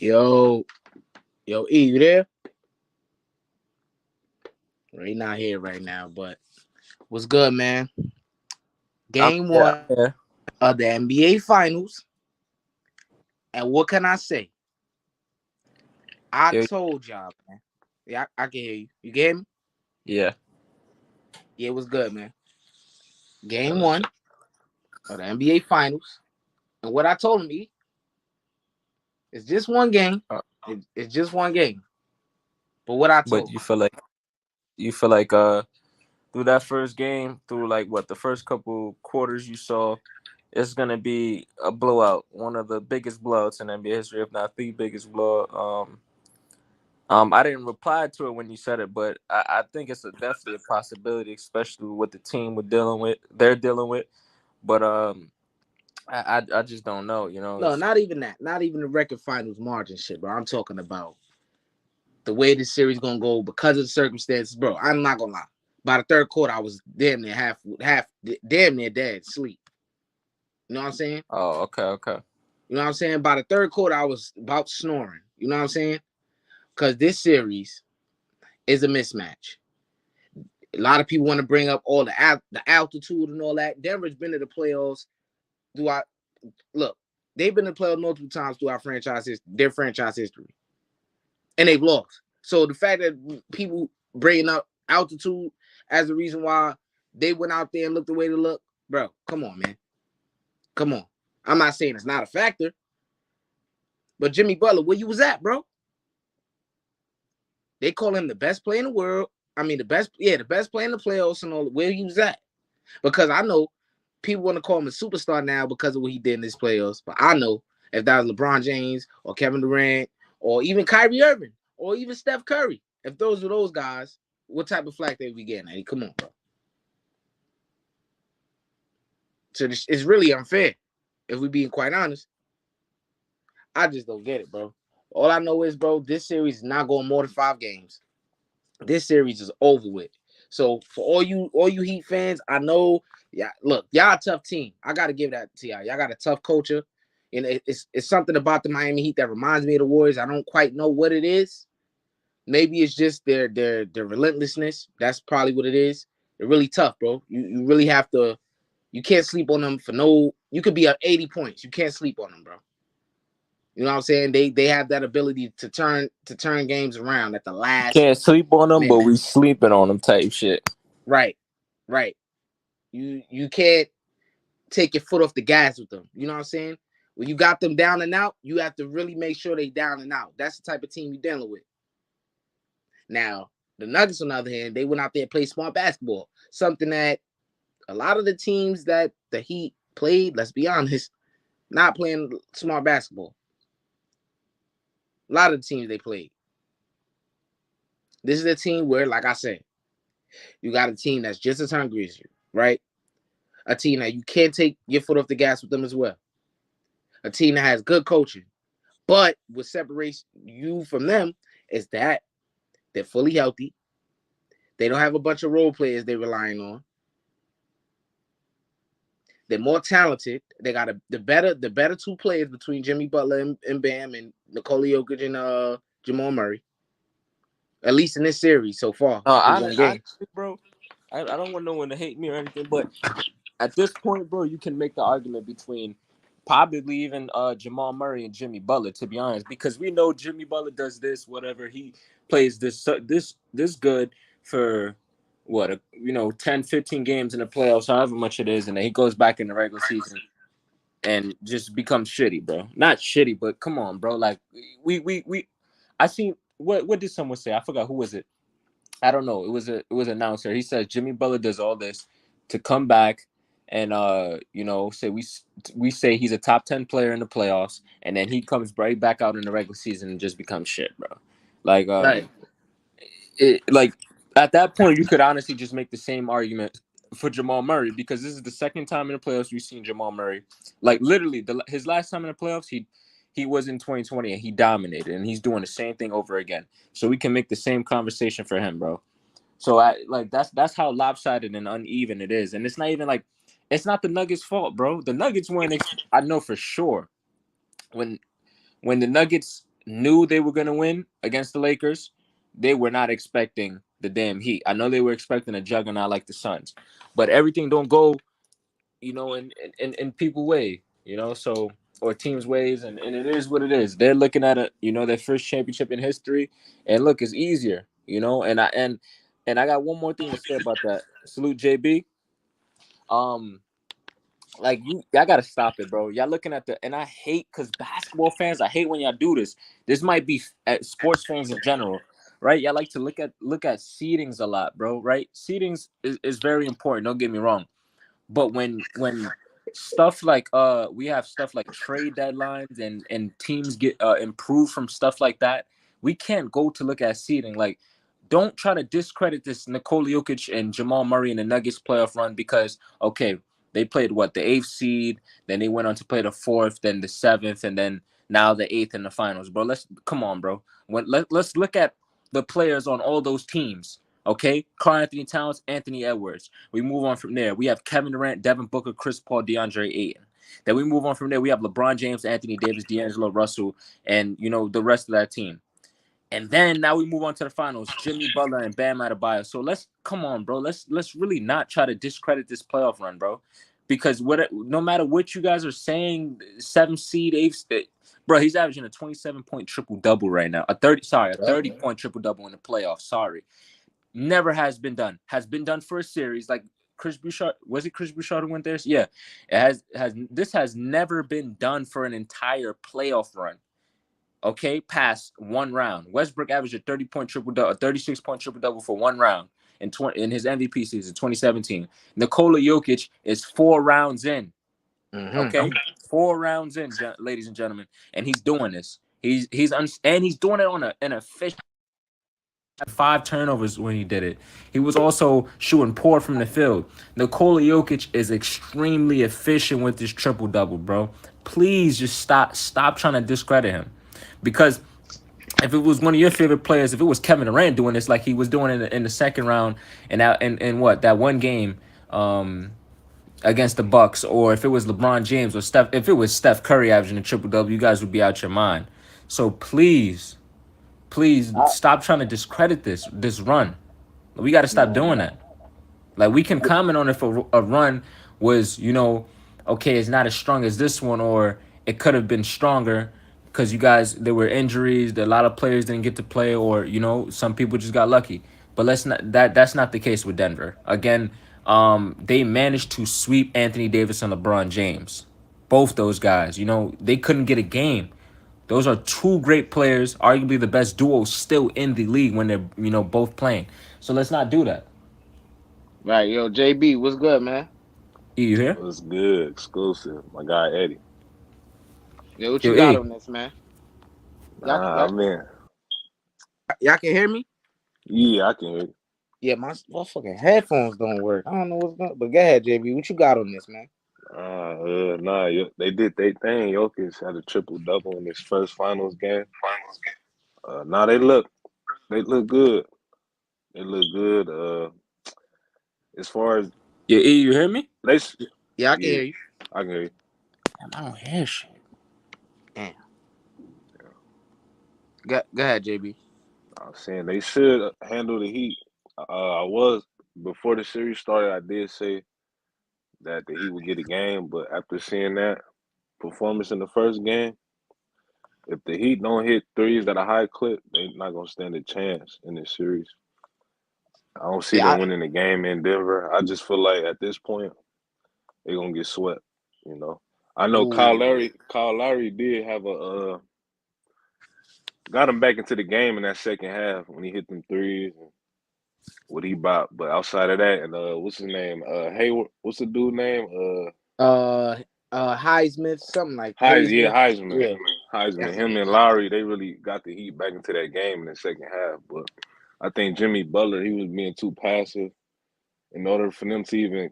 Yo, E, you there? Well, he not here right now, but what's good, man? I'm Game yeah, one I'm here. of the NBA Finals, and what can I say? I Yo, told y'all, man. Yeah, I can hear you. You get me? yeah. Yeah, it was good, man. Game Uh, one of the NBA Finals, and what I told him, E, it's just one game. uh, It's just one game. But what I but told you feel like through that first game, through like what the first couple quarters you saw, it's gonna be a blowout, one of the biggest blowouts in NBA history, if not the biggest blowout. I didn't reply to it when you said it, but I think it's definitely a possibility, especially with the team they're dealing with. But I just don't know. no, not even that. Not even the record finals margin shit, bro. I'm talking about the way this series gonna go because of the circumstances, bro. I'm not gonna lie. By the third quarter, I was damn near damn near dead sleep. You know what I'm saying? Oh, okay, okay. You know what I'm saying? By the third quarter, I was about snoring. You know what I'm saying? Because this series is a mismatch. A lot of people want to bring up all the altitude and all that. Denver's been to the playoffs. Do I look? They've been to the playoffs multiple times through their franchise history, and they've lost. So the fact that people bringing up altitude as the reason why they went out there and looked the way they look, bro, come on, man. Come on. I'm not saying it's not a factor, but Jimmy Butler, where you was at, bro? They call him the best player in the world. I mean, the best player in the playoffs and all. Where he was at? Because I know people want to call him a superstar now because of what he did in this playoffs. But I know if that was LeBron James or Kevin Durant or even Kyrie Irving or even Steph Curry, if those were those guys, what type of flack they be getting? Hey, come on, bro. So it's really unfair. If we being quite honest, I just don't get it, bro. All I know is, bro, this series is not going more than 5 games. This series is over with. So for all you Heat fans, I know, yeah, look, y'all a tough team. I gotta give that to y'all. Y'all got a tough culture. And it's something about the Miami Heat that reminds me of the Warriors. I don't quite know what it is. Maybe it's just their relentlessness. That's probably what it is. They're really tough, bro. You really have to. You can't sleep on them for no. You could be at 80 points. You can't sleep on them, bro. You know what I'm saying? They have that ability to turn games around at the last Can't sleep on them, but minute. we sleeping on them type shit. Right, right. You can't take your foot off the gas with them. You know what I'm saying? When you got them down and out, you have to really make sure they down and out. That's the type of team you're dealing with. Now, the Nuggets, on the other hand, they went out there and played smart basketball. Something that a lot of the teams that the Heat played, let's be honest, not playing smart basketball. A lot of the teams they played. This is a team where, like I said, you got a team that's just as hungry as you, right? A team that you can't take your foot off the gas with them as well. A team that has good coaching. But what separates you from them is that they're fully healthy. They don't have a bunch of role players they're relying on. They're more talented. They got the better two players between Jimmy Butler and Bam and Nikola Jokic and Jamal Murray. At least in this series so far through one game. Honestly, bro, I don't want no one to hate me or anything, but at this point, bro, you can make the argument between probably even Jamal Murray and Jimmy Butler, to be honest, because we know Jimmy Butler does this, whatever he plays this good for what 10, 15 games in the playoffs, however much it is, and then he goes back in the regular season and just becomes shitty, bro. Not shitty, but come on, bro. Like we I seen what did someone say? I forgot who was it. I don't know. It was an announcer. He says Jimmy Butler does all this to come back and say we say he's a top 10 player in the playoffs, and then he comes right back out in the regular season and just becomes shit, bro. Like Right. like at that point you could honestly just make the same argument for Jamal Murray, because this is the second time in the playoffs we've seen Jamal Murray. Like literally his last time in the playoffs he was in 2020 and he dominated, and he's doing the same thing over again. So we can make the same conversation for him, bro. So that's how lopsided and uneven it is. And it's not even like it's not the Nuggets' fault, bro. The Nuggets win, I know for sure. When the Nuggets knew they were gonna win against the Lakers, they were not expecting the damn Heat. I know they were expecting a juggernaut like the Suns, but everything don't go, in people way, so or teams ways, and it is what it is. They're looking at their first championship in history, and look, it's easier, and I got one more thing to say about that. Salute JB. Um, like y'all gotta stop it, bro. Y'all looking at and I hate because basketball fans, I hate when y'all do this. This might be at sports fans in general, right? Y'all like to look at seedings a lot, bro. Right? Seedings is very important. Don't get me wrong. But when stuff like we have stuff like trade deadlines and teams get improved from stuff like that, we can't go to look at seeding. Like, don't try to discredit this Nikola Jokic and Jamal Murray in the Nuggets playoff run because okay, they played the eighth seed, then they went on to play the fourth, then the seventh, and then now the eighth in the finals, bro. Let's come on, bro. Let's look at the players on all those teams. Okay, Karl-Anthony Towns, Anthony Edwards. We move on from there. We have Kevin Durant, Devin Booker, Chris Paul, DeAndre Ayton. Then we move on from there. We have LeBron James, Anthony Davis, D'Angelo Russell, and the rest of that team. And then now we move on to the finals. Jimmy Butler and Bam Adebayo. So let's come on, bro. Let's really not try to discredit this playoff run, bro. Because no matter what you guys are saying, 7th seed, 8th, bro, he's averaging a 27-point triple-double right now. A 30-point triple-double in the playoffs. Sorry. Never has been done. Has been done for a series like Chris Bouchard. Was it Chris Bouchard who went there? Yeah, it has. This has never been done for an entire playoff run. Okay, past one round. Westbrook averaged a 30-point triple-double, a 36-point triple-double for one round in his MVP season, 2017. Nikola Jokic is 4 rounds in. Okay, 4 rounds in, ladies and gentlemen, and he's doing this. He's doing it on an efficient. 5 turnovers when he did it. He was also shooting poor from the field. Nikola Jokic is extremely efficient with this triple-double, bro. Please just stop trying to discredit him. Because if it was one of your favorite players, if it was Kevin Durant doing this like he was doing in the second round and that one game against the Bucks, or if it was LeBron James or if it was Steph Curry averaging a triple-double, you guys would be out your mind. So please stop trying to discredit this run. We got to stop doing that. Like, we can comment on if a run was, okay, it's not as strong as this one, or it could have been stronger because there were injuries, a lot of players didn't get to play, or some people just got lucky. But that's not the case with Denver. Again, they managed to sweep Anthony Davis and LeBron James. Both those guys, they couldn't get a game. Those are 2 great players, arguably the best duo still in the league when they're, both playing. So let's not do that. Right, yo, JB, what's good, man? You here? What's good? Exclusive. My guy Eddie. Yo, what you got on this, man? Man. Y'all can hear me? Yeah, I can hear you. Yeah, my fucking headphones don't work. I don't know what's going on. But go ahead, JB. What you got on this, man? They did their thing. Jokic had a triple-double in his first finals game. They look good. They look good. As far as you hear me? Yeah, I can hear you. I can hear you. Damn, I don't hear shit. Damn. Go ahead, JB. I was saying they should handle the Heat. Before the series started, I did say that the Heat would get a game, but after seeing that performance in the first game, if the Heat don't hit threes at a high clip, they're not gonna stand a chance in this series. I don't see them winning the game in Denver. I just feel like at this point they're gonna get swept. I know Kyle Lowry did have got him back into the game in that second half when he hit them threes and what he bought. But outside of that, and what's his name? Hayward. What's the dude name? Highsmith, something like Heisman. Yeah, Heisman. Yeah. Heisman. Him and Lowry, they really got the Heat back into that game in the second half. But I think Jimmy Butler, he was being too passive. In order for them to even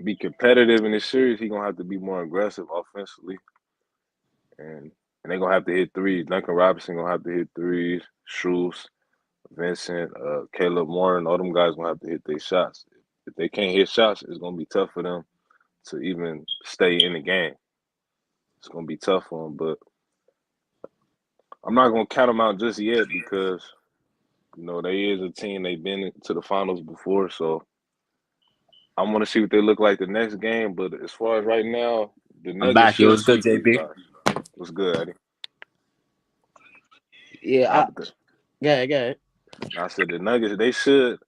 be competitive in this series, he's gonna have to be more aggressive offensively. And they're gonna have to hit threes. Duncan Robinson gonna have to hit threes. Strus, Vincent, Caleb Warren, all them guys gonna have to hit their shots. If they can't hit shots, it's gonna be tough for them to even stay in the game. It's gonna be tough for them, but I'm not gonna count them out just yet because they is a team they've been to the finals before, so I want to see what they look like the next game. But as far as right now, the I'm Nuggets back. It should was good, sweep these JB. guys. What's good, Eddie? Nah, Yeah, but yeah. I said the Nuggets they should.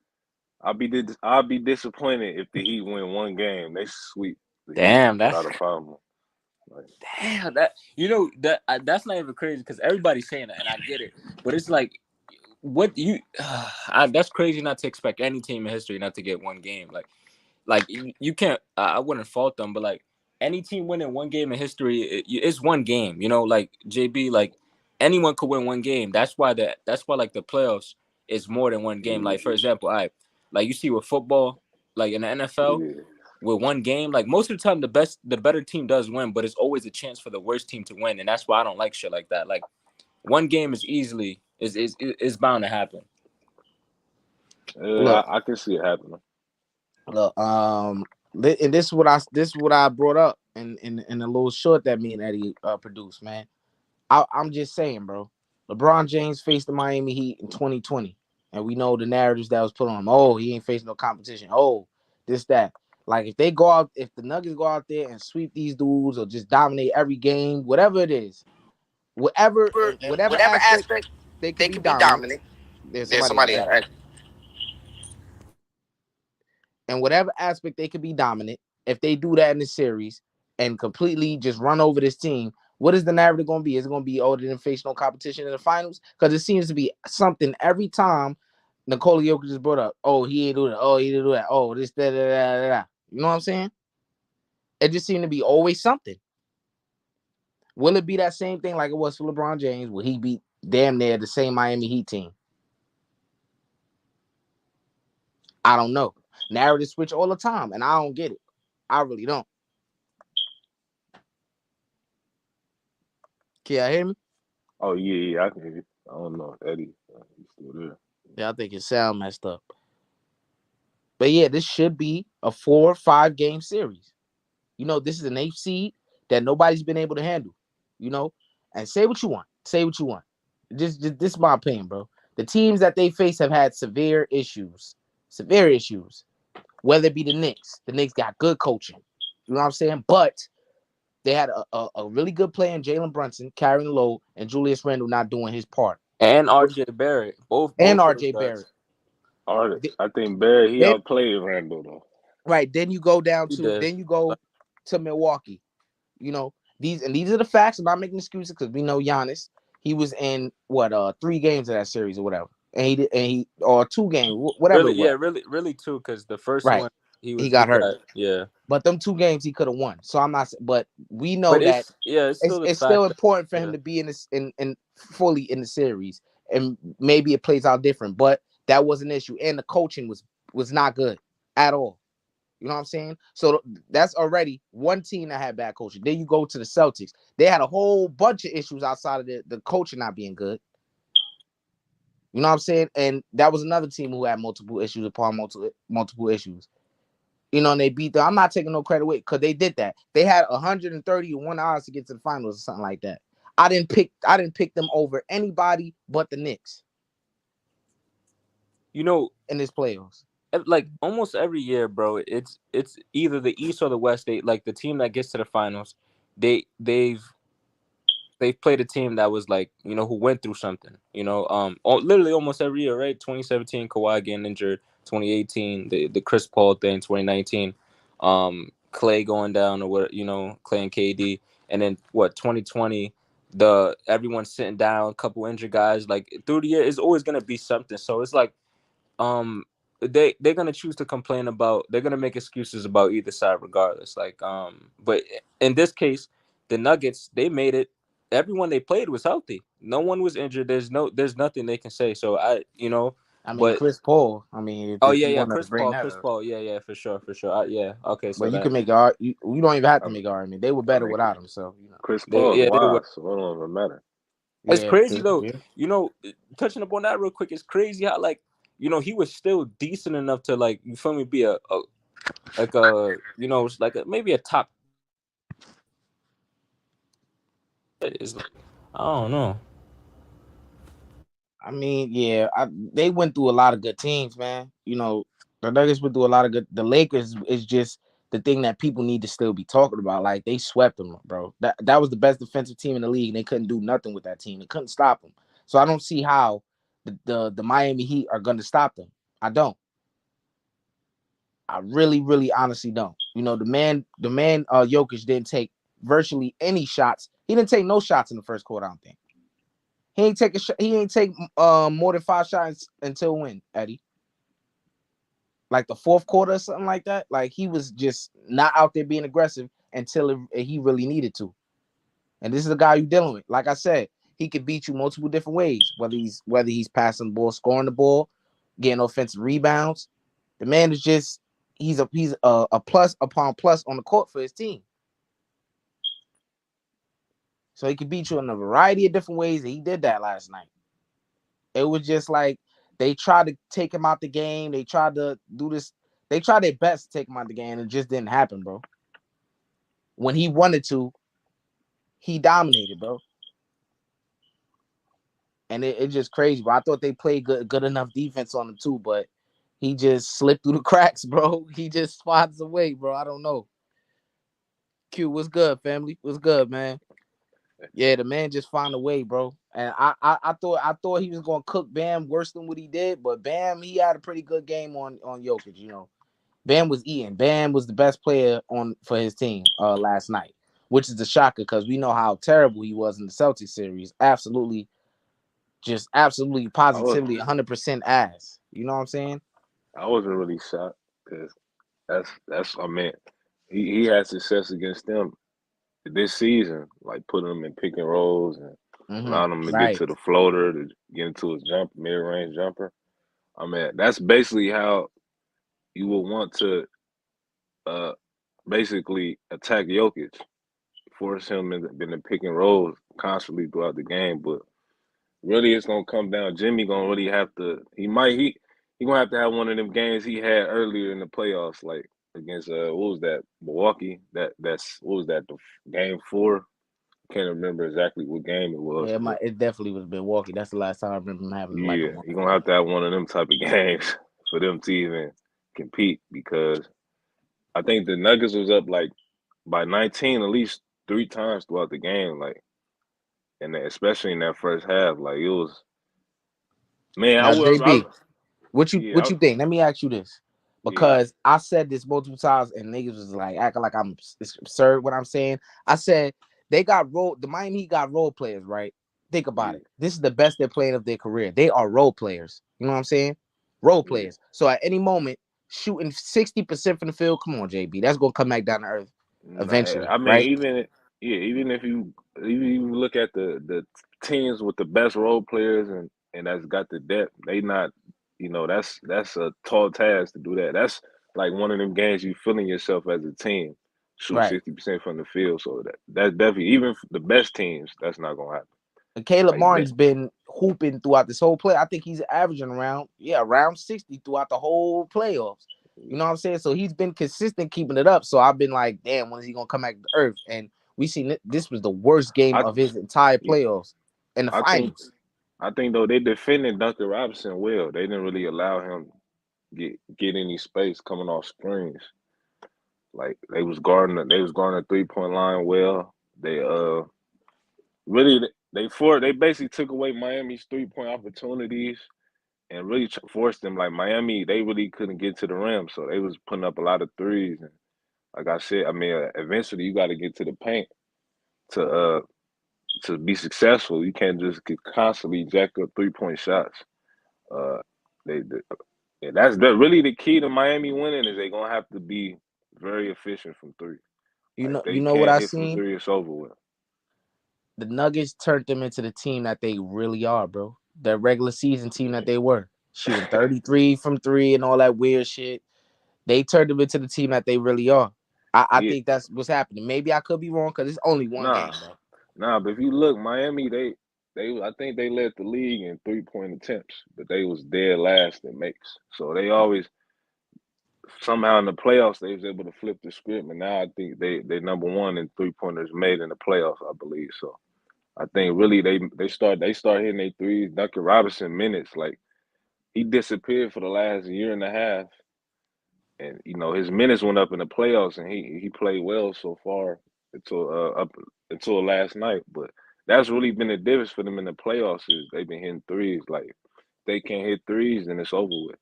I'll be disappointed if the Heat win one game. They sweep the Heat Damn, without a problem. Like, damn that's not even crazy because everybody's saying that, and I get it. But it's like, what you? That's crazy not to expect any team in history not to get one game. Like you can't. I wouldn't fault them, but like any team winning one game in history, it's one game. Like JB, like anyone could win one game. That's why like the playoffs is more than one game. yeah, Like for example, like you see with football, like in the NFL, yeah. with one game, like most of the time the better team does win, but it's always a chance for the worst team to win, and that's why I don't like shit like that. Like one game is bound to happen. Look, I can see it happening. look. And this is what I brought up in a little short that me and Eddie produced, man. I'm just saying, bro. LeBron James faced the Miami Heat in 2020, and we know the narratives that was put on him. Oh, he ain't facing no competition. Oh, this that. Like if the Nuggets go out there and sweep these dudes or just dominate every game, whatever it is, whatever aspect they could be dominant. There's somebody in that. And whatever aspect they could be dominant, if they do that in the series and completely just run over this team, what is the narrative going to be? Is it going to be, oh, they didn't face no competition in the finals? Because it seems to be something every time Nikola Jokic just brought up. Oh, he ain't do that. Oh, he didn't do that. Oh, this, that. You know what I'm saying? It just seemed to be always something. Will it be that same thing like it was for LeBron James? Will he beat damn near the same Miami Heat team? I don't know. Narrative switch all the time, and I don't get it. I really don't. Can y'all hear me? Oh yeah, I can hear you. I don't know if Eddie he's still there. Yeah, I think his sound messed up. But yeah, this should be a 4 or 5 game series. This is an 8th seed that nobody's been able to handle. And say what you want. Say what you want. Just this is my opinion, bro. The teams that they face have had severe issues. Severe issues. Whether it be the Knicks. The Knicks got good coaching. You know what I'm saying? But they had a really good player in Jalen Brunson carrying the load and Julius Randle not doing his part. And RJ Barrett, both And of those RJ guys. Barrett. I think Barry he Then, outplayed Randall though. right. Then you go He did. to Milwaukee. These are the facts. I'm not making excuses because we know Giannis. He was in 3 games of that series or whatever, and he or 2 games, whatever Really, it was. yeah, really too, because the first Right, one he got hurt. Yeah. But them 2 games he could have won. So I'm not. But we know But that it's still the it's fact still that, important for him to be in this in fully in the series, and maybe it plays out different. But that was an issue, and the coaching was not good at all. You know what I'm saying? So that's already one team that had bad coaching. Then you go to the Celtics. They had a whole bunch of issues outside of the coaching not being good. You know what I'm saying? And that was another team who had multiple issues upon multiple issues. And they beat them. I'm not taking no credit away because they did that. They had 131 odds to get to the finals or something like that. I didn't pick them over anybody but the Knicks. In this playoffs. like almost every year, bro, it's either the East or the West. They like the team that gets to the finals. They've played a team that was like, who went through something. Literally almost every year, right? 2017, Kawhi getting injured. 2018, the Chris Paul thing. 2019, Clay going down, or what? Clay and KD, and then 2020. Everyone sitting down, a couple injured guys. Like through the year, it's always gonna be something. So it's like, they're gonna choose to complain about. They're gonna make excuses about either side, regardless. Like, but in this case, the Nuggets, they made it. Everyone they played was healthy. No one was injured. There's nothing they can say. So I mean, but Chris Paul. I mean, oh if you yeah, want to Chris bring Paul, that up. yeah, for sure. Yeah, okay, so But you that. can make you don't even have to make an argument. They were better without him. So Chris Paul is They were. wise, so it don't even matter. It's yeah, crazy though. yeah. Touching upon that real quick, it's crazy how like he was still decent enough to like, you feel me, be a like a like maybe a top. It's like, I don't know. I mean, yeah, they went through a lot of good teams, man. You know, the Nuggets went through a lot of good. The Lakers is just the thing that people need to still be talking about. Like they swept them, bro. That was the best defensive team in the league. And they couldn't do nothing with that team. They couldn't stop them. So I don't see how the Miami Heat are going to stop them. I don't. I really, really, honestly don't. You know, the man, Jokic didn't take virtually any shots. He didn't take no shots in the first quarter. I don't think. He ain't take a shot. He ain't take more than 5 shots until when, Eddie? Like the fourth quarter or something like that. Like he was just not out there being aggressive until he really needed to. And this is the guy you're dealing with. Like I said, he could beat you multiple different ways. Whether he's passing the ball, scoring the ball, getting offensive rebounds. The man is just he's a plus upon plus on the court for his team. So he could beat you in a variety of different ways. And he did that last night. It was just like they tried to take him out the game. They tried to do this. They tried their best to take him out the game. And it just didn't happen, bro. When he wanted to, he dominated, bro. And it's just crazy, bro. I thought they played good enough defense on him too, but he just slipped through the cracks, bro. He just spots away, bro. I don't know. Q, what's good, family? What's good, man? Yeah, the man just found a way, bro. And I thought he was gonna cook Bam worse than what he did, but Bam, he had a pretty good game on Jokic. You know, Bam was eating. Bam was the best player for his team last night, which is a shocker because we know how terrible he was in the Celtics series. Absolutely, positively 100% ass. You know what I'm saying? I wasn't really shocked because that's I mean he had success against them this season, like putting them in pick and rolls and allowing them to get Right. to the floater, to get into his mid-range jumper. I mean, that's basically how you would want to basically attack Jokic, force him in the pick and rolls constantly throughout the game. But really, it's gonna come down. Jimmy gonna really have to. He gonna have to have one of them games he had earlier in the playoffs, like against what was that, Milwaukee? That's what was that, the game 4? Can't remember exactly what game it was. Yeah, it definitely was Milwaukee. That's the last time I remember him having like a Yeah, he gonna have to have one of them type of games for them to even compete, because I think the Nuggets was up like by 19 at least 3 times throughout the game, like, and especially in that first half, like it was. Man, Now, JB, what yeah, you think? Let me ask you this, yeah, because I said this multiple times, and niggas was like acting like it's absurd what I'm saying. I said the Miami Heat got role players, right? Think about yeah, it. This is the best they're playing of their career. They are role players. You know what I'm saying? Role yeah. players. So at any moment, shooting 60% from the field. Come on, JB, that's gonna come back down to earth Nah, eventually, I mean, right? even if you even look at the teams with the best role players and that's got the depth, they not, that's a tall task to do that. That's like one of them games you feeling yourself as a team, shoot Right. 60% from the field. So that's definitely, even for the best teams, that's not gonna happen. And Caleb Like that, Martin's been hooping throughout this whole play. I think he's averaging around 60 throughout the whole playoffs. You know what I'm saying? So he's been consistent keeping it up. So I've been like, damn, when is he gonna come back to earth? And we seen this was the worst game I of his entire yeah, playoffs in the I think finals. I think though they defended Duncan Robinson well. They didn't really allow him get any space coming off screens. Like they was guarding the 3-point line well. They really they basically took away Miami's 3-point opportunities and really forced them. Like Miami, they really couldn't get to the rim, so they was putting up a lot of threes. And like I said, I mean, eventually you got to get to the paint to be successful. You can't just constantly jack up 3-point shots. Uh, they yeah, that's really the key to Miami winning, is they gonna have to be very efficient from three. Like if You they know what can't I hit from seen? three, it's over with. The Nuggets turned them into the team that they really are, bro. The regular season team that they were. Shooting 33 from 3 and all that weird shit. They turned them into the team that they really are. I Yeah, think that's what's happening. Maybe I could be wrong because it's only one game, nah, bro. nah. But if you look, Miami, they I think they led the league in 3-point attempts, but they was dead last in makes. So they always somehow in the playoffs they was able to flip the script, and now I think they number one in 3-pointers made in the playoffs, I believe. So I think really they start hitting their threes. Duncan Robinson minutes, like he disappeared for the last year and a half, and his minutes went up in the playoffs, and he played well so far until last night. But that's really been the difference for them in the playoffs is they've been hitting threes. Like if they can't hit threes, then it's over with.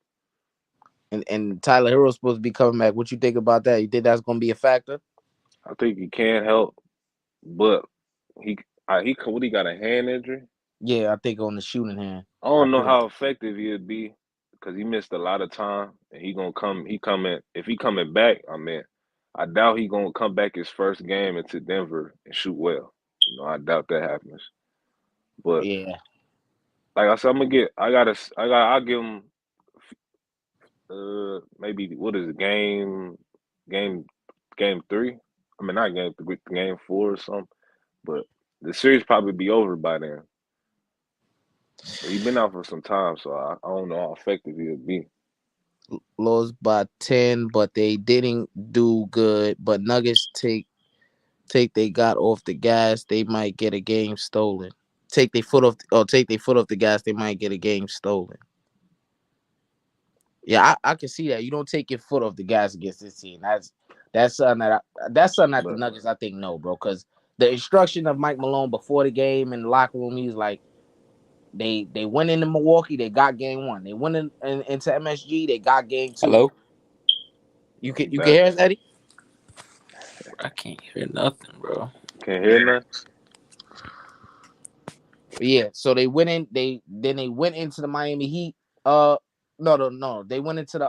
And Tyler Hero's supposed to be coming back. What you think about that? You think that's gonna be a factor? I think he can help, but he what he got a hand injury. Yeah, I think on the shooting hand. I don't know how effective he'll be because he missed a lot of time, and if he coming back, I doubt he gonna come back his first game into Denver and shoot well. I doubt that happens. But Yeah, like I said, I'll give him maybe what is it, game 3? I mean not game 3, game 4 or something. But the series probably be over by then. But he's been out for some time, so I don't know how effective he'll be. lost by 10, but they didn't do good. But Nuggets take they got off the gas, they might get a game stolen. Take their foot off the gas, they might get a game stolen. Yeah, I can see that. You don't take your foot off the gas against this team. That's something that the Nuggets I think no, bro. Because the instruction of Mike Malone before the game in the locker room, he's like, they went into Milwaukee, they got game 1. They went into MSG, they got game 2. Hello? You can hear us, Eddie? I can't hear nothing, bro. Can't hear nothing? Yeah, so they went in. They went into the Miami Heat. No. They went into the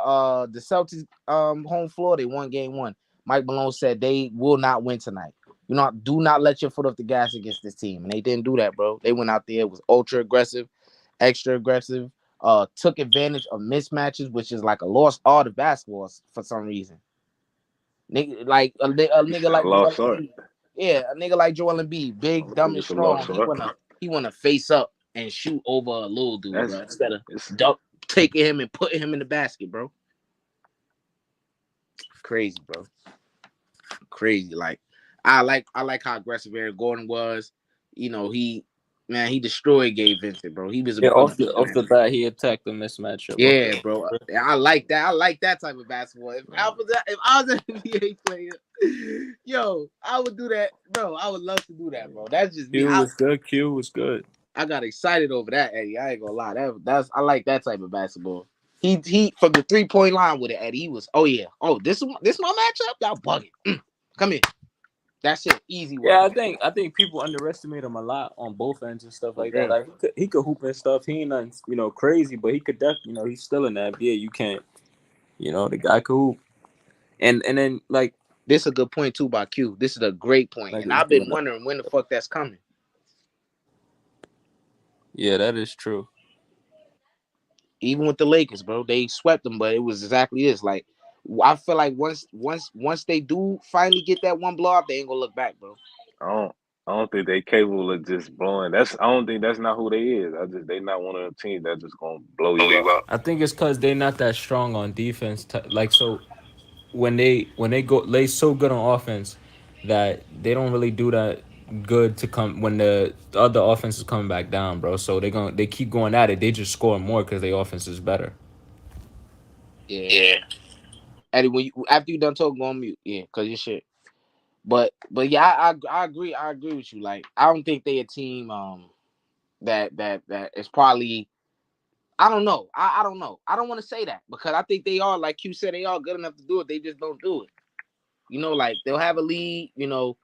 Celtics home floor. They won game 1. Mike Malone said they will not win tonight. Do not let your foot off the gas against this team, and they didn't do that, bro. They went out there, was ultra aggressive, extra aggressive. Took advantage of mismatches, which is like a lost art of basketball for some reason. Nigga, like a nigga like Joel Embiid. Yeah, a nigga like Joel Embiid, big, dumb, and strong. He wanna face up and shoot over a little dude, bro, instead of taking him and putting him in the basket, bro. Crazy, bro. Crazy. Like I like how aggressive Aaron Gordon was. He destroyed Gabe Vincent, bro. He was off the bat he attacked the mismatch. Yeah, bro. I like that. I like that type of basketball. If I was an NBA player, yo, I would do that, bro. I would love to do that, bro. That's just me. Q was good. I got excited over that, Eddie. I ain't gonna lie. I like that type of basketball. He from the 3-point line with it, Eddie. He was, this my matchup. Y'all bugging. Come in. That's it. Easy work. Yeah, I think people underestimate him a lot on both ends and stuff like that. Like he could hoop and stuff. He ain't nothing, crazy, but he could definitely, he's still in the NBA. You can't, the guy could hoop. And then like this is a good point too by Q. This is a great point. And I've been wondering when the fuck that's coming. Yeah, that is true. Even with the Lakers, bro, they swept them, but it was exactly this. Like, I feel like once they do finally get that one blowout, they ain't gonna look back, bro. I don't think they capable of just blowing. I don't think that's not who they is. They not one of the teams that's just gonna blow you up. I think it's because they're not that strong on defense. So when they go, they so good on offense that they don't really do that good to come when the other offense is coming back down, bro. So they keep going at it. They just score more because their offense is better. Yeah. Eddie, after you done talking, go on mute. Yeah, cause your shit. But yeah, I agree. I agree with you. Like, I don't think they a team that is probably. I don't know. I don't know. I don't want to say that because I think they are, like you said, they are good enough to do it. They just don't do it. Like they'll have a lead. They'll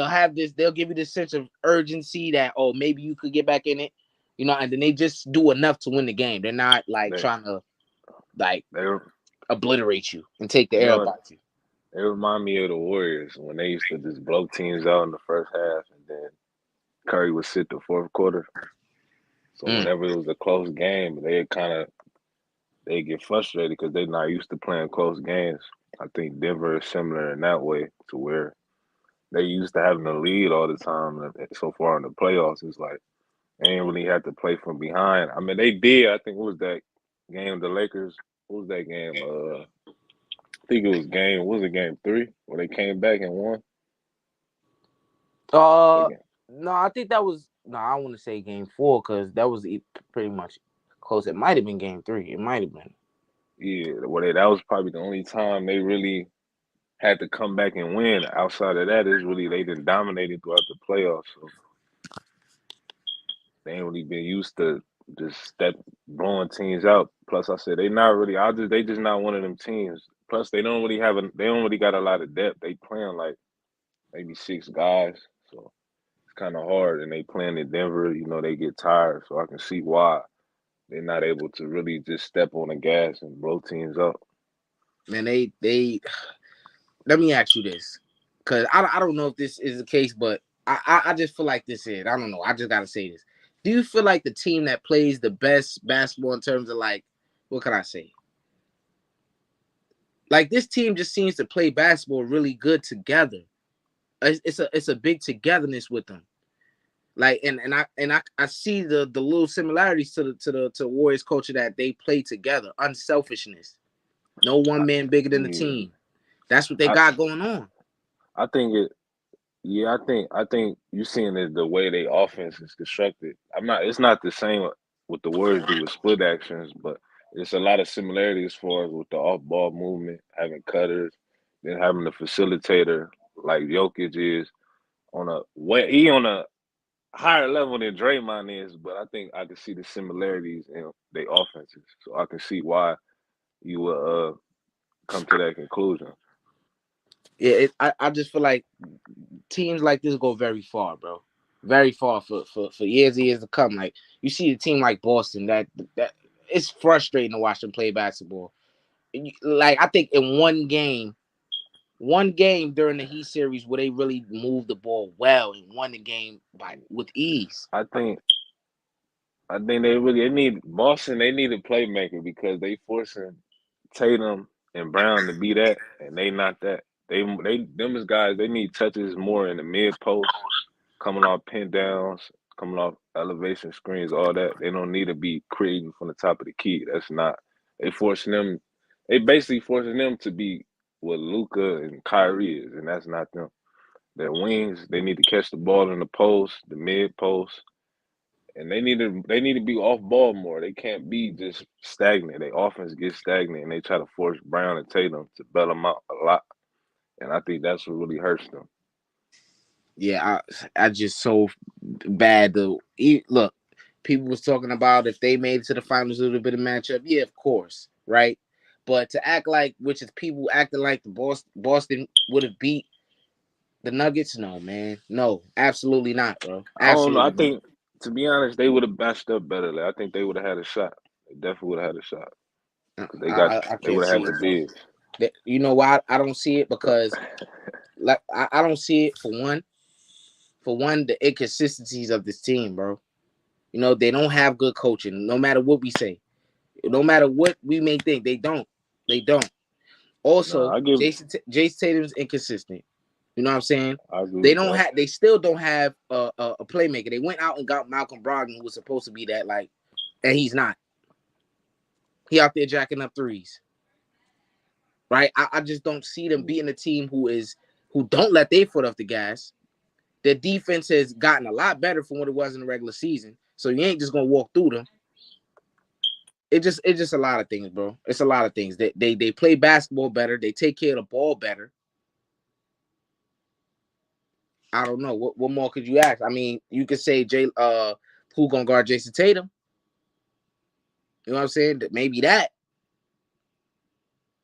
have this. They'll give you this sense of urgency that maybe you could get back in it. And then they just do enough to win the game. They're not like trying to obliterate you and take the air about you. They remind me of the Warriors when they used to just blow teams out in the first half, and then Curry would sit the fourth quarter. So whenever it was a close game, they get frustrated because they're not used to playing close games. I think Denver is similar in that way to where they used to having the lead all the time. So far in the playoffs, it's like they ain't really had to play from behind. I mean, they did. I think what was that game? The Lakers. What was that game? I think it was game 3 where they came back and won? No, I think that was no. I want to say game 4 because that was pretty much close. It might have been game 3. It might have been. Yeah, that was probably the only time they really had to come back and win. Outside of that, is really they didn't dominated throughout the playoffs. So they ain't really been used to just step blowing teams out. Plus, I said they not really. They just not one of them teams. Plus, they don't really They don't really got a lot of depth. They playing like maybe 6 guys, so it's kind of hard. And they playing in Denver. You know, they get tired, so I can see why they're not able to really just step on the gas and blow teams up. Man, they. Let me ask you this, because I don't know if this is the case, but I just feel like this is. I don't know. I just gotta say this. Do you feel like the team that plays the best basketball in terms of like, what can I say? Like this team just seems to play basketball really good together. It's a big togetherness with them. Like I see the little similarities to the Warriors culture that they play together. Unselfishness. No one man bigger than the Yeah, team. That's what they I got going on. I think it. Yeah, I think you seeing the way they offense is constructed. It's not the same what the Warriors do with split actions, but it's a lot of similarities for us with the off ball movement, having cutters, then having the facilitator like Jokic is on a higher level than Draymond is, but I think I can see the similarities in their offenses. So I can see why you will come to that conclusion. Yeah, I just feel like teams like this go very far, bro. Very far for years and years to come. Like you see a team like Boston that it's frustrating to watch them play basketball. Like I think in one game during the Heat series where they really moved the ball well and won the game with ease. I think they need Boston. They need a playmaker because they forcing Tatum and Brown to be that, and they not that. Them as guys. They need touches more in the mid post, coming off pin downs, coming off elevation screens, all that. They don't need to be creating from the top of the key. That's not. They forcing them. They basically forcing them to be what Luka and Kyrie is, and that's not them. Their wings. They need to catch the ball in the post, the mid post, and they need to be off ball more. They can't be just stagnant. Their offense gets stagnant, and they try to force Brown and Tatum to bail them out a lot. And I think that's what really hurts them. Yeah, I just so bad to look. People was talking about if they made it to the finals, it would have been a matchup. Yeah, of course, right? But to act like, which is people acting like the Boston would have beat the Nuggets, no, man, no, absolutely not, bro, I don't know. I absolutely not. think, to be honest, they would have matched up better. Like, I think they would have had a shot. They definitely would have had a shot because I they can't would have see had the it, bro. bigs. You know why I don't see it? Because like I don't see it for one. For one, the inconsistencies of this team, bro. You know, they don't have good coaching. No matter what we say, no matter what we may think, they don't. They don't. No, Also, Jason Tatum's inconsistent. You know what I'm saying? I agree They with don't that. have. They still don't have a playmaker. They went out and got Malcolm Brogdon, who was supposed to be that, like, and he's not. He out there jacking up threes, right? I just don't see them beating a team who don't let their foot off the gas. Their defense has gotten a lot better from what it was in the regular season. So you ain't just gonna walk through them. It's just a lot of things, bro. It's a lot of things. They play basketball better. They take care of the ball better. I don't know. What more could you ask? I mean, you could say who gonna guard Jason Tatum? You know what I'm saying? Maybe that.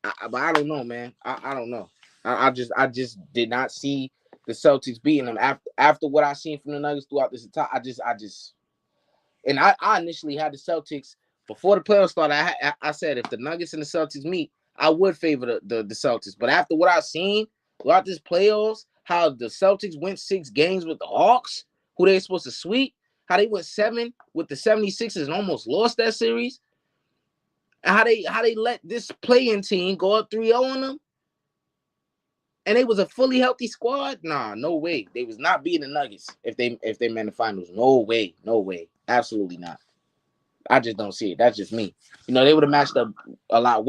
But I don't know, man. I don't know. I just did not see the Celtics beating them after what I seen from the Nuggets throughout this time. And I initially had the Celtics before the playoffs started. I said if the Nuggets and the Celtics meet, I would favor the Celtics. But after what I've seen throughout this playoffs, how the Celtics went 6 games with the Hawks, who they supposed to sweep, how they went 7 with the 76ers and almost lost that series, and how they let this playing team go up 3-0 on them, and it was a fully healthy squad. Nah, no way. They was not beating the Nuggets if they made the finals. No way, no way, absolutely not. I just don't see it. That's just me. You know, they would have matched up a lot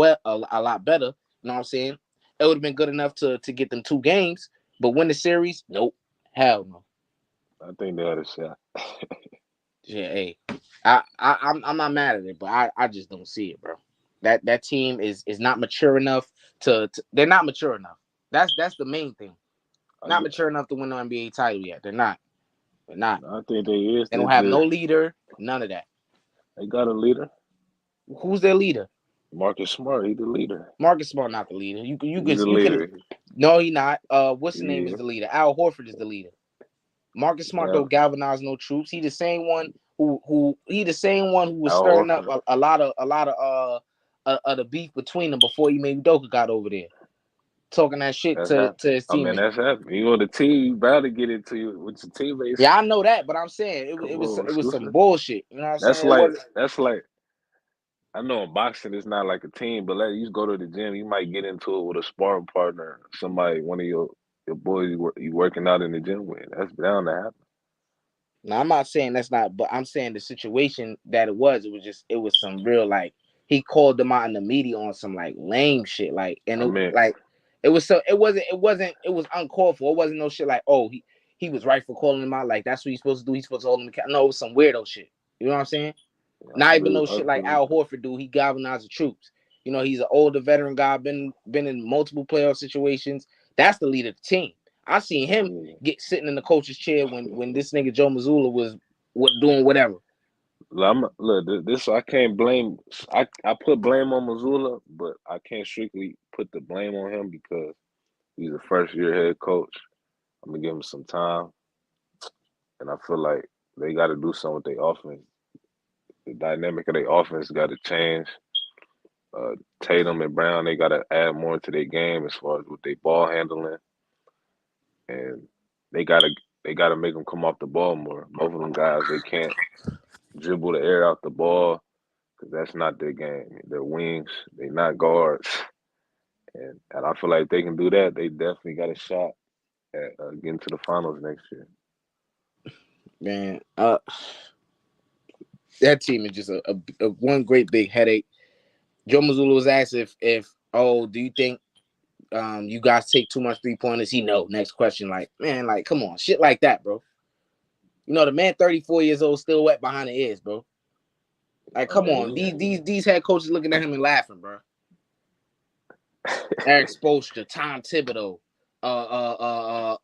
better. You know what I'm saying? It would have been good enough to get them 2 games, but win the series, nope, hell no. I think they had a shot. Yeah, hey, I'm not mad at it, but I just don't see it, bro. That team is not mature enough to they're not mature enough. That's the main thing. I, Not get- mature enough to win the NBA title yet. They're not. They're not. I think they is. They They don't have no just leader. None of that. they got a leader. Who's their leader? Marcus Smart, he the leader. Marcus Smart, not the leader. He's the You can. leader. No, he not. What's the name is Yeah, the leader? Al Horford is the leader. Marcus Smart yeah. don't galvanize no troops. He the same one who the same one who was Al stirring up Horford. a lot of the beef between them before Ime Udoka got over there, talking that shit That's to happened. his I mean, teammates. that's happened. You on the team, you bound to get into you with your teammates. Yeah, I know that, but I'm saying Come it on, was some exclusive. bullshit. You know what I'm That's saying? It like wasn't. that's like I know in boxing it's not like a team, but like you go to the gym, you might get into it with a sparring partner, somebody, one of your boys you working out in the gym with. That's bound to happen. Now I'm not saying that's not, but I'm saying the situation that it was some real like he called them out in the media on some like lame shit like and I it mean, like it was uncalled for. It wasn't no shit like oh he was right for calling him out like that's what he's supposed to do. He's supposed to hold him accountable. No, it was some weirdo shit. You know what I'm saying? I Not even agree. no I shit like agree Al with that. Horford do. He galvanized the troops. You know he's an older veteran guy, been in multiple playoff situations. That's the leader of the team. I seen him Yeah. get sitting in the coach's chair when this nigga Joe Mazzulla was doing whatever. Look, this I can't blame. I put blame on Missoula, but I can't strictly put the blame on him because he's a first year head coach. I'm gonna give him some time, and I feel like they got to do something with their offense. The dynamic of their offense got to change. Uh, Tatum and Brown, they got to add more to their game as far as with their ball handling, and they gotta they gotta make them come off the ball more. Both of them guys, they can't dribble the air out the ball because that's not their game. They're wings. They're not guards. And I feel like if they can do that, they definitely got a shot at getting to the finals next year. Man, that team is just a one great big headache. Joe Mazzulla was asked if do you think you guys take too much 3-pointers? He no. Next question, like man, like come on, shit like that, bro. You know the man, 34 years old, still wet behind the ears, bro. Like I come on, mean, these head coaches looking at him and laughing, bro. Eric Spoelstra, Tom Thibodeau,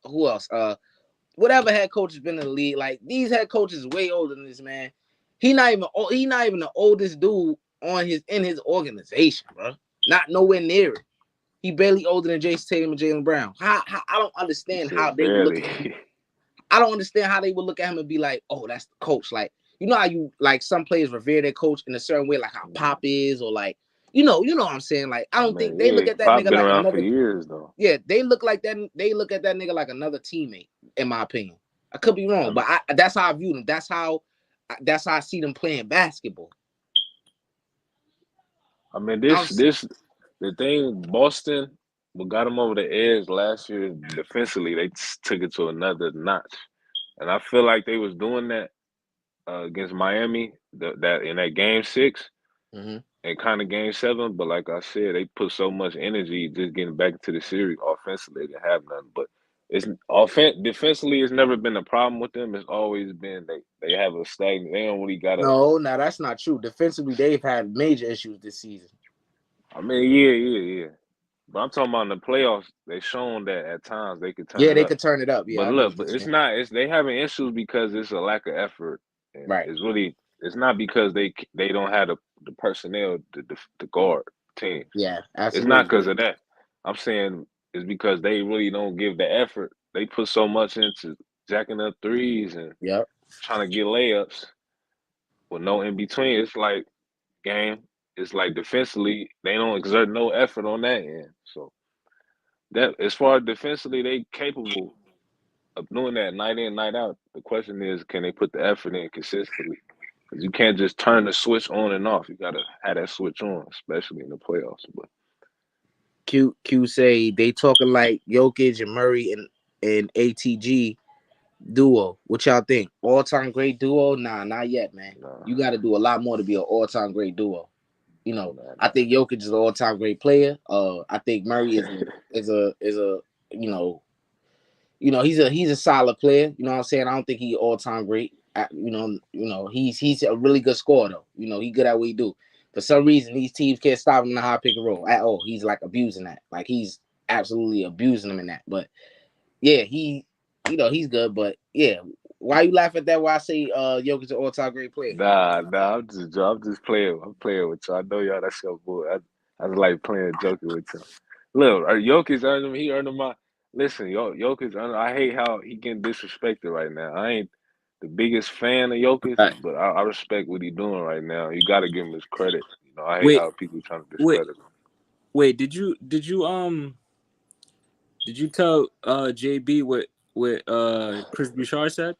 who else? Whatever head coach has been in the league, like these head coaches way older than this man. He not even the oldest dude in his organization, bro. Not nowhere near it. He barely older than Jason Tatum and Jaylen Brown. How I don't he understand how said they would look at him. barely. I don't understand how they would look at him and be like, oh, that's the coach. Like, you know how you like some players revere their coach in a certain way, like how Pop is, or like, you know what I'm saying? Like, I I don't think mean, they yeah, look at that Pop nigga been like around for another. years though. Yeah, they look like that. They look at that nigga like another teammate, in my opinion. I could be I wrong, mean, but that's how I view them. That's how I see them playing basketball. I mean I'm this the thing. Boston, what got them over the edge last year defensively, they took it to another notch, and I feel like they was doing that against Miami. That in that game 6. mm-hmm. And kind of game 7, but like I said, they put so much energy just getting back into the series offensively. They didn't have nothing. But it's defensively, it's never been a problem with them. It's always been they have a stagnant. They don't really got a. No, that's not true. Defensively, they've had major issues this season. I mean, yeah. But I'm talking about in the playoffs. They shown that at times they could turn Yeah, it they up. could turn it up. Yeah, But I get look, what you're but it's saying. not. It's they having issues because it's a lack of effort, and Right. it's really. It's not because they don't have the personnel to guard teams. Yeah, It's not absolutely. because of that. I'm saying it's because they really don't give the effort. They put so much into jacking up threes and Yep. trying to get layups with no in between. It's like game. It's like defensively, they don't exert no effort on that end. So that as far as defensively, they capable of doing that night in, night out. The question is, can they put the effort in consistently? Because you can't just turn the switch on and off. You gotta have that switch on, especially in the playoffs. But Q say they talking like Jokic and Murray and ATG duo. What y'all think? All time great duo? Nah, not yet, man. nah, You got to do a lot more to be an all time great duo. You know, I nah. think Jokic is an all time great player. I think Murray is a he's a solid player. You know what I'm saying? I don't think he all time great. He's a really good scorer though. He good at what he do. For some reason, these teams can't stop him in the high pick and roll at all. He's like abusing that. Like he's absolutely abusing them in that. But yeah, he's good. But yeah, why you laugh at that? Why I say Jokic an all time great player? Nah. I'm just playing. I'm playing with you. I know y'all. That's your boy. I just like playing joking with you. Look, Jokic earned him. He earned him my. Listen, Jokic. I hate how he getting disrespected right now. I ain't the biggest fan of Jokic, Right. but I respect what he's doing right now. You got to give him his credit. I hate Wait, how people trying to wait, discredit him. wait. Did you tell JB what Chris Bouchard said?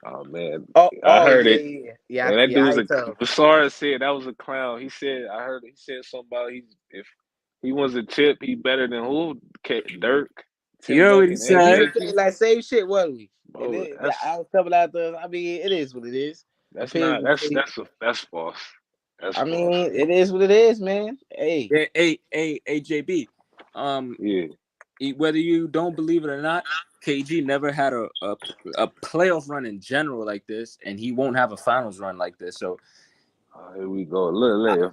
Oh man, Oh, I heard yeah, it. yeah. And that dude I was ain't tell. Basara said that was a clown. He said he said something about if he was a chip, he better than who? Dirk, You Tim already Duncan, and We said. was saying KG. that same shit, wasn't we? And Bro, I was coming out there. I mean, it is what it is. that's not Opinions. that's false. That's I false. mean, it is what it is, man. Hey, Hey, JB. Yeah. Whether you don't believe it or not, KG never had a playoff run in general like this, and he won't have a finals run like this. So Here we go. Look.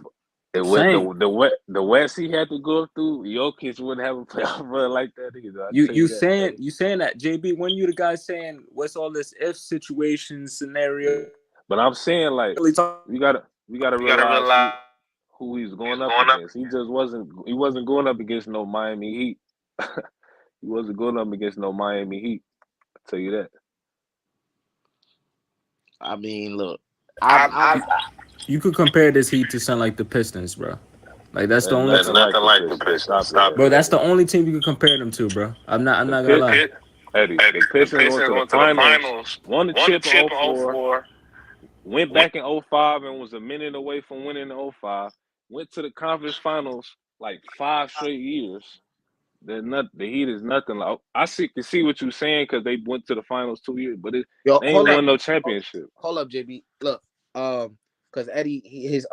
If I'm with saying the West he had to go through, Jokic wouldn't have a playoff run like that either. I tell you you that. saying that JB, when you the guy saying what's all this if situation scenario? But I'm saying like we gotta realize who he's going up against. He wasn't going up against no Miami Heat. He wasn't going up against no Miami Heat. I tell you that. I mean, look, You could compare this Heat to something like the Pistons, bro. Like that's the only There's nothing like the Pistons. Stop it. bro. That's the only team you can compare them to, bro. I'm not gonna lie. Eddie, the Pistons went to the finals, won the chip in 04, went back in 05 and was a minute away from winning in 05, went to the conference finals like 5 straight years. The Heat is nothing like. Can see what you're saying because they went to the finals 2 years, but they ain't won no championship. Hold up, JB. Look, because Eddie his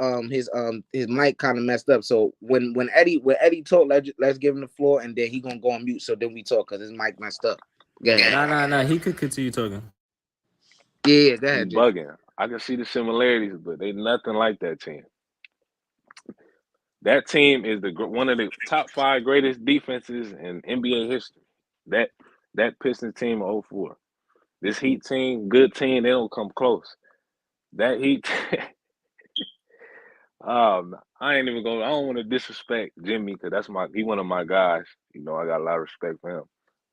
mic kind of messed up. So when Eddie talk, let's give him the floor, and then he gonna go on mute. So then we talk because his mic messed up. Nah. He could continue talking. Yeah, go He ahead, JB. bugging. I can see the similarities, but they nothing like that team. That team is one of the top 5 greatest defenses in NBA history. That Pistons team of 04. This Heat team, good team, they don't come close. That Heat, I ain't even going. I don't want to disrespect Jimmy because he one of my guys. I got a lot of respect for him.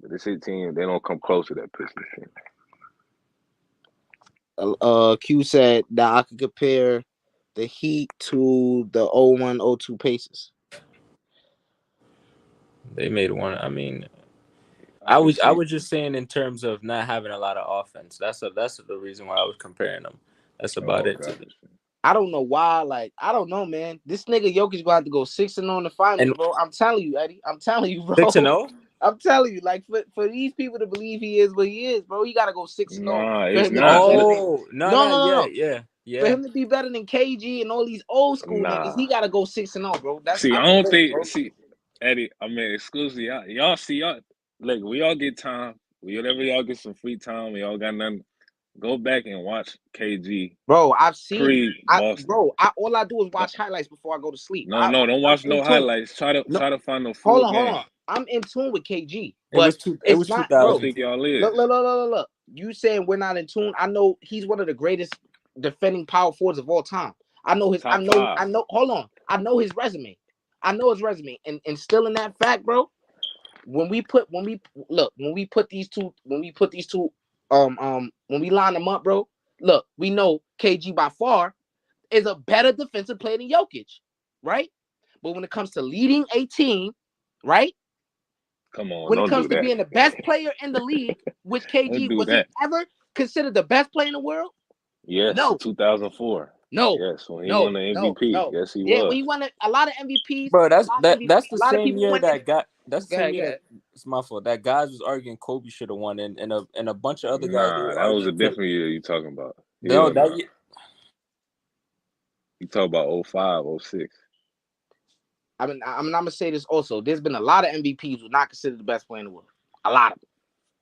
But this Heat team, they don't come close to that Pistons team. Q said that I could compare the Heat to the 01-02 Pacers. They made one. I mean, I was just saying in terms of not having a lot of offense. That's the reason why I was comparing them. That's about it. I don't know why. Like, I don't know, man. This nigga Jokic gonna have to go 6-0 in the finals, bro. I'm telling you, Eddie. I'm telling you, bro. 6-0. I'm telling you, like for these people to believe he is what he is, bro, he gotta go 6-0. Nah, it's not. Oh, no. Yeah. For him to be better than KG and all these old school niggas, he gotta go 6-0, bro. I don't think. Bro. See, Eddie. I mean, exclusively, y'all see y'all. Like, we all get time. Whenever y'all get some free time, we all got nothing. Go back and watch KG. Bro, I've seen. Boston. All I do is watch highlights before I go to sleep. No, don't watch no highlights. Try to find no full game. Hold on. I'm in tune with KG, but it was 2000. I don't think y'all is. Look. You saying we're not in tune? I know he's one of the greatest defending power forwards of all time. I know his. I know. Hold on. I know his resume. And still in that fact, bro. When we put these two, when we line them up, bro. Look, we know KG by far is a better defensive player than Jokic, right? But when it comes to leading a team, right? Come on, when it comes to being the best player in the league, which KG was he ever considered the best player in the world? Yes, no. 2004. No. Yes, when he won the MVP. No. Yes, he was. Yeah, when he won a lot of MVPs. Bro, that's the same year that got. That's the same year. It's my fault. That guys was arguing Kobe should have won, and a bunch of other guys. Nah, that was a different year you talking about. No, that year. You talk about 05, 06. I mean, I'm gonna say this also. There's been a lot of MVPs who are not considered the best player in the world. A lot of them.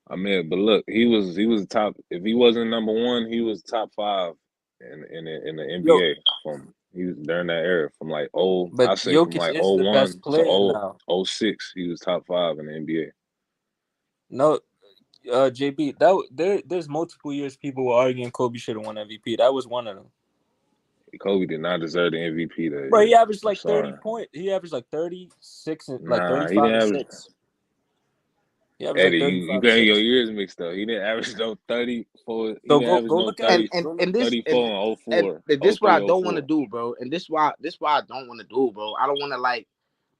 I mean, but look, he was top. If he wasn't number one, he was top 5 in the Yo, NBA from he was during that era from like I but say from Jokic like is the best 01 to player now. 06, he was top 5 in the NBA. No, JB, there's multiple years people were arguing Kobe should have won MVP. That was one of them. Kobe did not deserve the MVP that Bro, he year. averaged I'm like 30 sorry. points. He averaged like 36 and like Nah, he 35 didn't and average. 6. He averaged Eddie, like you 35 and got your 6. years mixed up. He didn't average no 34. He So didn't go average go no look at 30, and this 34 and and 04, this what 03, I don't want to 04. do, bro. And this why I don't want to do, bro. I don't want to like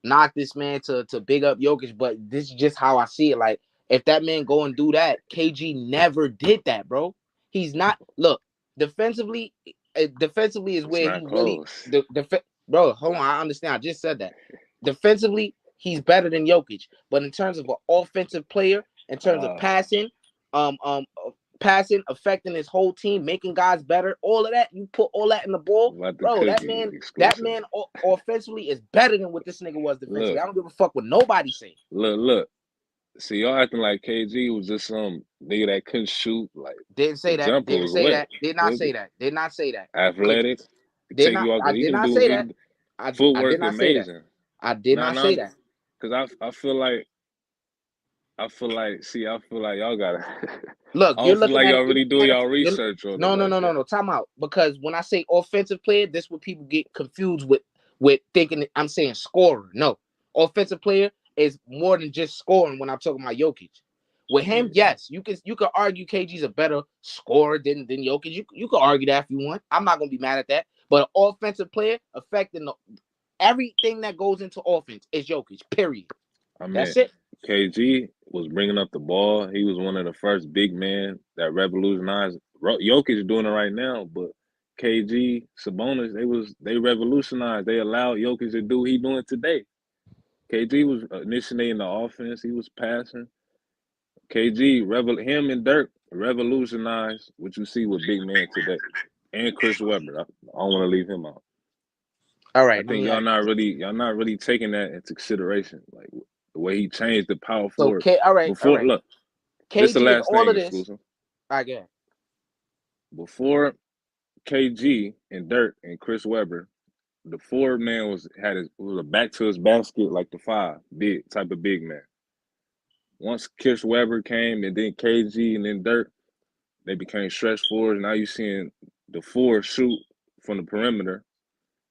knock this man to big up Jokic, but this is just how I see it. Like, if that man go and do that, KG never did that, bro. He's not. Look, defensively, defensively is It's where not he really close. bro. Hold on, I understand. I just said that. Defensively, he's better than Jokic, but in terms of an offensive player, in terms of passing, um, um, passing, affecting his whole team, making guys better, all of that, you put all that in the ball, About to bro. cook That you man, exclusive. offensively is better than what this nigga was defensively. Look, I don't give a fuck what nobody say. look. See, y'all acting like KG was just some nigga that couldn't shoot. Like Didn't the say that. jumper Didn't was say wet. that. Did not say that. Did not say that. Athletic, Did take not. you off. I He did can not do say that. I did footwork not say that. amazing. I did not say that. Because I feel like y'all gotta. Look, I you're don't feel looking like at y'all it. really doing y'all research on it like that. No. Time out. Because when I say offensive player, this is what people get confused with thinking I'm saying scorer. No, offensive player is more than just scoring. When I'm talking about Jokic, with him, yes, you can argue KG's a better scorer than Jokic. You can argue that if you want. I'm not gonna be mad at that. But an offensive player affecting everything that goes into offense is Jokic. Period. I mean, That's it. KG was bringing up the ball. He was one of the first big men that revolutionized. Jokic doing it right now, but KG, Sabonis, they revolutionized. They allowed Jokic to do what he doing today. KG was initiating the offense. He was passing. Him and Dirk revolutionized what you see with big men today, and Chris Webber. I don't want to leave him out. All right. I think y'all not really taking that into consideration, like the way he changed the power forward. All right. Look, this the KG is last all thing of this. exclusive. I get it. Before KG and Dirk and Chris Webber, the 4 man was a back to his basket like the 5 big type of big man. Once Chris Webber came and then KG and then Dirk, they became stretch forwards. Now you're seeing the 4 shoot from the perimeter.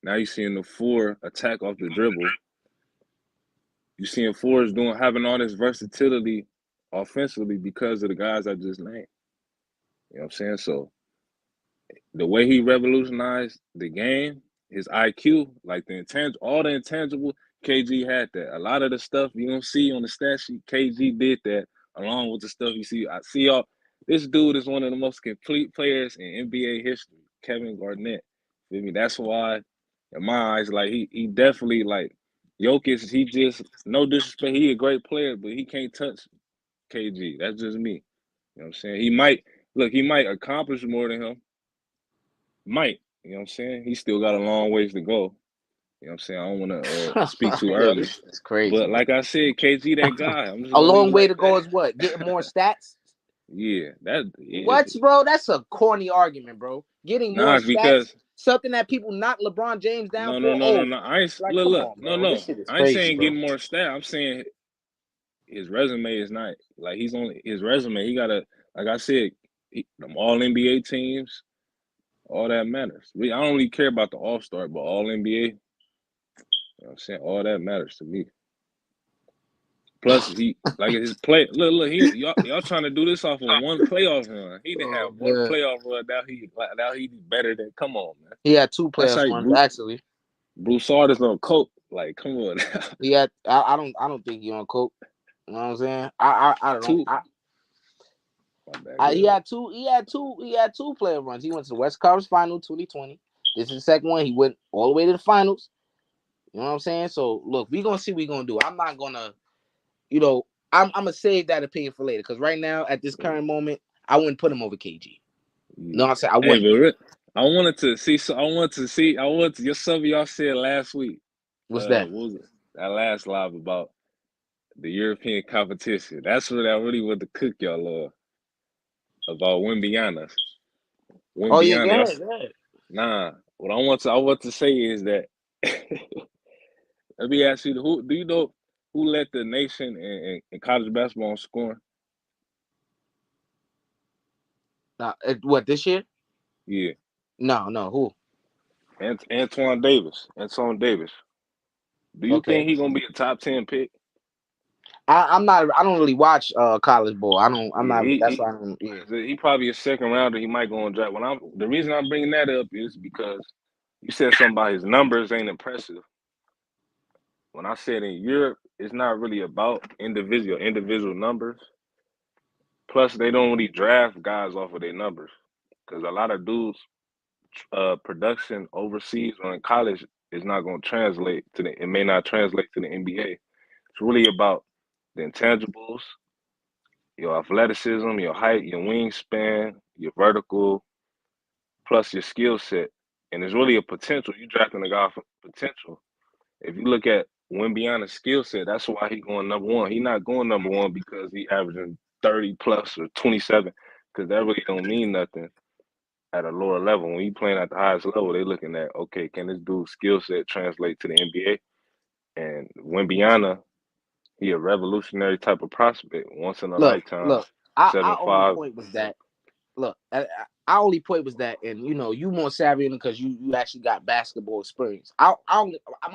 Now you're seeing the 4 attack off the dribble. You're seeing forwards having all this versatility offensively because of the guys I just named. You know what I'm saying? So the way he revolutionized the game, his IQ, like all the intangible, KG had that. A lot of the stuff you don't see on the stat sheet, KG did that along with the stuff you see. I see y'all. This dude is one of the most complete players in NBA history, Kevin Garnett. Feel me? That's why, in my eyes, like he definitely like Jokic. He just no disrespect. He a great player, but he can't touch KG. That's just me. You know what I'm saying? He might accomplish more than him. Might. You know what I'm saying? He still got a long ways to go. You know what I'm saying? I don't want to speak too early. It's crazy. But like I said, KG that guy. I'm just a long way like to go is what? Getting more stats? Yeah. What, bro? That's a corny argument, bro. Getting more it's stats, because something that people knock LeBron James down no. for. I ain't Like, look, come look, on, no, bro. no. This shit is I ain't crazy, saying bro. getting more stats. I'm saying his resume is not like he's only his resume. He gotta, like I said, them all NBA teams, all that matters. I don't really care about the All-Star, but all NBA, you know what I'm saying? All that matters to me. Plus, he like his play. Look, y'all trying to do this off of one playoff run. He didn't have one playoff run. Now he better than. Come on, man. He had 2 playoff runs actually. Broussard is on coke. Like, come on. He had. I don't think he on coke. You know what I'm saying? I don't know. He had two playoff runs. He went to the West Conference Final 2020. This is the second one. He went all the way to the finals. You know what I'm saying? So look, we're gonna see what we're gonna do. I'm not gonna, I'm gonna save that opinion for later because right now, at this current moment, I wouldn't put him over KG. No, I'm saying I wouldn't. Hey, I wanted to see. Some of y'all said last week. What's that? What was it? That last live about the European competition. That's what I really want to cook y'all about Wimbiana. Oh yeah, Wimbiana, yeah, yeah. nah. What I want to say is that let me ask you, who do you know who led the nation in college basketball in scoring? What this year? Yeah, No, who? Antoine Davis. Antoine Davis. Do you Okay. think he gonna be a top 10 pick? I'm not. I don't really watch college ball. I don't. I'm Yeah, not. That's why I don't. Yeah. he probably a second rounder. He might go on draft. The reason I'm bringing that up is because you said something about his numbers ain't impressive. When I said in Europe, it's not really about individual numbers. Plus, they don't really draft guys off of their numbers because a lot of dudes' production overseas or in college is not going to translate to the. It may not translate to the NBA. It's really about the intangibles, your athleticism, your height, your wingspan, your vertical, plus your skill set. And it's really a potential. You drafting a guy for potential. If you look at Wimbiana's skill set, that's why he going number one. He not going number one because he averaging 30 plus or 27, because that really don't mean nothing at a lower level. When you playing at the highest level, they looking at, okay, can this dude's skill set translate to the NBA? And Wimbiana, he a revolutionary type of prospect, once in a lifetime, Look. Our only 7'5". point was that. Look, our only point was that, and you more savvy because you actually got basketball experience. My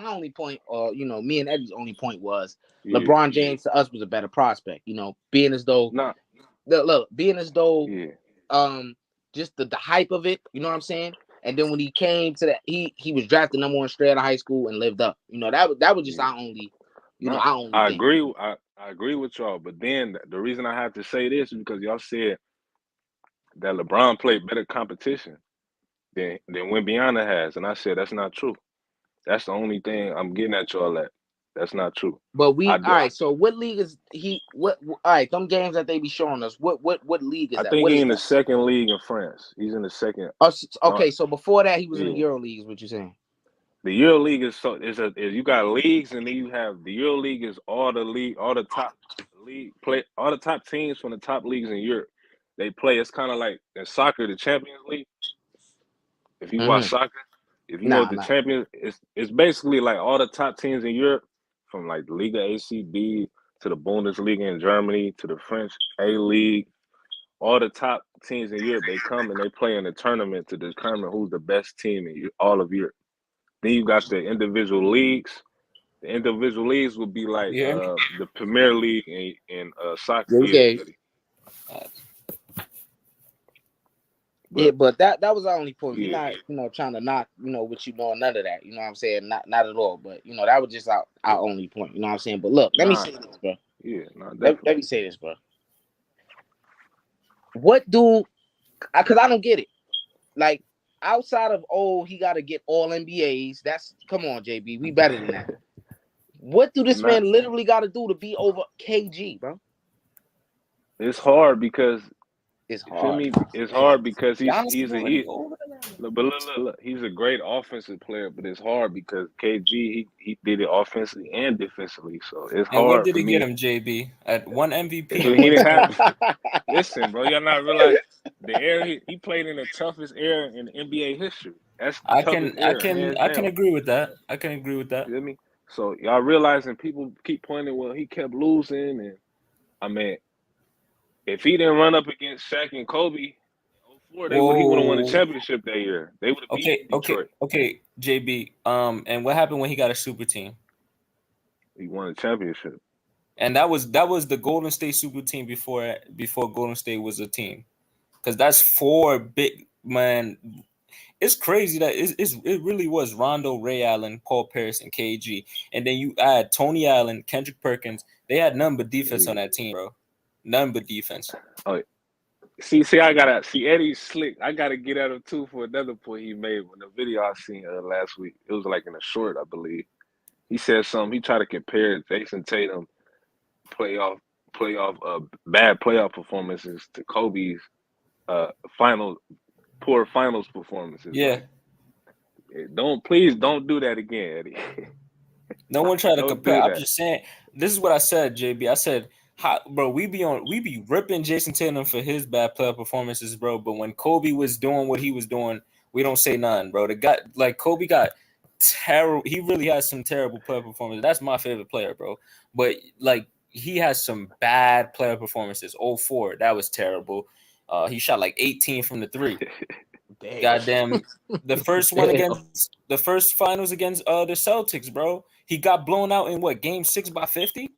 only point, or me and Eddie's only point was Yeah, LeBron James to us was a better prospect. Being as though nah, being as though yeah, just the hype of it. You know what I'm saying? And then when he came to that, he was drafted number one straight out of high school and lived up. That was just yeah. our only, No, our only I thing. agree. I agree with y'all, but then the reason I have to say this is because y'all said that LeBron played better competition than Wimbiana has, and I said that's not true. That's the only thing I'm getting at y'all at. That's not true. But I all do. right. So what league is he? All right, them games that they be showing us. What league is I that? think What he's is in the that? second league in France. He's in the second. Oh, No, okay. So before that, he was in the yeah. Euro League. Is what you're saying? The Euro League is you got leagues, and then you have the Euro League is all the top league play, all the top teams from the top leagues in Europe. They play. It's kind of like in soccer, the Champions League. If you watch Mm-hmm. soccer, if you know what Nah, the nah. Champions, it's basically like all the top teams in Europe, from like the Liga ACB to the Bundesliga in Germany to the French A League. All the top teams in Europe, they come and they play in a tournament to determine who's the best team in all of Europe. Then you got the individual leagues. The individual leagues would be like Yeah. the Premier League in soccer. Yeah, Yeah, okay. Eddie. Yeah, But but that was our only point. We're yeah, not trying to knock what you know, none of that. You know what I'm saying? Not at all. But that was just our only point. You know what I'm saying? But look, let me nah, say this, bro. yeah, nah, Let definitely. me say this, bro. What do? Because I don't get it. Like outside of he got to get all NBAs. That's come on, JB. We better than that. What do this Not, man literally got to do to be over KG, bro? it's hard because It's you feel hard. me? It's hard because Giannis he's is a already older than that. but look, he's a great offensive player, but it's hard because KG he did it offensively and defensively, so it's And what hard did for he get me. him, JB? At one MVP He and one didn't have. championship. Listen, bro, y'all not realize the era he played in the toughest era in NBA history. That's the I toughest can I era, can hands I can down. agree with that. I can agree with that. You feel me? So y'all realizing people keep pointing, well, he kept losing, and I mean, if he didn't run up against Shaq and Kobe in '04, he would have won the Whoa. championship that year. They would have beat Detroit. Okay, JB. And what happened when he got a super team? He won the championship. And that was the Golden State super team before Golden State was a team. Because that's four big man. It's crazy that it really was Rondo, Ray Allen, Paul Pierce, and KG. And then you add Tony Allen, Kendrick Perkins. They had none but defense on that team, bro. None but defense. Oh, see, I gotta see Eddie's slick. I gotta get at him too for another point he made when the video I seen last week. It was like in a short, I believe. He said something. He tried to compare Jason Tatum playoff bad playoff performances to Kobe's poor finals performances. Yeah. Like, please don't do that again, Eddie. No one tried to Don't compare. do I'm that. just saying this is what I said, JB. I said, bro, we be ripping Jason Tatum for his bad player performances, bro. But when Kobe was doing what he was doing, we don't say nothing, bro. Kobe got terrible. He really has some terrible player performances. That's my favorite player, bro. But like he has some bad player performances. 04, that was terrible. He shot like 18 from the three. Damn. Goddamn, the first one against the first finals against the Celtics, bro. He got blown out in what, game 6 by 50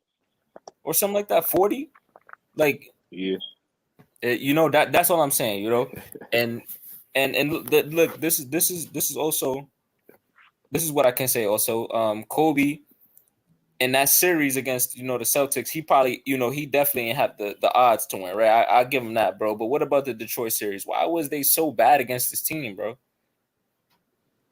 or something like that, 40. Like, yeah, you know that's all I'm saying, you know. And look, this is also this is what I can say also. Kobe in that series against, you know, the Celtics, he probably, you know, he definitely ain't had the odds to win, right? I give him that, bro. But what about the Detroit series? Why was they so bad against this team, bro?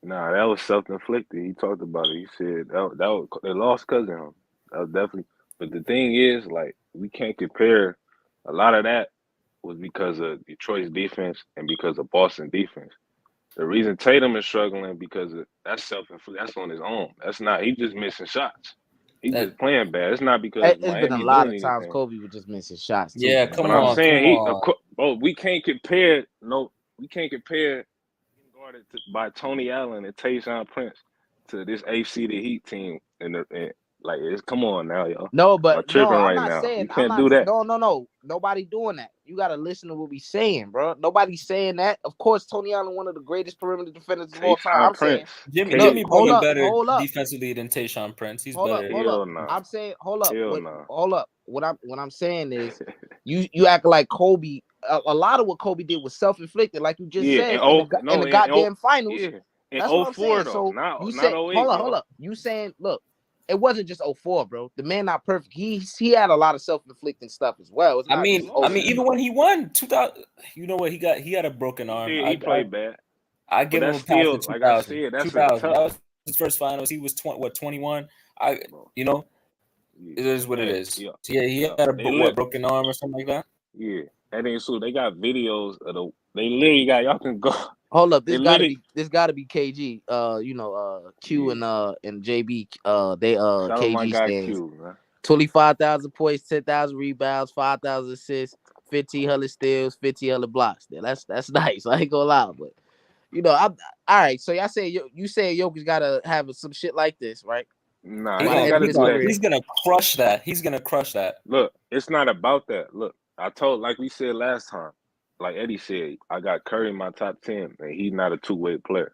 nah, that was self-inflicted. He talked about it. He said that was, they lost because of him. That was definitely. But the thing is, like, we can't compare. A lot of that was because of Detroit's defense and because of Boston defense. The reason Tatum is struggling because that's self-inflicted. That's on his own. That's not. He just missing shots. He's just playing bad. It's not because It's Miami been a lot doing of times anything. Kobe was just missing shots. Too, Yeah, man. come But I'm on, saying come on. bro, we can't compare. No, we can't compare guarded by Tony Allen and Tayshaun Prince to this AC the Heat team. And like, it's come on now, y'all. No, I'm but tripping no, I'm right not now. saying. You I'm can't not. do that. No. Nobody doing that. You gotta listen to what we saying, bro. Nobody's saying that. Of course, Tony Allen, one of the greatest perimeter defenders of all time. Tayshaun I'm saying. Prince. Jimmy Butler better Hold up. defensively than Tayshaun Prince. He's Hold better. up. Hell nah. I'm saying, hold up. Hell nah. Hold up. What I'm saying is, you act like Kobe. A lot of what Kobe did was self-inflicted, like you just said in the goddamn finals. Yeah. In That's what I'm 04 saying. though, So not you 08. said, hold up. You saying, look, it wasn't just 04, bro. The man not perfect. He had a lot of self-inflicting stuff as well. It's not I mean, even when he won 2000, you know what, he had a broken arm. He played bad. I give But him a that's pass still, for like I 2000. said, that's 2000. a That tough. was his first finals. He was 21. You know, it is what it is. Yeah, he had a broken arm or something like that. Yeah, that ain't so. They got videos of the. They literally got, y'all can go. Hold up, this gotta be KG. Q and JB. They Shout out my KG guy stands. Q, man. 25,000 points, 10,000 rebounds, 5,000 assists, 1,500 steals, 1,500 blocks. That's nice. I ain't gonna lie, but you know, I'm all right. So y'all say you say Jokic gotta have some shit like this, right? Nah, he ain't gotta do that. He's gonna crush that. He's gonna crush that. Look, it's not about that. Look, I told, like we said last time, like Eddie said, I got Curry in my top 10, and he's not a two-way player.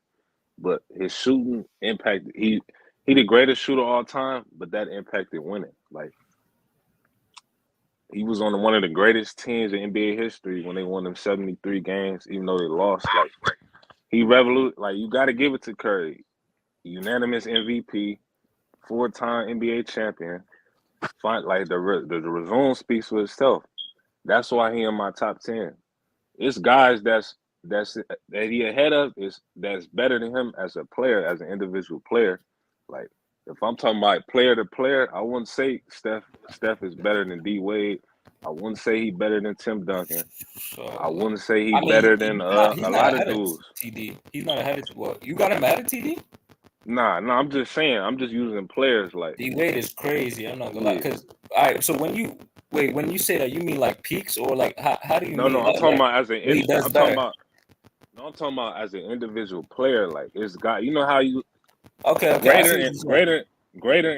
But his shooting impacted. He the greatest shooter of all time, but that impacted winning. Like, he was on one of the greatest teams in NBA history when they won them 73 games, even though they lost. Like, he revolutionized. Like, you got to give it to Curry, unanimous MVP, 4-time NBA champion. Like the resume speaks for itself. That's why he in my top 10. It's guys that he ahead of that's better than him as a player, as an individual player. Like, if I'm talking about player to player, I wouldn't say Steph is better than D Wade. I wouldn't say he better than Tim Duncan. I wouldn't say he better than a lot of dudes. TD. He's not ahead of what? You got him ahead of TD? Nah, I'm just saying. I'm just using players like D Wade is crazy. I'm not gonna lie. Cause all right, so when you say that, you mean like peaks or like how do you mean? No, I'm talking about as an I'm talking about as an individual player. Like, it's got, you know how you okay. greater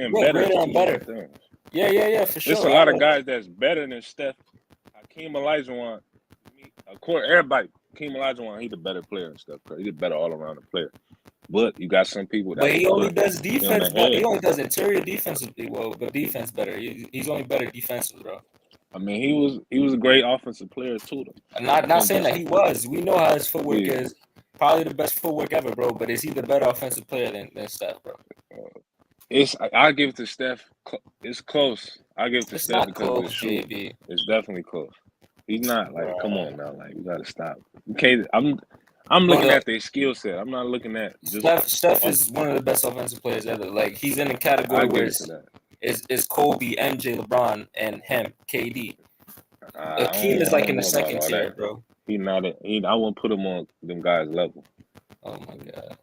and better. Yeah, for sure. There's a lot of guys that's better than Steph. Hakeem Olajuwon, of course, everybody. Hakeem Olajuwon, he's the better player than Steph Curry. He's the better all-around player. But you got some people that. But he only does defense. He only does interior defense. Well, the defense better. He's only better defensive, bro. I mean, he was a great offensive player too, though. I'm not saying that he was. We know how his footwork is. Probably the best footwork ever, bro. But is he the better offensive player than Steph, bro? I give it to Steph. It's close. I give it to Steph because close, of the shoot. JB. It's definitely close. He's not like, come on now, like, we gotta stop. Okay, I'm looking at their skill set. I'm not looking at just Steph is one of the best offensive players ever. Like, he's in a category where it's Kobe, MJ, LeBron, and him, KD. Hakeem is like in the second tier, bro. I won't put him on them guys' level. Oh my god.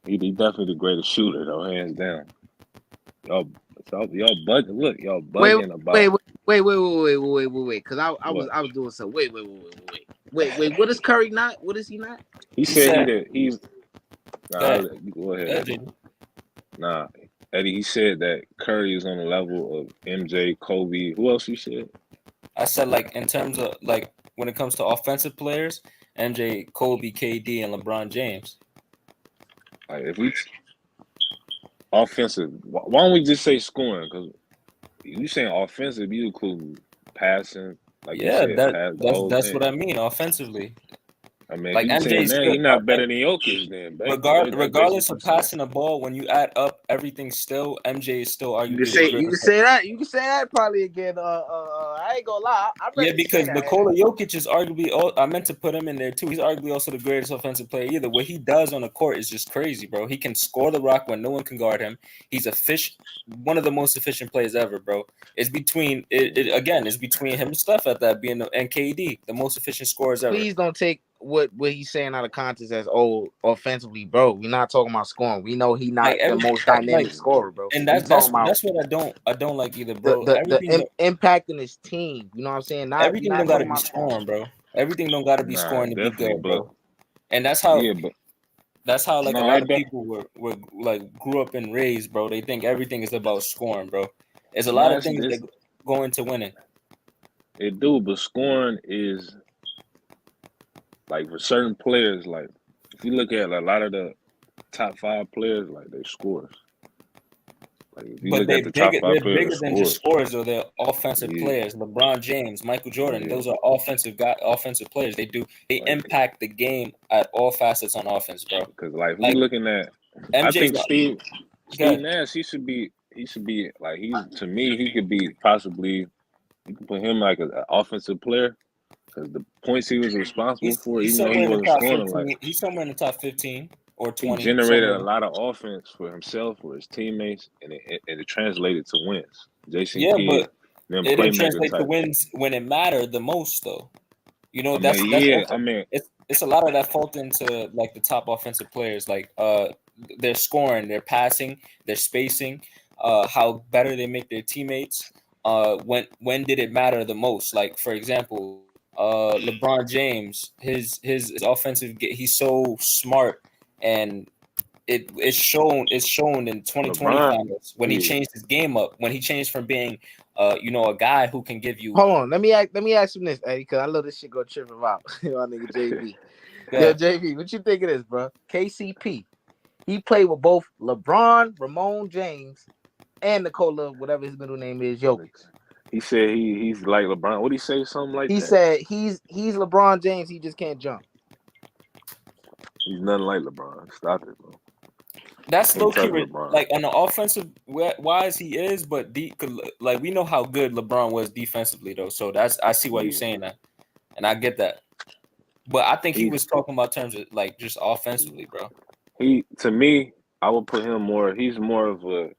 He definitely the greatest shooter though, hands down. So y'all bugging. Look, y'all Wait, bugging about wait. Because I what? was doing so. Wait. What is Curry not? What is he not? He He said said he's. Nah, that. you go ahead, Eddie. Nah, Eddie. He said that Curry is on the level of MJ, Kobe. Who else you said? I said like in terms of like when it comes to offensive players, MJ, Kobe, KD, and LeBron James. Like if we offensive, why don't we just say scoring? Because you saying offensive, you include passing, like you Yeah, said, pass the whole that's thing. what I mean offensively. I mean, if Like you saying MJ's that, good. he's not better than Jokic, then that's Regardless basically of saying. passing the ball, when you add up everything, still MJ is still You can arguably the say greatest. that. You can say that probably again. I ain't gonna lie. I'm Yeah, ready to say because that. Nikola Jokic is arguably. I meant to put him in there too. He's arguably also the greatest offensive player. Either what he does on the court is just crazy, bro. He can score the rock when no one can guard him. He's one of the most efficient players ever, bro. It's between it's between him and Steph at that being and KD, the most efficient scorers ever. Please don't take what he's saying out of context as offensively, bro. We're not talking about scoring. We know he not Like the most dynamic scorer, bro. and We talking about that's what I don't like either, the bro. impact in his team. You know what I'm saying? Everything Not don't gotta talking be about scoring, bro. Everything don't gotta be Nah, scoring to be definitely, good, but bro. And that's yeah, but how like a no, lot of people were like grew up and raised, bro. They think everything is about scoring, bro. There's a lot of things that go into winning. It do, but scoring is like for certain players. Like if you look at a lot of the top 5 players, like they scores. Like if you But look at the top 5 they're players, bigger they than just scores. scorers, or they're offensive Yeah, players. LeBron James, Michael Jordan, yeah. those are offensive players. They Like, impact the game at all facets on offense, bro. because like we Like looking at, I MJ's think Steve good. Nash, he should be like to me he could be possibly you can put him like an offensive player because the points he was responsible for, He's even though he somewhere in the wasn't top scoring, 15. like He's somewhere in the top 15 or he 20. generated a Somewhere. lot of offense for himself, for his teammates, and it translated to wins. Jason Yeah, Kidd, but them it didn't playmaker translate to type. wins when it mattered the most, though. You know, I mean, that's yeah, also it's a lot of that fault into like the top offensive players, like their scoring, their passing, their spacing, how better they make their teammates. When did it matter the most? Like for example, LeBron James, his offensive, he's so smart, and it's shown in 2020 LeBron. finals when he Yeah, changed his game up, when he changed from being a guy who can give you. Hold on, let me ask you this, Eddie, because I love this shit go tripping out. My nigga JB. Yo, JB, what you think of this, bro? KCP. He played with both LeBron, Ramon James, and Nikola, whatever his middle name is, Jokic. he said he's like LeBron. What did he say? Something like He that. said he's LeBron James. He just can't jump. He's nothing like LeBron. Stop it, bro. That's Can't low touch key, LeBron. like on the offensive wise, he is, but like we know how good LeBron was defensively, though. So I see why you're saying that, and I get that. But I think he was talking about terms of like just offensively, bro. To me, I would put him more. He's more of a.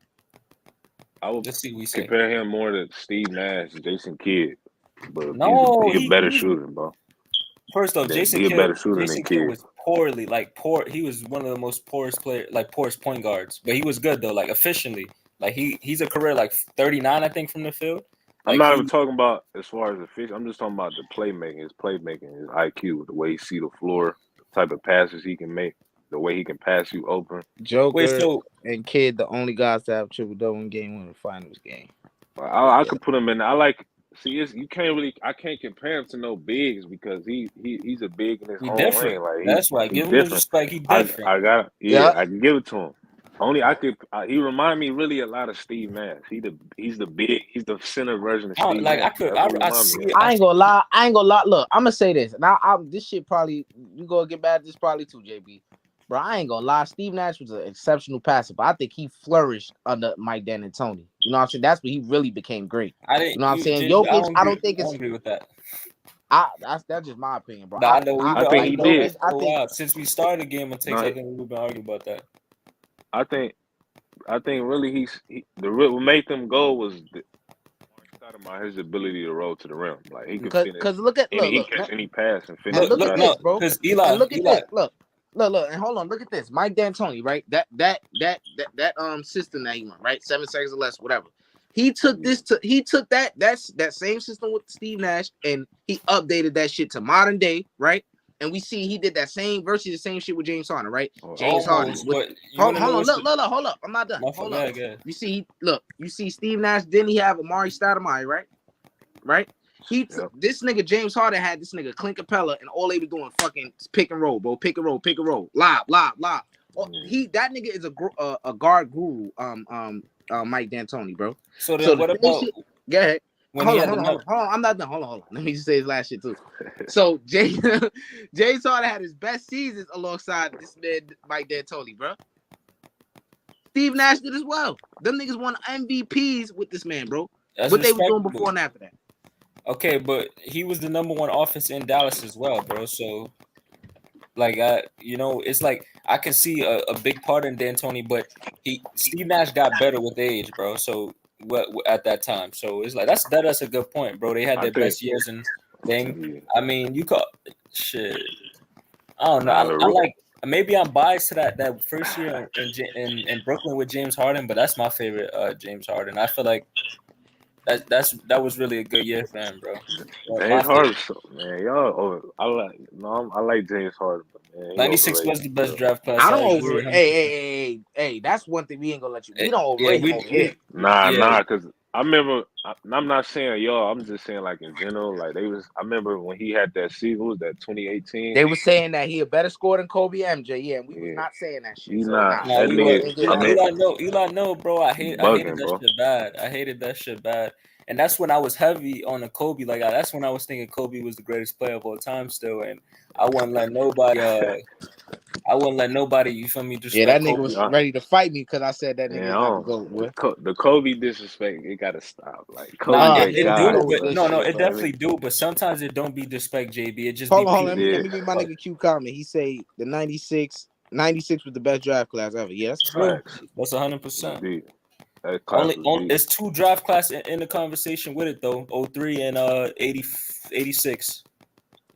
I would Let's see what we say. compare him more to Steve Nash, Jason Kidd, but No, he's a better shooter, bro. First off, Jason He a better Kidd, shooter than Kidd. was poor. He was one of the most poorest point guards, but he was good though, like efficiently. Like he's a career like 39, I think, from the field. Like, I'm not even talking about as far as the fish. I'm just talking about the playmaking, his IQ, the way he see the floor, the type of passes he can make, the way he can pass you open. Joker and Kidd, the only guys to have triple double in game 1 of the finals game. I could put him in. I can't compare him to no bigs because he's a big in his own lane. Like that's right. Give him his respect. He's different. I can give it to him. Only I could. He reminded me really a lot of Steve Nash. He's the center version of Steve Nash. I ain't gonna lie. Look, I'm gonna say this. Now, this shit probably you gonna get bad at this probably too, JB. Bro, I ain't gonna lie. Steve Nash was an exceptional passer, but I think he flourished under Mike D'Antoni. You know what I'm saying? That's when he really became great. You know what I'm saying? Jokic, I don't think it's. I don't agree with that. That's just my opinion, bro. I think he did. Since we started the game of takes, I think we've been arguing about that. I think really what made them go was his ability to roll to the rim. Like he could finish. Because look at any pass and finish. Look at this, bro. Because Eli, look at this. look, and hold on. Look at this, Mike D'Antoni, right? That system that he went, right? 7 seconds or less, whatever. He took that same system with Steve Nash, and he updated that shit to modern day, right? And we see he did that same the same shit with James Harden, right? James Harden. But hold on, look, hold up. I'm not done. Hold up. You see Steve Nash. Didn't he have Amari Stoudemire, right? Right. This nigga James Harden had this nigga Clint Capella, and all they were doing fucking pick and roll, bro. Pick and roll, lob. That nigga is a guard guru. Mike D'Antoni, bro. So what about? Go ahead. Hold on. I'm not done. Hold on. Let me just say his last shit too. So James Harden had his best seasons alongside this man Mike D'Antoni, bro. Steve Nash did as well. Them niggas won MVPs with this man, bro. What they were doing before and after that. Okay, but he was the number one offense in Dallas as well, bro. So, like, it's like I can see a big part in D'Antoni, but Steve Nash got better with age, bro. So at that time, so it's like that's a good point, bro. They had their best years and thing. I mean, you could shit. I don't know. I like maybe I'm biased to that first year in Brooklyn with James Harden, but that's my favorite James Harden. I feel like. That was really a good year for him, bro. James Harden, man, y'all. I like James Harden, but man, 96 was the best draft class. I don't over. Hey, that's one thing we ain't gonna let you. We don't overrate him over here. Nah, because I remember. I'm not saying y'all. I'm just saying like in general. Like I remember when he had that season. Was that 2018? They were saying that he a better scorer than Kobe MJ. Yeah, and we was not saying that shit. Eli, no, bro. I hated that shit bad. I hated that shit bad. And that's when I was heavy on the Kobe. Like that's when I was thinking Kobe was the greatest player of all time still. And I wouldn't let nobody. You feel me? That nigga was ready to fight me because I said that nigga not the GOAT. The Kobe disrespect, it gotta stop. Like Kobe, it definitely do. But sometimes it don't be disrespect, JB. It just hold on. Let me read my nigga Q comment. He say the 96 was the best draft class ever. Yes, that's 100%. It's two draft class in the conversation with it though. 03 and 86.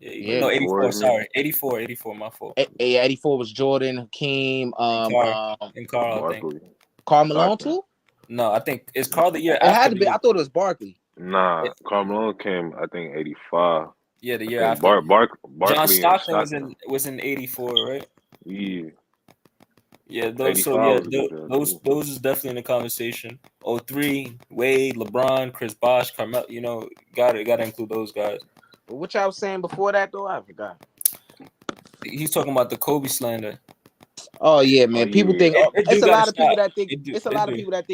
No, 84. Sorry, 84. My fault. 84 was Jordan, Hakeem, and Carl. I think. Carl Malone too? No, I think it's Carl the year. It had to be. I thought it was Barkley. Nah, Carl Malone came. I think 85. Yeah, the year after. Barkley John Stockton was in 84, right? Yeah. Yeah, those is definitely in the conversation. 03, Wade, LeBron, Chris Bosh, Carmelo. Gotta include those guys. But what y'all was saying before that though, I forgot. He's talking about the Kobe slander. Oh yeah, man. People think it's a lot of people that think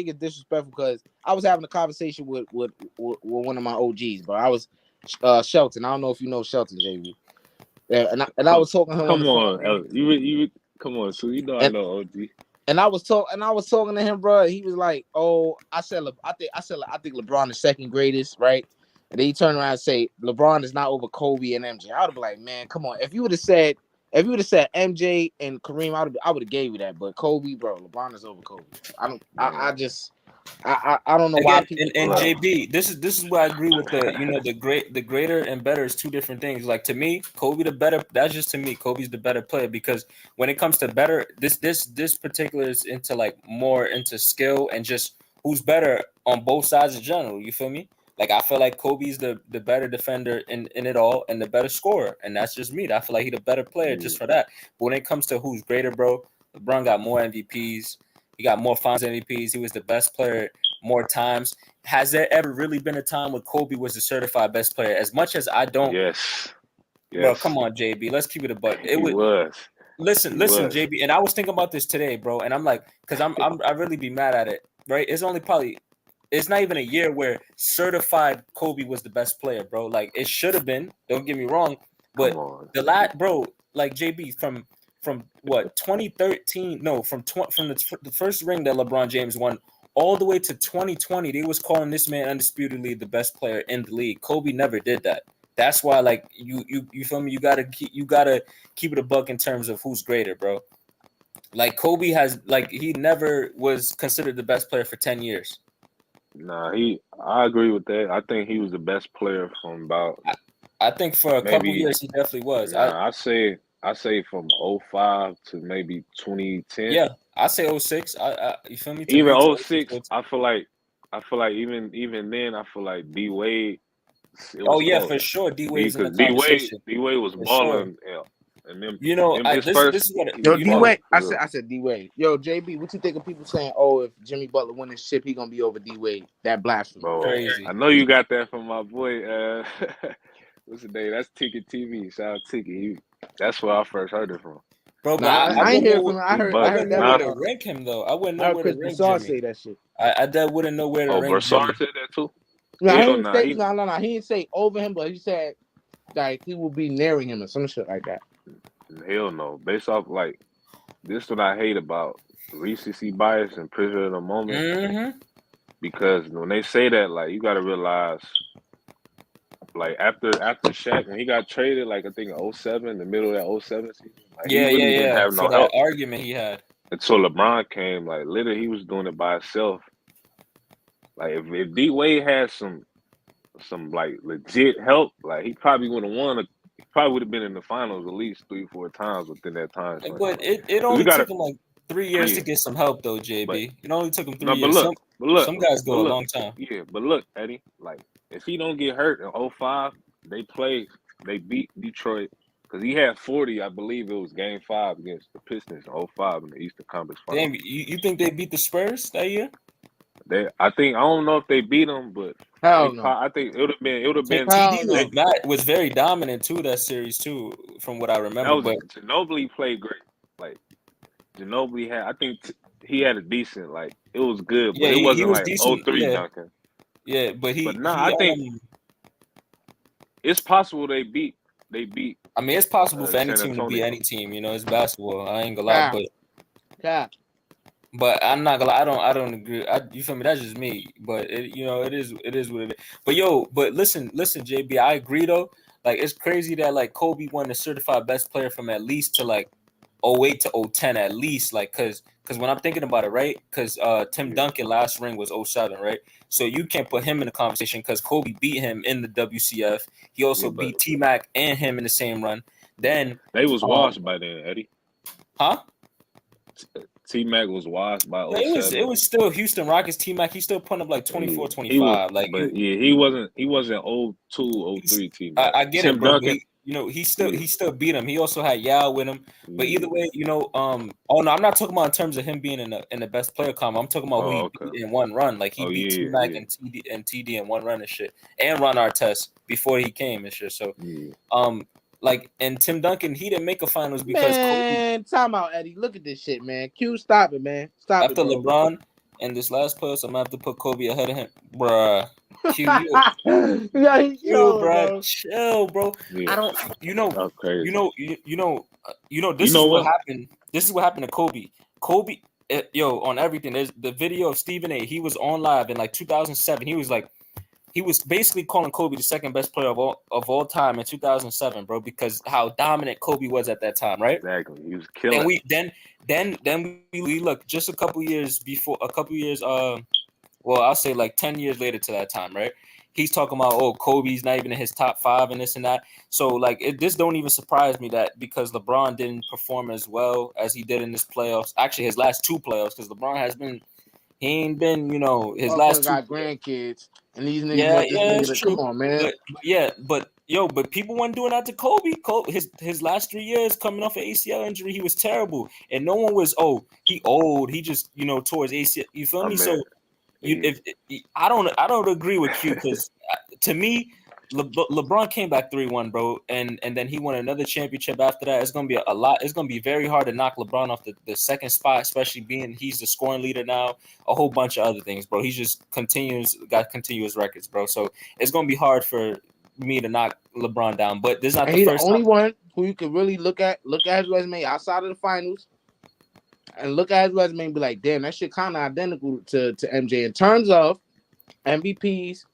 it's disrespectful because I was having a conversation with one of my OGs, bro. I was Shelton. I don't know if you know Shelton, JV. Yeah, and I was talking to him. Come on, you come on, so I know OG. And I was talking to him, bro. He was like, "Oh, I think LeBron is second greatest, right?" And then he turned around and say LeBron is not over Kobe and MJ. I would be like, man, come on. If you would have said MJ and Kareem, I would have gave you that. But Kobe, bro, LeBron is over Kobe. I don't know why people. And JB, this is where I agree with the greater and better is two different things. Like to me, Kobe the better. That's just to me. Kobe's the better player because when it comes to better, this particular is into like more into skill and just who's better on both sides in general. You feel me? Like I feel like Kobe's the better defender in it all and the better scorer, and that's just me. I feel like he's the better player just for that. But when it comes to who's greater, bro, LeBron got more MVPs. He got more Finals MVPs. He was the best player more times. Has there ever really been a time when Kobe was the certified best player? As much as I don't, yes. Bro, come on, JB. Let's keep it a buck. It was. Listen, JB. And I was thinking about this today, bro. And I'm like, because I really be mad at it, right? It's not even a year where certified Kobe was the best player, bro. Like it should have been. Don't get me wrong, but like JB from what 2013? No, from the first ring that LeBron James won all the way to 2020, they was calling this man undisputedly the best player in the league. Kobe never did that. That's why, like you feel me? You gotta keep it a buck in terms of who's greater, bro. Like Kobe he never was considered the best player for 10 years. Nah, I agree with that. I think he was the best player from about. I think for a couple years he definitely was. I say I say from 05 to maybe 2010. Yeah, I say 06. You feel me? To Even me, to 06, 06. I feel like even then, I feel like D Wade, it Oh was yeah, close. for sure. D D Wade's in the because conversation D Wade was for sure. balling, and them You know, his this first is what he Yo, was D balling Wade. for real. I said D Wade. Yo, JB, what you think of people saying, "Oh, if Jimmy Butler win this ship, he gonna be over D Wade"? That blasphemy. Bro, I crazy, know you got that from my boy. What's his name? That's Tiki TV. Shout out Tiki. That's where I first heard it from. bro. But Nah, I ain't wouldn't hear know. from him. He I I bugging. heard wouldn't know that where Nah, was to rank him though. I wouldn't I know heard where to Chris rank Broussard Jimmy. say that shit. I wouldn't know where to oh, rank Broussard Jimmy. said that too. No, he Hell didn't nah. say no. He didn't say over him, but he said like he will be nearing him or some shit like that. Hell no. Based off like this, what I hate about recency bias and prisoner of the moment. Mm-hmm. Because when they say that, like you got to realize, like after Shaq when he got traded, like I think in '07, the middle of that '07 season, like he really didn't Yeah. have For no that help argument he had. until LeBron came. Like literally, he was doing it by himself. Like if D Wade had some like legit help, like he probably would have won. He probably would have been in the finals at least 3-4 times within that time frame. But it Cause we only got to, took him like 3 years to yeah. get some help though, But JB. It only took him no, 3 years. Some guys but go a look, long time. yeah, but look, Eddie, like if he don't get hurt in '05, they beat Detroit because he had 40, I believe it was game 5 against the Pistons in '05 in the Eastern Conference Finals. Damn, you think they beat the Spurs that year? I don't know if they beat them, but Hell no. I think it would have been, Hell TD no. was very dominant too that series too, from what I that remember. was, But Ginobili played great. Like, Ginobili had, I think he had a decent, like, it was good, yeah, but it he wasn't was like decent. '03 Yeah, Duncan. yeah. But But nah, I think it's possible they beat I mean, it's possible for any San team to beat Antonio. any team. You know, it's basketball. I ain't gonna lie, Cap. Cap. but I'm not gonna lie. I don't agree. You feel me? That's just me. But it is what it is. But listen, JB. I agree though. Like it's crazy that like Kobe won the certified best player from at least to like '08 to '10 at least. Like because when I'm thinking about it, right? Because Tim Yeah, Duncan last ring was '07, right? So you can't put him in the conversation because Kobe beat him in the WCF. He yeah, also but beat T Mac and him in the same run. Then, they was um, washed by then, Eddie. huh? T Mac was washed by No, it '07. was still Houston Rockets T Mac. He's still putting up like 24, Yeah, he was, 25. Like but yeah, he wasn't '02, he's, '03 T Mac. I get it, Tim bro. But Duncan, yeah, he still beat him. He also had Yao with him. But either yeah. way, oh no, I'm not talking about in terms of him being in the best player combo. I'm talking about who Oh, he okay. beat in one run. Like he Oh beat T yeah, Mac yeah, and TD in one run and shit, and Ron Artest before he came and shit. So yeah. like and Tim Duncan, he didn't make a finals because Kobe Man, time out, Eddie. Look at this shit, man. Q, stop it, man. Stop it, after bro. LeBron and this last playoffs, I'm gonna have to put Kobe ahead of him, bruh. Q, bro, bro. chill, bro. Yeah, I don't, that's crazy. this You is know what what? happened. This is what happened to Kobe. On everything. There's the video of Stephen A. He was on live in like 2007. He was basically calling Kobe the second best player of all time in 2007, bro, because how dominant Kobe was at that time, right? Exactly, he was And killing. we look just a couple years before, well, I'll say like 10 years later to that time, right? He's talking about, oh, Kobe's not even in his top 5 and this and that. So like this don't even surprise me that because LeBron didn't perform as well as he did in this playoffs. Actually, his last 2 playoffs, because he ain't been, his last Motherfucker 2 got grandkids, and these niggas Yeah, want this nigga it's to come true. on, man. But people weren't doing that to Kobe. His last 3 years coming off an ACL injury, he was terrible, and no one was. Oh, he old. He just towards ACL. You feel I me? mean, So if I don't agree with you because to me. LeBron came back 3-1, bro, and then he won another championship after that. It's gonna be a lot. It's gonna be very hard to knock LeBron off the second spot, especially being he's the scoring leader now. A whole bunch of other things, bro. He just got continuous records, bro. So it's gonna be hard for me to knock LeBron down. But this is not And the he's the first only time. one who you can really look at his resume outside of the finals, and look at his resume and be like, damn, that shit kind of identical to MJ in terms of MVPs.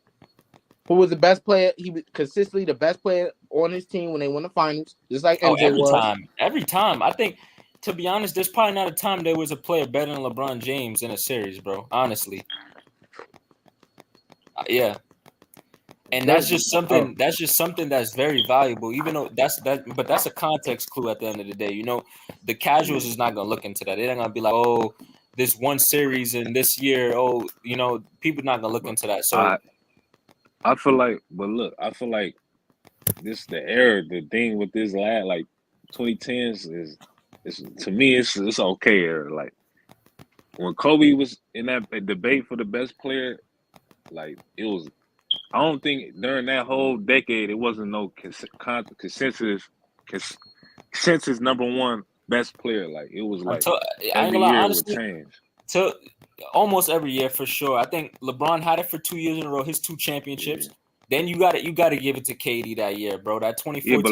Who was the best player? He was consistently the best player on his team when they won the finals, just like Oh, MJ was. every time. I think, to be honest, there's probably not a time there was a player better than LeBron James in a series, bro. Honestly, yeah. And that's just something. That's just something that's very valuable. Even though but that's a context clue at the end of the day. You know, the casuals is not gonna look into that. They're not gonna be like, oh, this one series in this year. Oh, you know, people not gonna look into that. So I feel like, but look, I feel like this the era. The thing with this lad, like 2010s, is to me, it's okay era. Like when Kobe was in that debate for the best player, like it was. I don't think during that whole decade it wasn't no consensus number one best player. Like it was like I ain't every gonna lie, year it would honestly, change. to almost every year for sure. I think LeBron had it for 2 years in a row, his 2 championships. Yeah. Then you got to give it to KD that year, bro. That 2014. Yeah, but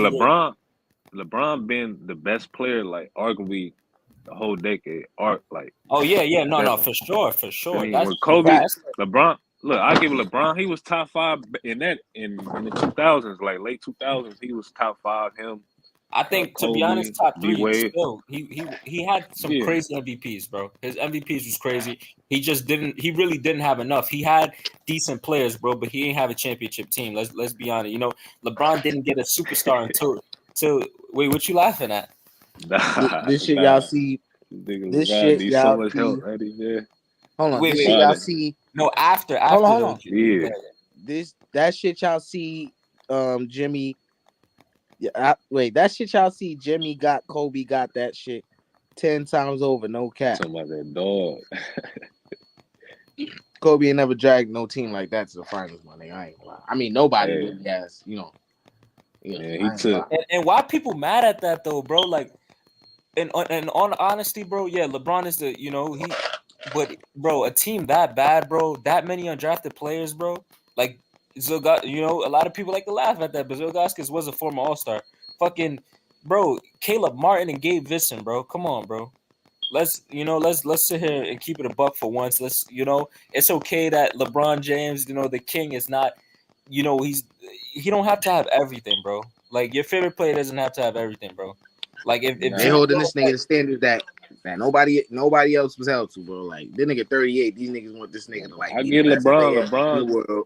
LeBron been the best player, like arguably the whole decade. Like oh yeah, no, for sure. I mean, That's when Kobe, that's LeBron, look, I give LeBron. He was top 5 in the 2000s, like late 2000s. He was top 5. Him, I think to be Kobe, honest, top 3 D-Wade. still. He had some crazy MVPs, bro. His MVPs was crazy. He really didn't have enough. He had decent players, bro, but he didn't have a championship team. Let's be honest. You know, LeBron didn't get a superstar until wait, what you laughing at? This shit y'all see. This shit needs y'all so much see. help, Eddie. Yeah. Hold on. Wait, This shit y'all see. No, after. Hold on. Yeah. That shit y'all see. Jimmy. Yeah. That shit y'all see. Jimmy got Kobe got that shit 10 times over. No cap. Talking about that dog. Kobe ain't never dragged no team like that to the finals, my nigga. I ain't gonna lie. I mean, nobody really has. You know. Yeah, he took. And why people mad at that though, bro? Like. And on honesty, bro, yeah, LeBron is the, you know, but bro, a team that bad, bro, that many undrafted players, bro, like Zilgauskas, you know, a lot of people like to laugh at that, but Zilgauskas was a former All-Star. Fucking, bro, Caleb Martin and Gabe Vincent, bro, come on, bro. Let's sit here and keep it a buck for once. Let's, you know, it's okay that LeBron James, you know, the king is not, you know, he don't have to have everything, bro. Like your favorite player doesn't have to have everything, bro. Like if they holding this nigga the standard that nobody else was held to, bro. Like this nigga 38, these niggas want this nigga to like. I get LeBron.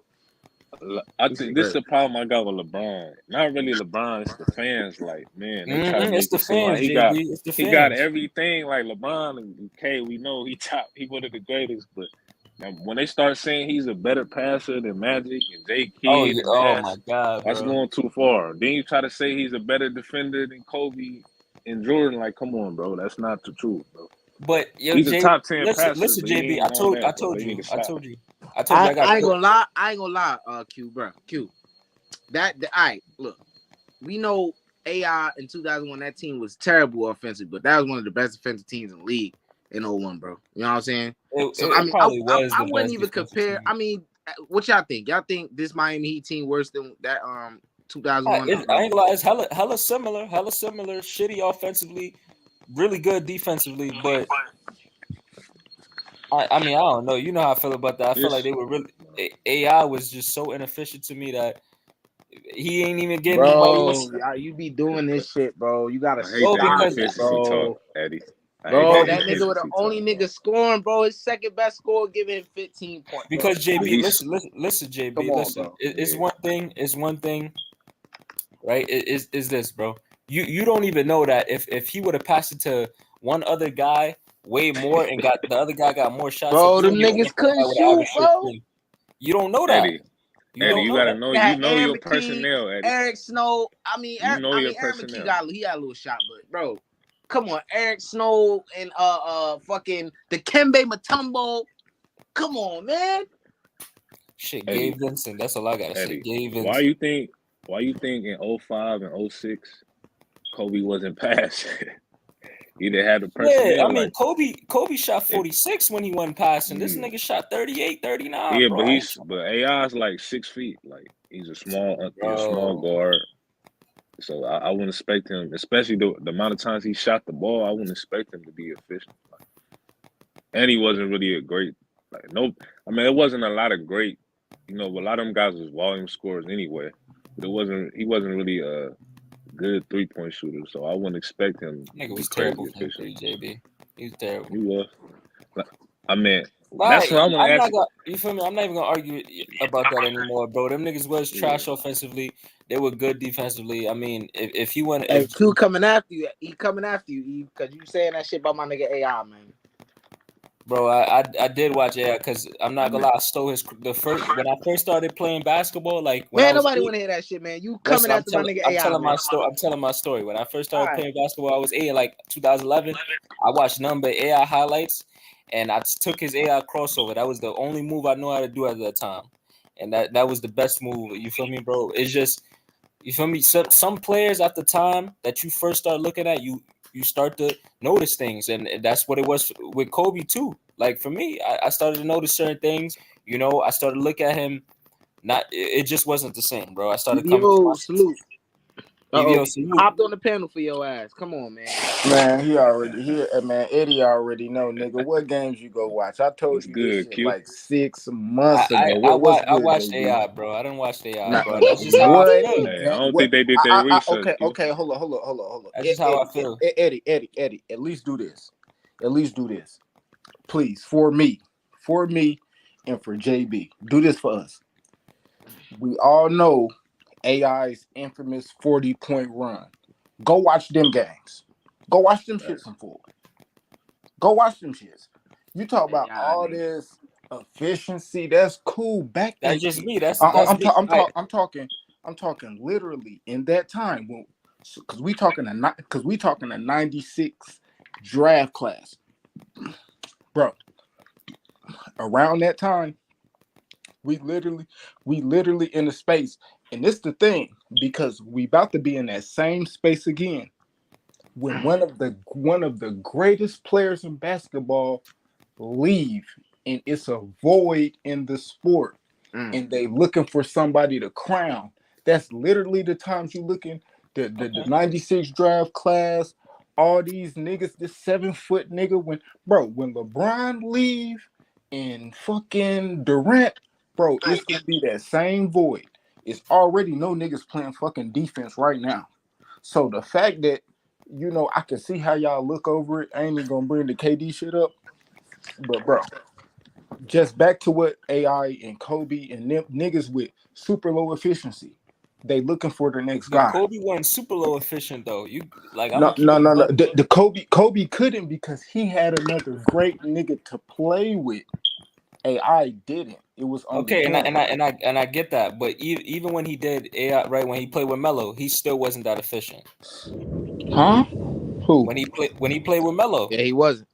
I think this is the problem I got with LeBron. Not really LeBron, it's the fans. Like, man, they try to make it seem like he got everything. Like LeBron, okay, we know he one of the greatest, but when they start saying he's a better passer than Magic and J. Kidd, oh my god, that's going too far. Then you try to say he's a better defender than Kobe and Jordan. Like, come on, bro, that's not the truth, bro. But yo, he's a top 10 passer. Listen, JB, I told you. I ain't gonna lie, Q, bro. Q. All right, look. We know AI in 2001, that team was terrible offensively, but that was one of the best defensive teams in the league in 01, bro. You know what I'm saying? I wouldn't even compare. I mean, what y'all think? Y'all think this Miami Heat team worse than that 2001? I ain't gonna lie, it's hella similar, shitty offensively, really good defensively, but I mean, I don't know. You know how I feel about that. I feel like they were really AI was just so inefficient to me that he ain't even getting. Bro, you be doing this shit, bro. You gotta bro. Eddie. Bro, that nigga was the only nigga scoring, bro. His second best score, giving 15 points. Bro. Because JB, listen, JB, listen. It's one thing, right? Is this, bro? You don't even know that if he would have passed it to one other guy way more and the other guy got more shots. Bro, them niggas couldn't shoot, bro. You don't know that. Eddie, you gotta know. You know your personnel, Eddie. Eric Snow. I mean, your Eric personnel. He got a little shot, but bro, come on, Eric Snow and fucking the Dikembe Mutombo. Come on, man. Shit, Gabe Vincent. That's all I gotta say. Gabe Vincent. Why you think in 05 and 06 Kobe wasn't passed? He didn't have the personnel. Yeah, I mean, Kobe shot 46 when he wasn't passing. This nigga shot 38, 39. Yeah, bro. but AI's like 6 feet. Like he's a small guard. So I wouldn't expect him, especially the amount of times he shot the ball. I wouldn't expect him to be efficient. And he wasn't really a great. It wasn't a lot of great. You know, a lot of them guys was volume scorers anyway. But he wasn't really a good 3-point shooter, so I wouldn't expect him. Nigga was terrible for JB. He was terrible. He was. I mean, That's Right. what I want to I'm ask not you. gonna. You feel me? I'm not even gonna argue about that anymore, bro. Them niggas was trash offensively. They were good defensively. I mean, if he went, Hey, if Q coming after you. He coming after you, because you saying that shit about my nigga AI, man. bro, I did watch AI because I'm not gonna lie. I stole the first when I first started playing basketball, like when I Man, was nobody 8. want to hear that shit, man. You coming Listen, after my nigga I'm AI, telling man. my story. I'm telling my story. When I first All started right. playing basketball, I was 8, like 2011. I watched number AI highlights, and I took his AI crossover. That was the only move I know how to do at that time, and that was the best move. You feel me, bro? It's just you feel me. Some players at the time that you first start looking at, you start to notice things, and that's what it was with Kobe too. Like for me, I started to notice certain things. You know, I started to look at him. Not it just wasn't the same, bro. I started coming to my Yo, salute. EVO salute. Hopped on the panel for your ass. Come on, man. Man, man, Eddie already know, nigga. What games you go watch? I told What's you this good, shit Q? like 6 months ago. What's I good, watched JB? AI, bro. I didn't watch AI, Nah, bro. That's just how I what feel. Hey, I don't what think they did their research, okay, Q. hold on. That's just how I feel. Eddie, at least do this. At least do this. Please, for me, and for JB. Do this for us. We all know AI's infamous 40-point run. Go watch them games. Go watch them shits in full. Go watch them shits. You talk about AI, all man. this efficiency. That's cool. Back That's in, just me. That's I'm me. All right. talking literally in that time when, because we talking a 96 draft class, bro. Around that time, we literally in the space, and this the thing because we about to be in that same space again when one of the greatest players in basketball leave, and it's a void in the sport, and they looking for somebody to crown. That's literally the times you looking the 96 draft class, all these niggas, this 7-foot nigga, when LeBron leave and fucking Durant, bro, it's gonna be that same void. It's already no niggas playing fucking defense right now. So the fact that, I can see how y'all look over it. I ain't even gonna bring the KD shit up. But bro, just back to what AI and Kobe and them niggas with super low efficiency. They looking for the next But guy. Kobe wasn't super low efficient though. You like I'm No, gonna keep it. no. The Kobe couldn't because he had another great nigga to play with. AI didn't. It was only Okay, him. and I get that, but even when he did AI, right, when he played with Melo, he still wasn't that efficient. Huh? Who? When he played with Melo, Yeah, he wasn't.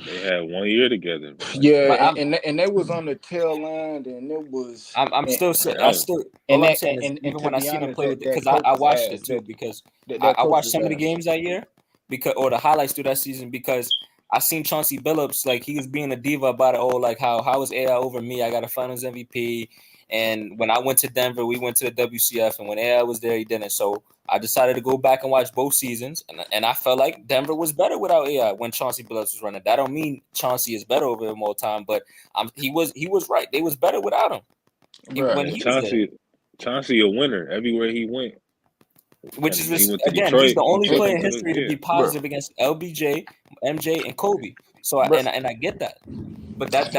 They had 1 year together. Like, Yeah, but and they was on the tail end, and it was. I'm And, still man, I that was, still and all I'm that saying is and even to when I be seen him honest, play with it, that because coach I was watched ass. it too because That I coach watched was some of the ass. games that year because or the highlights through that season because I seen Chauncey Billups like he was being a diva about it. Oh, like how is AI over me? I got a Finals MVP. And when I went to Denver, we went to the WCF, and when AI was there, he didn't. So I decided to go back and watch both seasons, and I felt like Denver was better without AI when Chauncey Billups was running. That don't mean Chauncey is better over him all the time, but he was right. They was better without him when Bruh. and he was there. Chauncey a winner everywhere he went. Which And is when he this went to again? He's Detroit, the only Detroit player done in took it. history to Yeah, be positive against LBJ, MJ, and Kobe. So Bruh. and I get that, but that's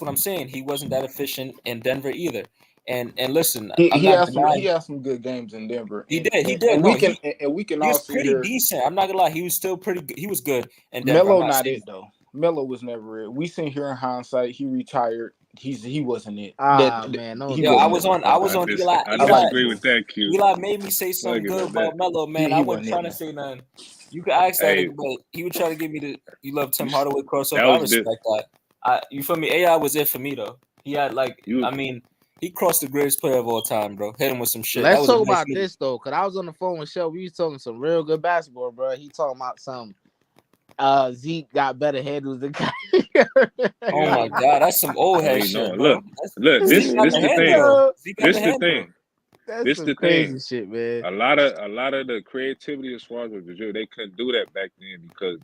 what I'm saying. He wasn't that efficient in Denver either. And listen, I'm He not had some denying good games in Denver, he and did. He and, did. and No, we can and we can he all was sit pretty here. decent. I'm not gonna lie. He was still pretty good. He was good in Denver. I'm Melo not not saying it though. Melo was never it. We seen here in hindsight, he retired. He wasn't it. Ah, man, no, He yo, wasn't it. I was I on dis Eli. I I like disagree with that, Q. Eli made me say I something give good it that. about Melo, man. I he wasn't wasn't it, trying to man. say nothing. You could ask that Hey, nigga, but he would try to give me the you love you Tim Hardaway that crossover. I was the respect that. You feel me? AI was it for me though. He had you. I mean, he crossed the greatest player of all time, bro. Hit him with some shit. That Let's was a talk nice about move. this though, cause I was on the phone with Shelby. We was talking some real good basketball, bro. He talking about some Zeke got better handles than Kyrie. Oh Yeah, my god, that's some old no, head he shit, don't. bro. Look. Zeke got This the the handle thing. though. Yo, Zeke got This the the handle. thing. that's This some the crazy thing. shit, man. A lot of the creativity as far as with the drill, they couldn't do that back then because,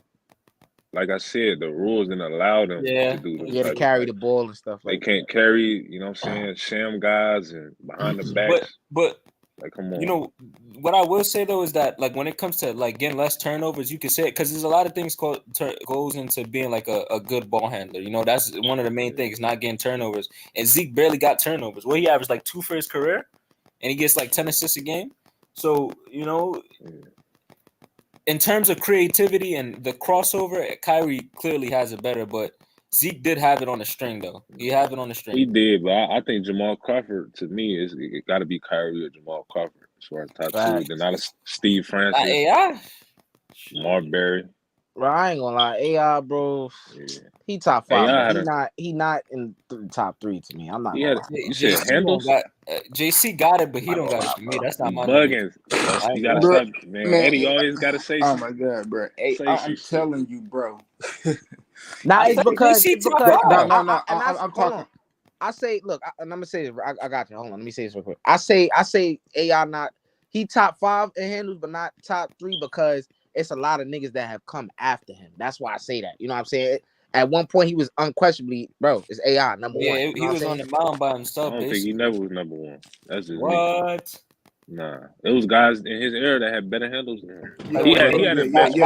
like I said, the rules didn't allow them to Yeah, do them Yeah, to that's type of true. carry like the ball and stuff they like that. can't carry. You know what I'm saying? Sham guys and behind the But backs. but Like, come on. You know, what I will say though is that like when it comes to like getting less turnovers, you can say it because there's a lot of things goes into being like a good ball handler. You know, that's one of the main things, not getting turnovers. And Zeke barely got turnovers. Well, he averaged like 2 for his career, and he gets like 10 assists a game. So you know, in terms of creativity and the crossover, Kyrie clearly has it better, but Zeke did have it on the string though. He have it on the string. He did, but I think Jamal Crawford to me it got to be Kyrie or Jamal Crawford as far as top two. Then not Steve Francis, AI, Marbury. Bro, I ain't gonna lie, AI, bro. Yeah. He top 5. AI He not in the top 3 to me. I'm not. Yeah, Gonna lie. you said handles. JC got it, but he don't got it for me. That's not my bugging. You gotta stop, man. Eddie always gotta say. Oh my god, bro! Hey, I'm telling you, bro. Now it's because no. I'm talking. I say, look, and I'm gonna say this. I got you. Hold on, let me say this real quick. I say AI not. He top 5 in handles, but not top 3 because it's a lot of niggas that have come after him. That's why I say that. You know what I'm saying? At one point, he was unquestionably, bro. It's AI number 1. Yeah, he was on the mound by himself. I don't think he never was number 1. That's just what. Me. Nah, there was guys in his era that had better handles than him. Yeah, he had a best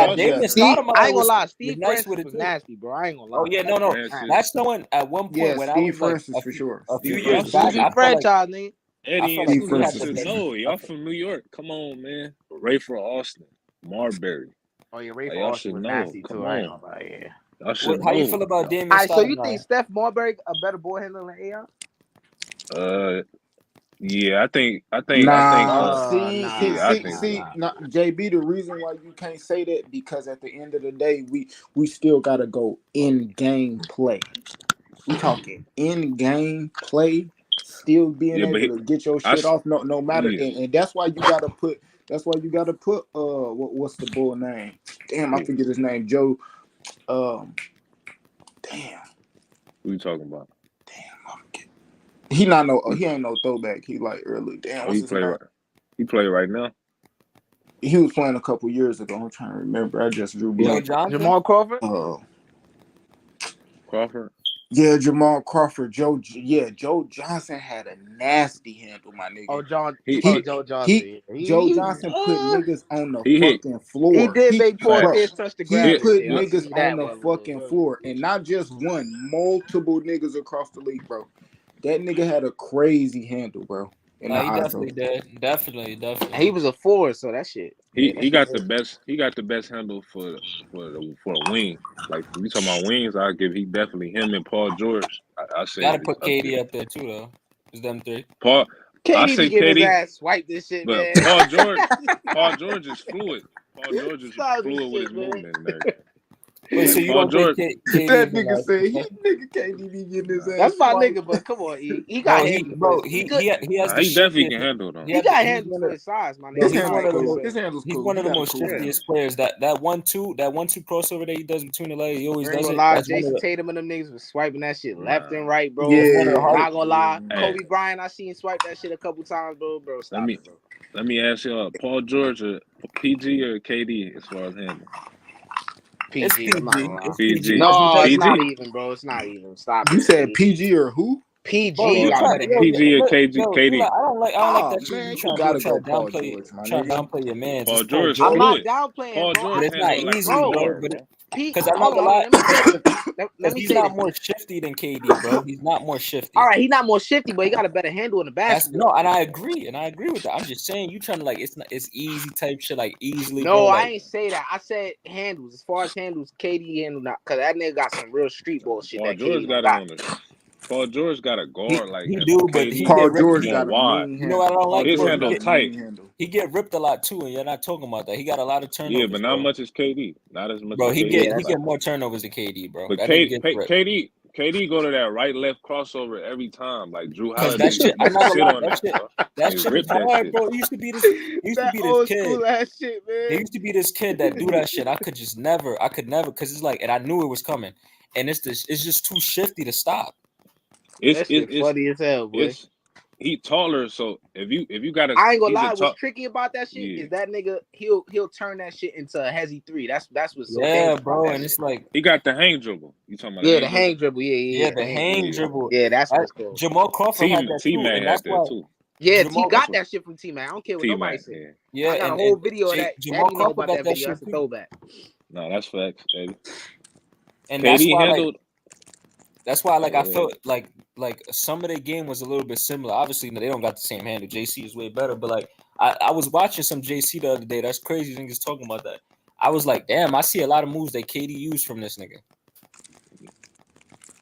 I ain't gonna lie, Steve Francis was nasty, bro. I ain't gonna lie. Oh yeah, no. That's someone at one point when Steve I was Francis like for sure. A few years back, I franchise, nigga. Eddie and Steve Francis. No, y'all from New York. Come on, man. Rayford Austin, Marbury. Oh yeah, Rayford Austin was nasty too. I ain't gonna lie, yeah. How you feel about Damian? All right, so you think Steph Marbury a better ball handler than AI? Yeah, I think. See, JB. The reason why you can't say that because at the end of the day, we still gotta go in game play. We talking in game play, still being able to get your shit off, no matter, and that's why you gotta put. That's why you gotta put. What's the bull name? Damn, I forget his name. Joe. Damn. Who you talking about? Damn, I forget. He ain't no throwback. He like early. Damn, what's his name? He play right now. He was playing a couple years ago. I'm trying to remember. I just drew blank. Jamal Crawford. Crawford. Yeah, Jamal Crawford. Joe Johnson had a nasty handle, my nigga. Joe Johnson. Joe Johnson put niggas on the fucking floor. He did make Paul Pierce touch the ground. He put niggas on the fucking floor, and not just one, multiple niggas across the league, bro. That nigga had a crazy handle, bro. He definitely did. Definitely. He was a 4, so that shit. He got the best. He got the best handle for a wing. Like we talking about wings, I give him and Paul George. I say gotta put KD up there too, though. It's them 3. KD to get his ass swipe this shit, but man. Paul George is fluid. Paul George is fluid with his movement and everything. Wait, so you don't think KD? That nigga said nigga can't be getting his ass. That's my nigga, but come on, he got handles. Bro, he definitely can handle them. He got handles for his size, my nigga. His handles He's one of the most shiftiest players. That 1-2 crossover that he does between the legs, he always does it. Jason Tatum and them niggas was swiping that shit left and right, bro. Yeah, not gonna lie. Kobe Bryant, I seen swipe that shit a couple times, bro. Stop it, bro. Let me ask y'all, Paul George, PG or KD as far as handling? PG. PG. No, it's not even, bro. It's not even. Stop. You said PG or who? PG. PG or KD. I don't like that man, shit. You gotta go Paul George, my nigga. Downplay your man. Paul George. I'm not downplaying, Paul bro. George. It's not easy, bro. Because I'm not gonna lie. Let me he's say not this. More shifty than KD, bro. He's not more shifty. All right, he's not more shifty, but he got a better handle in the basket. No, and I agree with that. I'm just saying you trying to it's easy type shit, like easily. No, bro, I ain't say that. I said handles. As far as handles, KD handle not because that nigga got some real street ball shit. Paul George Paul George got a guard like he do, but Paul George got a wide. You know what I don't like? His handle tight. He get ripped a lot too, and you're not talking about that. He got a lot of turnovers. Yeah, but not much as KD. Not as much. Bro, as he KD. get more turnovers than KD, bro. But KD go to that right left crossover every time, like Drew Holiday. That shit, I'm not gonna lie, that shit is hard, shit. bro. He used to be this kid. Shit, man. He used to be this kid that do that shit. I could never, because it's like, and I knew it was coming, and it's just too shifty to stop. It's funny as hell, boy. He taller, so if you got I ain't gonna lie. What's tricky about that shit is that nigga he'll turn that shit into a hezzy 3. That's what's so bro. And it's like he got the hang dribble. You talking about? The hang dribble. Yeah, the hang dribble. Yeah, that's what's cool. Jamal Crawford had that too, and that's why. Yeah, T Jamal, got that shit from T Mac. I don't care what nobody T-Mac, say. yeah. yeah, I got a and whole video of that. Jamal Daddy know Crawford about got that that video. shit That's a too. throwback. No, that's facts, baby. And that's KD why, like, handled. I Yeah. felt like some of the game was a little bit similar. Obviously, they don't got the same handle. JC is way better, but like I was watching some JC the other day. That's crazy niggas talking about that. I was like, damn, I see a lot of moves that KD used from this nigga.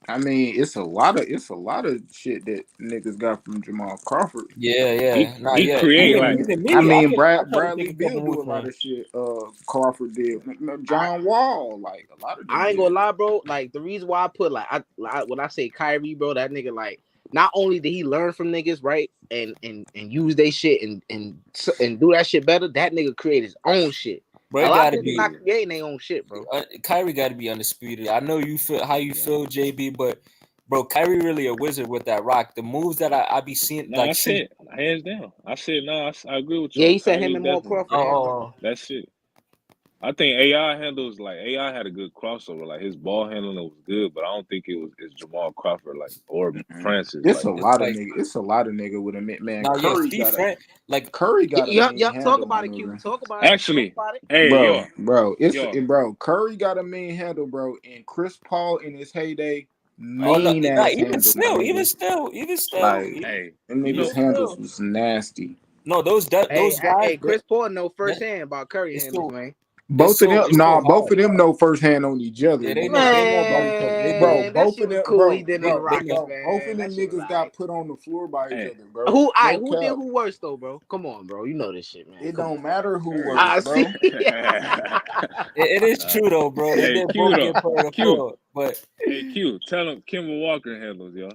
I mean, it's a lot of shit that niggas got from Jamal Crawford. Yeah. He create, like- even me. I mean, I tried to Bradley take a couple Beal do moves a lot from of shit. Crawford did. John Wall, like a lot of them. I ain't did. gonna lie, bro. Like the reason why I put like when I say Kyrie, bro, that nigga like not only did he learn from niggas, right, and use they shit and do that shit better, that nigga create his own shit. Bro, A it lot gotta of niggas be. not creating their own shit, bro. Kyrie got to be undisputed. I know you feel how you feel, JB, but bro, Kyrie really a wizard with that rock. The moves that I be seeing, No, like, I said hands down. I said no. I agree with you. Yeah, he said Kyrie him and Mal definitely. Crawford. That's it. I think AI handles like AI had a good crossover. Like his ball handling was good, but I don't think it's Jamal Crawford or Francis. It's Like a lot of like- nigga. It's a lot of nigga with a man. now, Curry Steve got Frank, like, Curry got a mean Yup, handle talk about on it, Q. nigga. Talk about it. actually, Talk about it. hey Bro, yo. bro. Curry got a mean handle, bro, and Chris Paul in his heyday, oh no, mean ass even handle. still, nigga. even still, Like, Hey, them you niggas' know, handles was nasty. no, those guys, Hey, Chris Paul know firsthand about Curry it's handles, so- man. Both of them, it's so both hard. of them know firsthand on each other. Yeah, they nigga. know about each other. They Bro, know. Man, that both shit of was them, cool. bro, He did on the Rockets, bro, man. both of them That shit was niggas alright. got put on the floor by each Hey. other, bro. Who No did cap. who worse though, bro? Come on, bro. You know this shit, man. It Come don't matter who Curry. works, bro. It is true though, bro. They Hey, did Q both though. get put on the Q. floor, but Hey Q, tell him Kemba Walker handles, yo.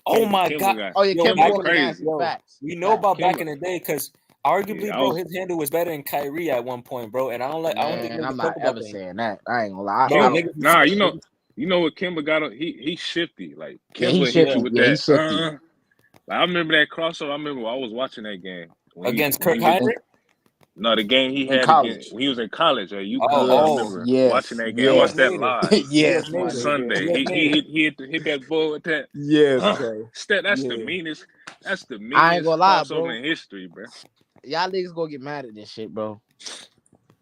oh my Kemba god, got Oh yeah, yo, Kemba Kemba Walker crazy. nasty. yo, Facts. we know about back Kemba. in the day because arguably, Yeah, bro, his handle was better than Kyrie at one point, bro. And I don't think Man, niggas I'm talk not about ever that. saying that. I ain't gonna lie. Bro, Kemba, niggas, nah, you know what Kemba got on? He's shifty. Like Yeah, he Kemba hit shifty. you with Yeah, he that. shifty. Like, I remember that crossover. I remember I was watching that game against when Kirk he was Heinrich. no the game he In had college. against when he was in college at UConn. I Oh, remember yes, watching that game. yes. I watched that Native. live Yes, my on Native. Sunday. Yes, He hit that ball with that. Yes, bro. That's the Yeah. meanest. That's the I ain't meanest gonna lie, crossover bro. in history, bro. Y'all niggas gonna get mad at this shit, bro.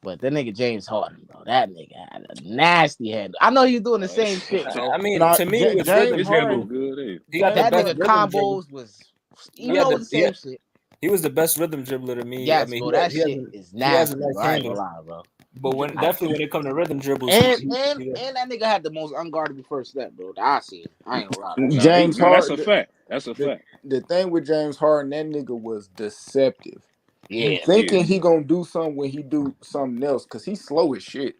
But that nigga James Harden, bro, that nigga had a nasty handle. I know he's doing the same shit, bro. I mean, Nah, to me, it was James rhythm. His handle Harden. good. Eh? He got the That best nigga rhythm dribble. combos was, He you got know, the the same shit. He was the best rhythm dribbler to me. Yes, I mean, bro, that he has shit a- is he has a nasty, nice bro. I ain't handle. gonna lie, bro. But definitely when it comes to rhythm dribbles, And that nigga had the most unguardable first step, bro. That I see. I ain't gonna lie. Nah, James that's a Harden. fact. That's a fact. The thing with James Harden, that nigga was deceptive. You Yeah, thinking he gonna do something when he do something else, cause he's slow as shit.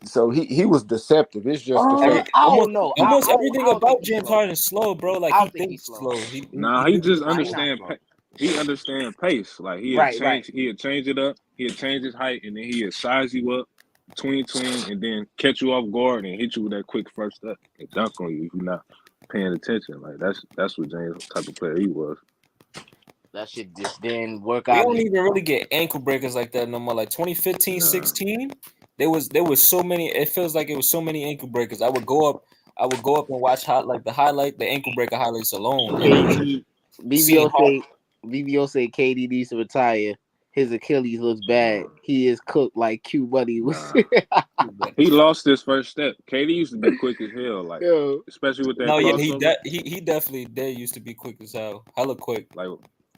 So he was deceptive. It's just the fact. I don't know. Almost I everything don't think about he's James slow. Harden is slow, bro. Like I he don't think thinks he's slow. slow. Nah, he just Nah, he not understand. slow. He understand pace. Like he'd Right. change it up. He'd change his height, and then he'd size you up, tween, and then catch you off guard and hit you with that quick first step and dunk on you if you're not paying attention. Like that's what James type of player he was. That shit just didn't work We out. don't even really get ankle breakers like that no more. Like 2015, 16, there was so many. It feels like it was so many ankle breakers. I would go up and watch the ankle breaker highlights alone. And it was BBO say KD needs to retire. His Achilles looks bad. He is cooked like Q Buddy was. He lost his first step. KD used to be quick as hell, like Yo. especially with that no, yeah, crossover. he definitely did used to be quick as hell, hella quick. Like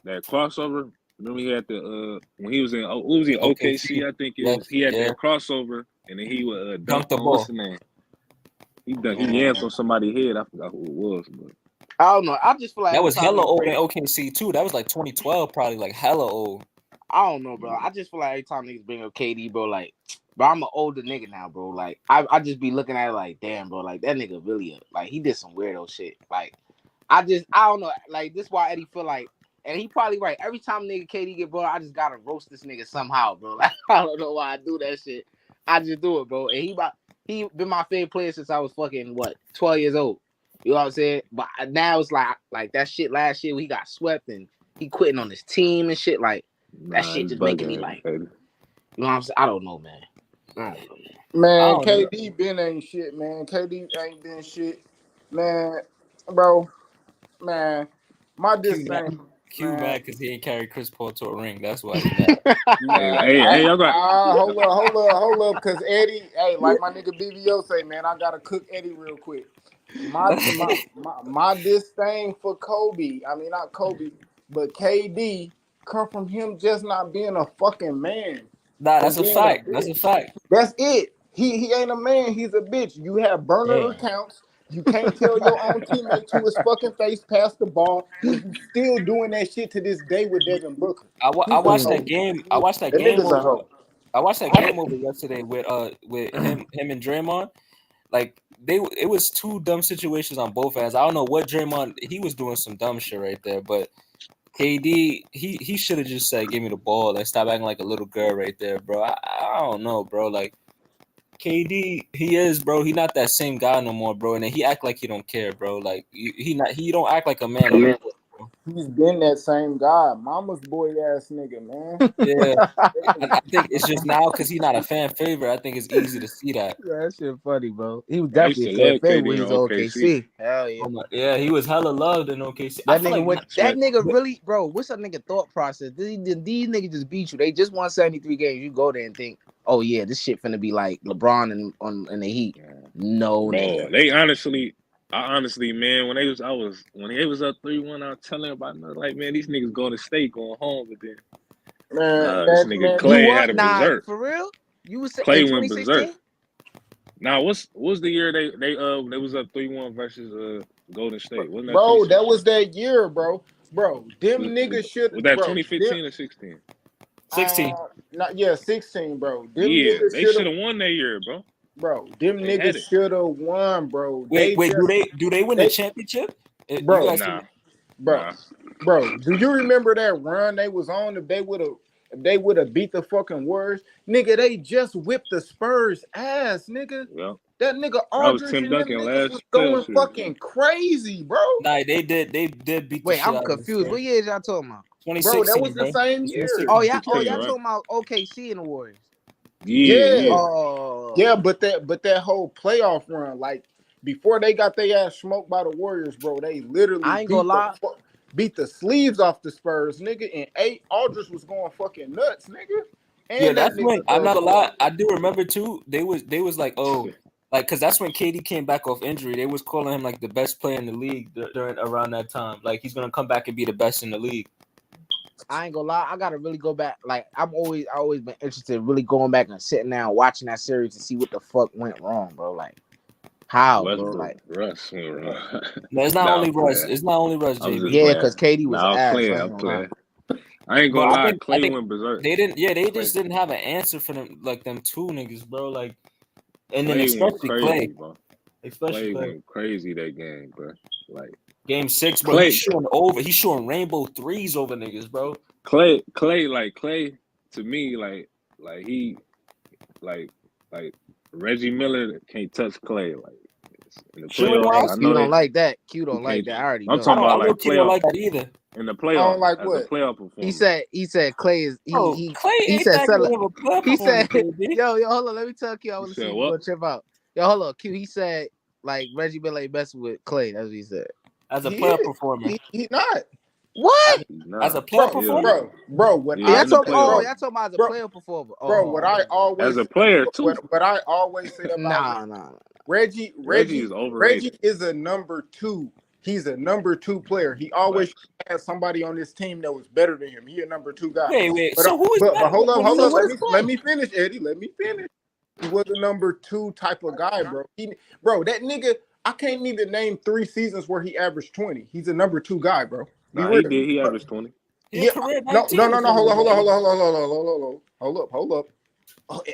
that crossover. Remember he had the when he was in OKC, I think it was. He had that crossover, and then he would dunk the on ball. what's the name? He yanked on somebody's head. I forgot who it was, but I don't know. I just feel like that was hella old in OKC too. That was like 2012, probably like hella old. I don't know, bro. I just feel like every time niggas bring up KD, bro, like, bro, I'm an older nigga now, bro. Like, I just be looking at it like, damn, bro, like that nigga really, like, he did some weirdo shit. Like, I don't know. Like, this why Eddie feel like, and he probably right. Every time nigga KD get brought, I just gotta roast this nigga somehow, bro. Like, I don't know why I do that shit. I just do it, bro. And he been my favorite player since I was fucking 12 years old. You know what I'm saying? But now it's like that shit last year he got swept and he quitting on his team and shit. Like that shit just making me like, you know what I'm saying? I don't know, man. Man, KD been ain't shit, man. KD ain't been shit, man, bro. Man, my Q Man. mad because he ain't carry Chris Paul to a ring. That's why he mad. Hey, y'all got. Hold up, because Eddie, hey, like my nigga BBO say, man, I gotta cook Eddie real quick. My disdain for Kobe, I mean not Kobe, but KD, come from him just not being a fucking man. Nah, that's a Being fact. bitch. That's a fact. That's it. He ain't a man. He's a bitch. You have burner Damn. accounts. You can't tell your own teammate to his fucking face pass the ball, and you still doing that shit to this day with Devin Booker. I watched that game. I watched that game nigga's a over. hoe. I watched that game over yesterday with him and Draymond. Like it was two dumb situations on both ends. I don't know what Draymond, he was doing some dumb shit right there, but KD, he should have just said, "Give me the ball," and stop acting like a little girl right there, bro. I don't know, bro. Like KD, he is, bro. He not that same guy no more, bro. And then he act like he don't care, bro. Like he don't act like a man. No more, bro. He's been that same guy, mama's boy ass nigga, man. Yeah, and I think it's just now because he's not a fan favorite. I think it's easy to see that. Yeah, that shit funny, bro. He was I used definitely to a fan love favorite KD when he in was on OKC. OKC. Hell yeah. Oh my, yeah, he was hella loved in OKC. That I feel nigga like went. That nigga really, bro. What's that nigga thought process? These niggas just beat you. They just won 73 games. You go there and think, oh yeah, this shit finna be like LeBron in the Heat. No, Bro, nigga. they honestly, man, when they was up 3-1, I was telling everybody, like, man, these niggas going to state, going home, but then this nigga Clay had a berserk. For real? You was Clay in went 2016? berserk. Now, what's the year they was up 3-1 versus Golden State? Wasn't that Bro, that was that year, bro. Bro, them niggas should. Was that 2015 or 16? 16. 16, bro. Them Yeah, niggas they should have won that year, bro. Bro, them They had niggas it. should have won, bro. Wait, do they win the championship? Bro, You guys Nah. Bro, do you remember that run they was on? If they would have beat the fucking Warriors, nigga, they just whipped the Spurs ass, nigga. Yeah. That nigga That was Aldridge Tim and them Duncan niggas last was going playoff series. fucking crazy, bro. Nah, they did beat the Wait, shit I'm out of the confused. Spurs. What year is y'all talking about? 2016, Bro, that was the same year. Oh yeah, 16, y'all right? talking about OKC and the Warriors. Yeah. Oh Yeah, but that whole playoff run, like before they got their ass smoked by the Warriors, bro, they literally I ain't gonna lie. beat the sleeves off the Spurs, nigga, and Aldridge was going fucking nuts, nigga. And Yeah, that that's when nigga I'm not a Thug. lot. I do remember too. They was like, oh, like because that's when KD came back off injury. They was calling him like the best player in the league during around that time. Like he's gonna come back and be the best in the league. I ain't gonna lie, I gotta really go back. Like I always been interested in really going back and sitting down watching that series to see what the fuck went wrong, bro. Like how, bro? Like Russ went wrong. No, it's not only Russ. It's not only Russ, I'm JB. just yeah, because KD was I'm ass. playing. I I'm ain't gonna lie. playing. I ain't gonna Bro, lie. I Clay think went berserk. They didn't. Yeah, they Clay. just didn't have an answer for them, like them two niggas, bro. Like, and then Clay went especially crazy, Clay, bro. especially Clay Clay. went crazy that game, bro. Like Game 6, bro. Clay. He's shooting rainbow threes over niggas, bro. Clay, to me, like he, like Reggie Miller can't touch Clay. Like in the Shooting playoffs, wise, I Q know don't they like that. Q don't you like can't- that. I already I'm know. talking about I like don't playoff like that either. in the playoffs. like as what? a playoff performance. He said Clay is he Clay he ain't said that sell good it. of a player He said performance, baby. yo hold on, let me tell Q. I want to said see if you what? gonna trip out. Yo, hold on, Q. He said like Reggie Miller ain't messing with Clay. That's what he said. As a He player is. performer, He not. What? Nah. as a player Bro, performer, bro, what Yeah, Oh, I y'all in the talking? playoffs. Oh, y'all talking about as a Bro, player performer? Oh, bro, what I always As a player too. what I always say about nah. Reggie is overrated. Reggie is a number 2. He's a number 2 player. He always had somebody on this team that was better than him. He a number 2 guy. wait. But, So who is but better? hold up. So what is Let Clay? me finish, Eddie. Let me finish. He was a number 2 type of guy, bro. That nigga, I can't even name 3 seasons where he averaged 20. He's a number 2 guy, bro. Nah, he did. He averaged 20. His career No. 19 Hold up.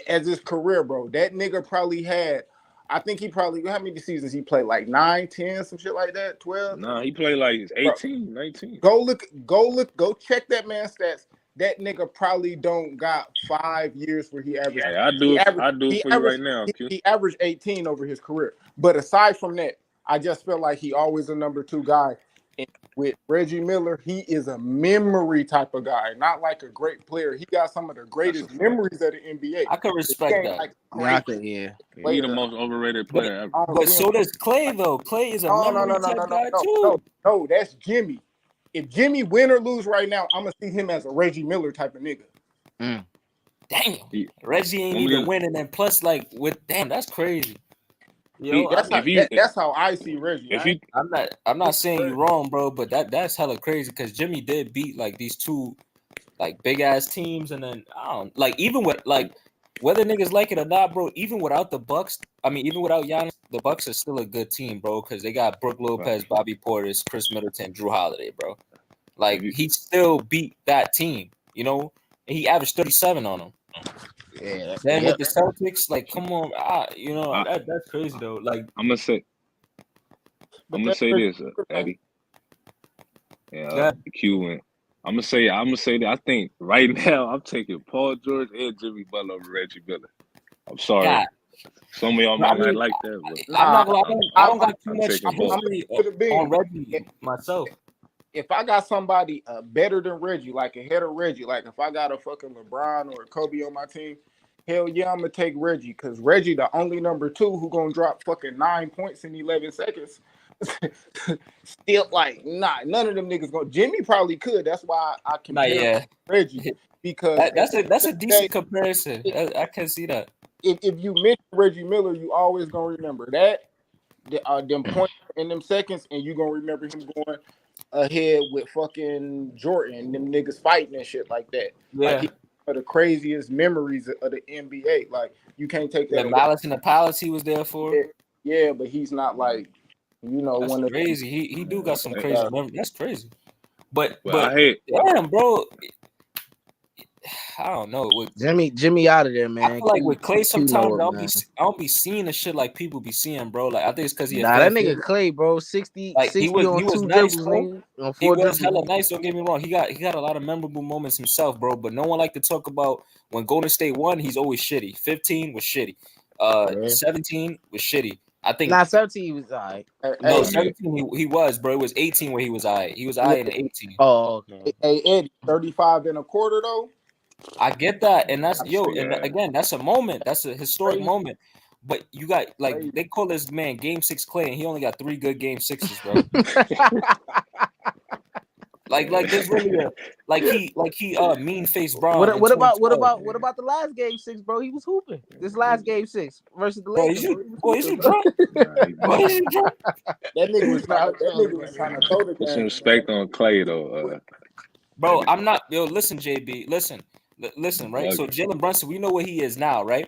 As his career, bro, that nigga probably had. I think how many seasons he played? Like 9, 10, some shit like that. 12. Nah, he played like 18, 19. Go check that man's stats. That nigga probably don't got 5 years where he averaged. Yeah, I do it for you right now. He averaged 18 over his career. But aside from that, I just feel like he always a number 2 guy. And with Reggie Miller, he is a memory type of guy, not like a great player. He got some of the greatest memories of the NBA. I can respect that. Like Yeah. He's the most overrated player ever. But so does Clay, though. Clay is a memory type guy too. No, that's Jimmy. if Jimmy win or lose right now, I'm gonna see him as a Reggie Miller type of nigga. Mm. Damn, Yeah. Reggie ain't I'm even just- winning, and plus, like, that's crazy. He- That's how I see Reggie. If you I'm not saying you wrong, bro, but that's hella crazy because Jimmy did beat like these two like big ass teams, and then I don't like even with like whether niggas like it or not, bro. Even without the Bucks, I mean, even without Giannis, the Bucks are still a good team, bro, because they got Brook Lopez, Bobby Portis, Chris Middleton, Drew Holiday, bro. Like he still beat that team, you know, and he averaged 37 on them. Yeah. Then Yep. with the Celtics, like, come on, you know, that's crazy though. Like, I'm gonna say this, Eddie. Yeah. Q went. I'm gonna say that I think right now I'm taking Paul George and Jimmy Butler over Reggie Miller. I'm sorry. God. Some of y'all might not like that, but I'm not gonna lie, I don't got too I'm much taking both. history on Reggie myself. If I got somebody better than Reggie, like ahead of Reggie, like if I got a fucking LeBron or a Kobe on my team, hell yeah, I'm gonna take Reggie because Reggie the only number 2 who gonna drop fucking 9 points in 11 seconds. Still like none of them niggas gonna. Jimmy probably could. That's why I compare Reggie because that's a decent comparison. I can see that. If you mention Reggie Miller, you always gonna remember that them points in them seconds, and you gonna remember him going ahead with fucking Jordan, them niggas fighting and shit like that. Yeah. Like, he's one of the craziest memories of the NBA. Like, you can't take that. The Malice in the Palace he was there for. Yeah, but he's not like, you know, that's one crazy. He do got some crazy memories. That's crazy. But I hate. Damn, bro. I don't know. Jimmy out of there, man. I feel like with Clay, sometimes I don't be seeing the shit like people be seeing, bro. Like I think it's because that nigga Clay, bro, 60 he was on 2 nice, dribbles, bro. on 4 he was dribbles. hella nice. Don't get me wrong. He got a lot of memorable moments himself, bro. But no one like to talk about when Golden State won. He's always shitty. 15 was shitty. 17 was shitty. I think 17 he was alright. No, 17 he was, bro. It was 18 where he was alright. He was alright in 18. Oh, okay. Hey, Eddie, 35 and a quarter though. I get that, and that's and again, that's a moment. That's a historic moment. But you got like they call this man Game 6 Clay, and he only got 3 good Game 6s, bro. like there's really he mean face Brown. What about the last Game 6, bro? He was hooping. This last Game 6 versus the Lakers. Is you drunk? That nigga was trying to throw the game. Put some respect on Clay though. Bro, I'm not. Yo, listen, JB. Listen, right? So Jalen Brunson, we know what he is now, right?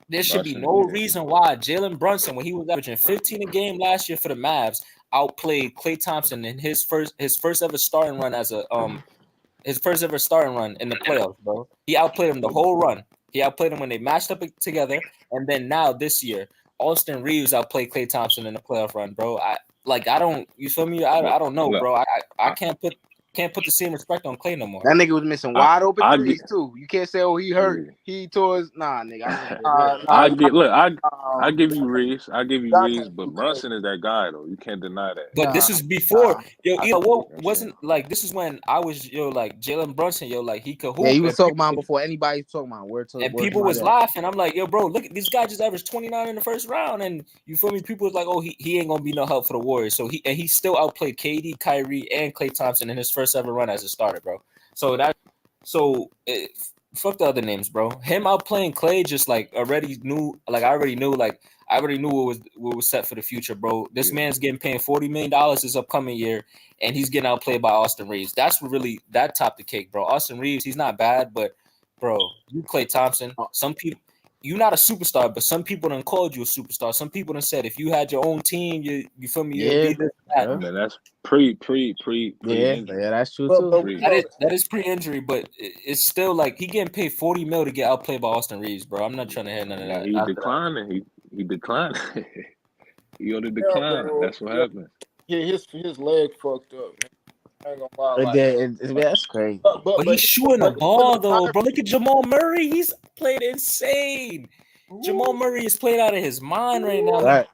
There should be no reason why Jalen Brunson, when he was averaging 15 a game last year for the Mavs, outplayed Klay Thompson in his first ever starting run in the playoffs, bro. He outplayed him the whole run. He outplayed him when they matched up together, and then now this year, Austin Reeves outplayed Klay Thompson in the playoff run, bro. You feel me? I don't know, bro. I can't put the same respect on Klay no more. That nigga was missing wide open threes too. You can't say, "Oh, he hurt. He tore his." Nah, nigga. I give you Reeves. But Brunson is that guy though. You can't deny that. But this is before wasn't like this is when I was like Jalen Brunson, like he could hoop. Yeah, he was talking about before anybody was talking about and people was laughing. I'm like, yo, bro, look, this guy just averaged 29 in the first round, and you feel me? People was like, oh, he ain't gonna be no help for the Warriors. So he still outplayed KD, Kyrie, and Klay Thompson in his first ever run as a starter, bro. Fuck the other names, bro. Him outplaying Klay just I already knew what was set for the future, bro. This man's getting paid $40 million this upcoming year, and he's getting outplayed by Austin Reeves. That's really that topped the cake, bro. Austin Reeves, he's not bad, but bro, you Klay Thompson. Some people, you're not a superstar, but some people done called you a superstar. Some people done said if you had your own team, you feel me? Yeah, that's pre. Yeah, that's true too. That is pre-injury, but it's still like he getting paid $40 million to get outplayed by Austin Reeves, bro. I'm not trying to hear none of that. He declining. He declining. He on the decline. That's what happened. Yeah, his leg fucked up. I ain't gonna lie. That's crazy. But he's shooting the ball though, bro. Look at Jamal Murray. He's played insane. Jamal Murray is played out of his mind right now. Right.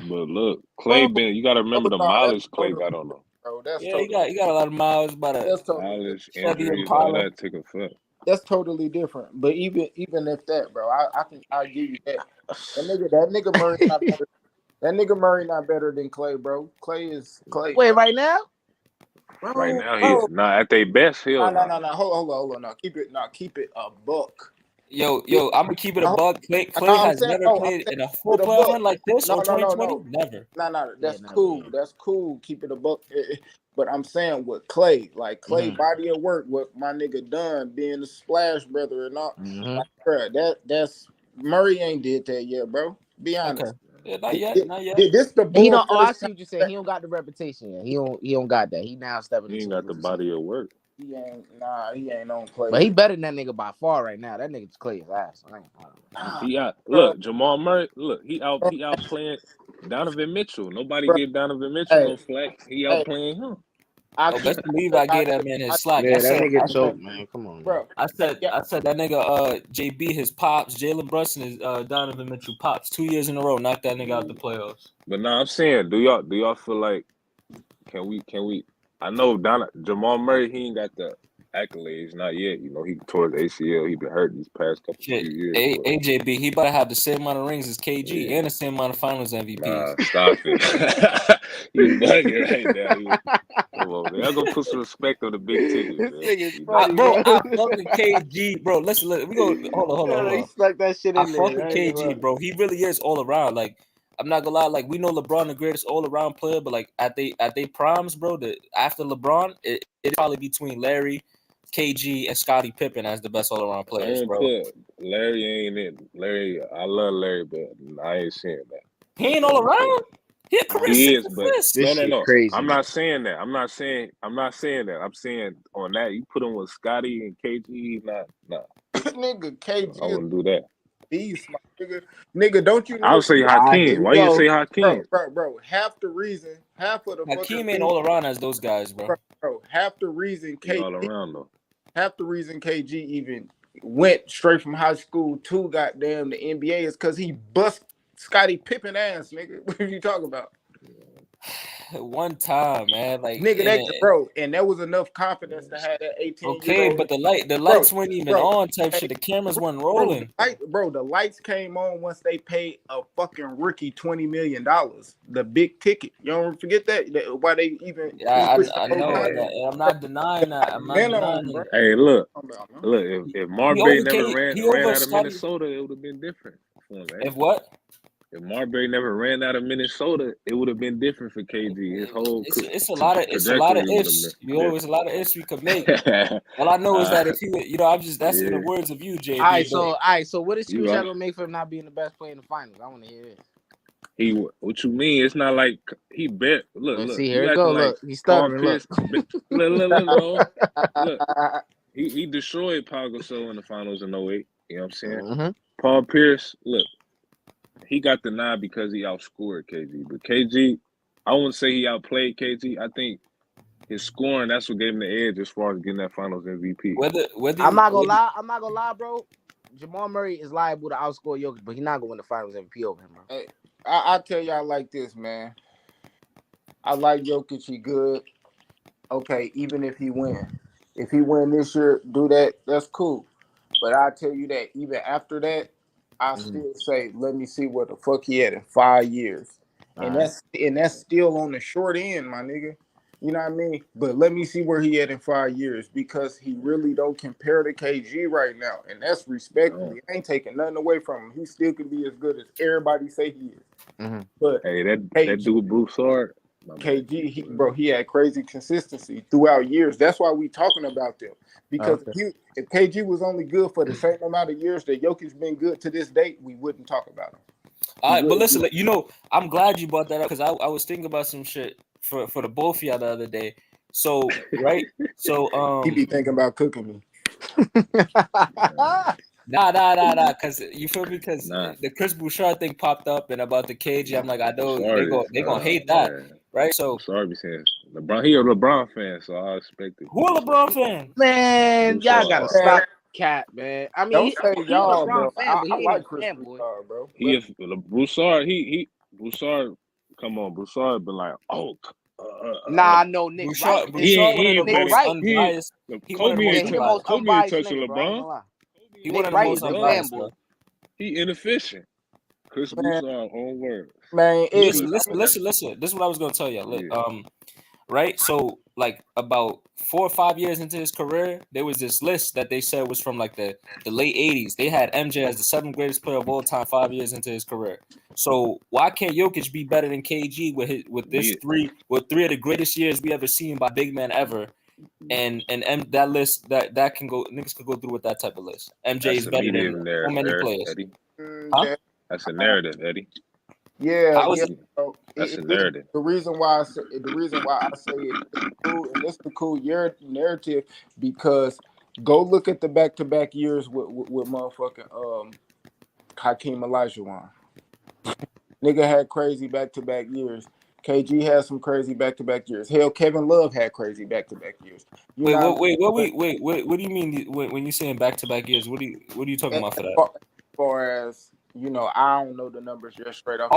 But look, Klay you gotta remember the mileage Klay got on him. Bro, he got a lot of miles, but mileage, injuries, all that took effect. That's totally different. But even if that, bro, I'll give you that. That nigga Murray not better. That nigga Murray not better than Klay, bro. Klay is Klay. Wait, right now? bro. Right now, Bro. he not at their best. Hell No. no. Hold on. No, keep it a buck. Yo, I'm gonna keep it a No, buck. Clay I'm has saying, never no, I'm played saying in a keep full it a playoff buck. run like this No, on 2020. Never. No. Yeah, That's never, cool. man. That's cool. Keep it a buck. But I'm saying with Clay, like Clay Mhm. body of work, what my nigga done being the splash brother and all, Mhm. like, bro, that's Murray ain't did that yet, bro. Be honest. Okay. Yeah, not yet. This the He bull don't. Oh, I first see time what you're saying. He don't got the reputation yet. He don't got that. He now stepping He ain't into got it. the body of work. he ain't on Clay. But he better than that nigga by far right now. That nigga's Clay's ass. I ain't lying. He out. Bro, Look, Jamal Murray. Look, he out playing Donovan Mitchell. Nobody give Donovan Mitchell no flack. He out playing him. I Oh, best believe I gave that man his slack. Yeah, I that said, nigga choked, man. Come on, man. bro. I said that nigga JB his pops, Jalen Brunson is Donovan Mitchell pops 2 years in a row. Knocked that nigga out the playoffs. But now I'm saying, do y'all feel like can we? I know Jamal Murray. He ain't got the accolades, not yet. You know, he tore his ACL. He been hurt these past few years. AJB, he better have the same amount of rings as KG Yeah. and the same amount of Finals MVPs. Nah, stop it. You bugging right now. Come on, man. I'm gonna put some respect on the big ticket, man. This nigga's funny, I fucking KG, bro. Listen, we go. Hold on. He stuck that shit in I there. fucking KG, bro. He really is all around. Like, I'm not gonna lie. Like, we know LeBron the greatest all around player, but like at they primes, bro. After LeBron, it's probably between Larry, KG, and Scottie Pippen as the best all around players, bro. Larry ain't it. Larry, I love Larry, but I ain't saying that. He ain't all around. He is, but no. Crazy. I'm not saying that. I'm not saying that. I'm saying on that you put him with Scotty and KG. He's not. Nah. Nigga, KG. I wouldn't do that. Beast, my nigga. Don't you know? I'll say Hakeem. Why you say Hakeem? Bro. Half of the Hakeem ain't all around as those guys, bro. Bro, half the reason KG all around though. Half the reason KG even went straight from high school to goddamn the NBA is because he bust Scottie Pippen ass, nigga. What are you talking about? One time, man, like nigga, bro, and there was enough confidence to have that 18. Okay, but the lights weren't even on type shit. The cameras weren't rolling. The lights came on once they paid a fucking rookie $20 million, the big ticket. You don't forget that. Why they even? I know, and I'm not denying that. I'm not denying that. Hey, look. If Marbury never ran out of Minnesota, it would have been different for him. If what? If Marbury never ran out of Minnesota, it would have been different for KG. His whole it's a lot of ifs. You always a lot of ifs we could make. All I know is that if he, that's in the words of you, JB. All right. So what excuse y'all gonna make for him not being the best player in the finals? I want to hear this. What you mean? It's not like he bet. Look. See, here it go. Look, he's stuttering. Look. He destroyed Pau Gasol in the finals in 08. You know what I'm saying? Mm-hmm. Paul Pierce, look. He got the nod because he outscored KG. But KG, I wouldn't say he outplayed KG. I think his scoring, that's what gave him the edge as far as getting that finals MVP. I'm not gonna lie, bro. Jamal Murray is liable to outscore Jokic, but he's not gonna win the finals MVP over him, bro. Hey, I tell y'all like this, man. I like Jokic, he good. Okay, even if he win. If he win this year, do that, that's cool. But I tell you that even after that, I still say, let me see what the fuck he had in 5 years. And that's still on the short end, my nigga. You know what I mean? But let me see where he had in 5 years because he really don't compare to KG right now. And that's respectfully. I ain't taking nothing away from him. He still can be as good as everybody say he is. Mm-hmm. But hey, that dude Broussard, KG, he had crazy consistency throughout years. That's why we talking about them. Because if KG was only good for the same amount of years that Jokic's been good to this date, we wouldn't talk about him. All right, but listen, I'm glad you brought that up because I was thinking about some shit for the both of y'all the other day. So he be thinking about cooking me. Nah. Cause you feel me? Because the Chris Bouchard thing popped up and about the KG. I'm like, I know they gonna hate that, right? So sorry, be saying LeBron. He a LeBron fan, so I expect it. Who a LeBron fan? Man, y'all gotta stop, cat, man. I mean, he's a LeBron fan, but he ain't a fanboy, bro. Broussard, Broussard. Come on, Broussard been like, nah, no, Nick. Broussard, He ain't right. Kobe ain't touching LeBron. He one of the most unbiased. He inefficient. Chris Broussard, own word. Man, listen. This is what I was gonna tell you. right? So like about 4 or 5 years into his career, there was this list that they said was from like the late 80s. They had MJ as the 7th greatest player of all time 5 years into his career. So why can't Jokic be better than KG with three of the greatest years we ever seen by big man ever? And that list that can go, niggas could go through with that type of list. MJ That's is a better media than so narrative, many players. Eddie. Huh? Yeah, That's a narrative, Eddie. yeah. How is it? So That's a it is narrative. the reason why I say it's cool, and it's the cool narrative because go look at the back-to-back years with motherfucking Hakeem Olajuwon. Nigga had crazy back-to-back years. KG had some crazy back-to-back years. Hell, Kevin Love had crazy back-to-back years. Wait, what do you mean when you saying back-to-back years? What are you talking about for that? As far as I don't know the numbers just straight off.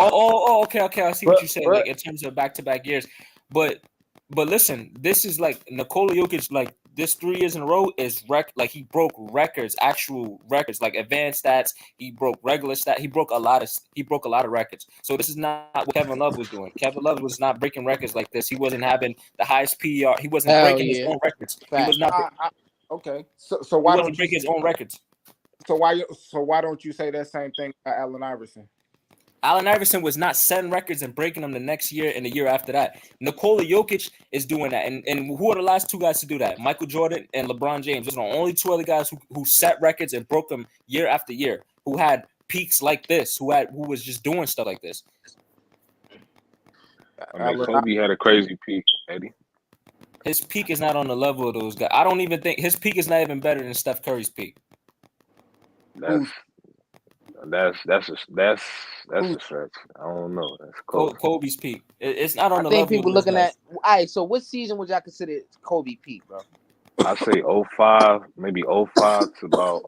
Okay. I see what you're saying. Like in terms of back-to-back years, but listen, this is like Nikola Jokic. Like this 3 years in a row is like he broke records, actual records, like advanced stats. He broke regular stats. He broke a lot of records. So this is not what Kevin Love was doing. Kevin Love was not breaking records like this. He wasn't having the highest PR. He wasn't breaking his own records. He was not. Okay, so why don't you break his own records? So why don't you say that same thing about Allen Iverson? Allen Iverson was not setting records and breaking them the next year and the year after that. Nikola Jokic is doing that. And who are the last two guys to do that? Michael Jordan and LeBron James. Those are the only two other guys who set records and broke them year after year, who had peaks like this, who was just doing stuff like this. I mean, Kobe had a crazy peak, Eddie. His peak is not on the level of those guys. I don't even think his peak is not even better than Steph Curry's peak. That's a stretch. I don't know. That's Kobe's peak. It's not on the level. I level. think people looking at. All right, so what season would y'all consider Kobe peak, bro? I say 05, maybe 05 to about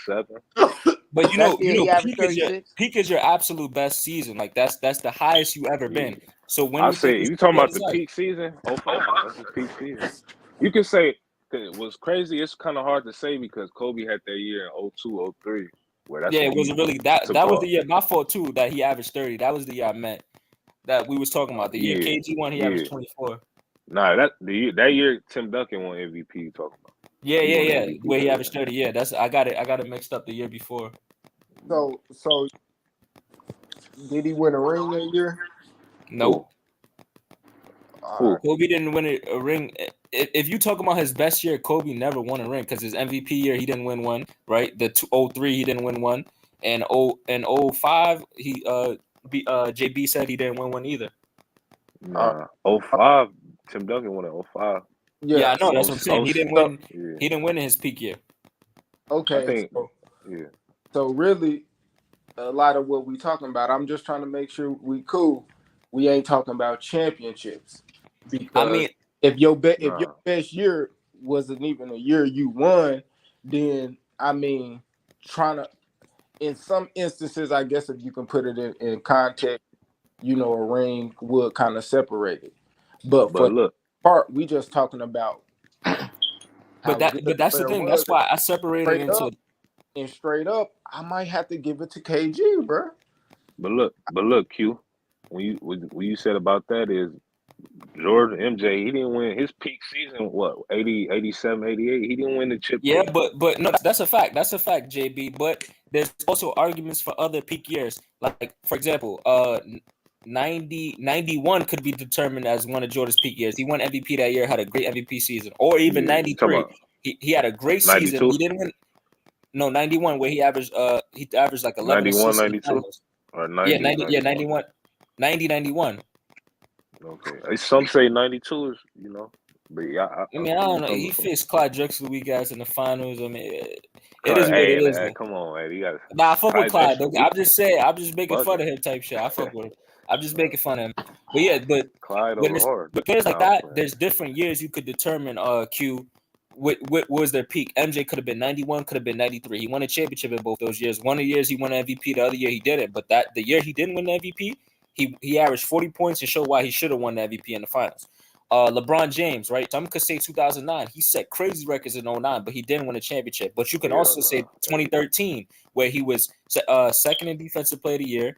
07. But peak is your absolute best season. Like that's the highest you ever been. So when I say if you talking about the peak season, 05, that's his peak season. You can say it was crazy. It's kind of hard to say because Kobe had that year in 02, 03. It wasn't really that was the year. My fault too that he averaged 30. That was the year I meant that we was talking about. The year KG won, he averaged 24. Nah, that year Tim Duncan won MVP. You talking about? Yeah. Where he averaged 30. Yeah, that's I got it mixed up the year before. So did he win a ring that year? Nope. Kobe didn't win a ring. If you talk about his best year, Kobe never won a ring because his MVP year he didn't win one. Right, the 03 he didn't win one, and 05 he JB said he didn't win one either. Nah, 05 Tim Duncan won in 05. Yeah, I know that's what I'm saying. He didn't win. Yeah. He didn't win in his peak year. Okay, so really, a lot of what we talking about, I'm just trying to make sure we cool. We ain't talking about championships because if your best year wasn't even a year you won, then trying to, in some instances, I guess if you can put it in context, a ring would kind of separate it. But for the part, we just talking about. But that's the thing. That's why I separated into. And straight up, I might have to give it to KG, bro. But look, Q. When you said about that is Jordan, MJ, he didn't win his peak season, 80, 87, 88. He didn't win the chip. Yeah, but no, that's a fact. That's a fact, JB. But there's also arguments for other peak years. Like, for example, 91 could be determined as one of Jordan's peak years. He won MVP that year, had a great MVP season. Or even 93. He had a great 92? Season. He didn't win. No, 91, where he averaged like 11 91, 92? Or 90, 91. 91. Okay. Some say 92 is, but yeah. I don't know. He faced Clyde Drexler weak guys in the finals. I mean, it is what it is. Come on, man. You got. Nah, I fuck with Clyde. I'm just saying. I'm just making fun of him type shit. I fuck with him. I'm just making fun of him. But yeah, Clyde over hard. But players like that, there's different years you could determine. Q. What was their peak? MJ could have been 91, could have been 93. He won a championship in both those years. One of the years he won an MVP, the other year he didn't. But the year he didn't win the MVP, he averaged 40 points and showed why he should have won the MVP in the finals. LeBron James, right? Some could say 2009. He set crazy records in 09, but he didn't win a championship. But you can also say 2013, where he was second in defensive player of the year,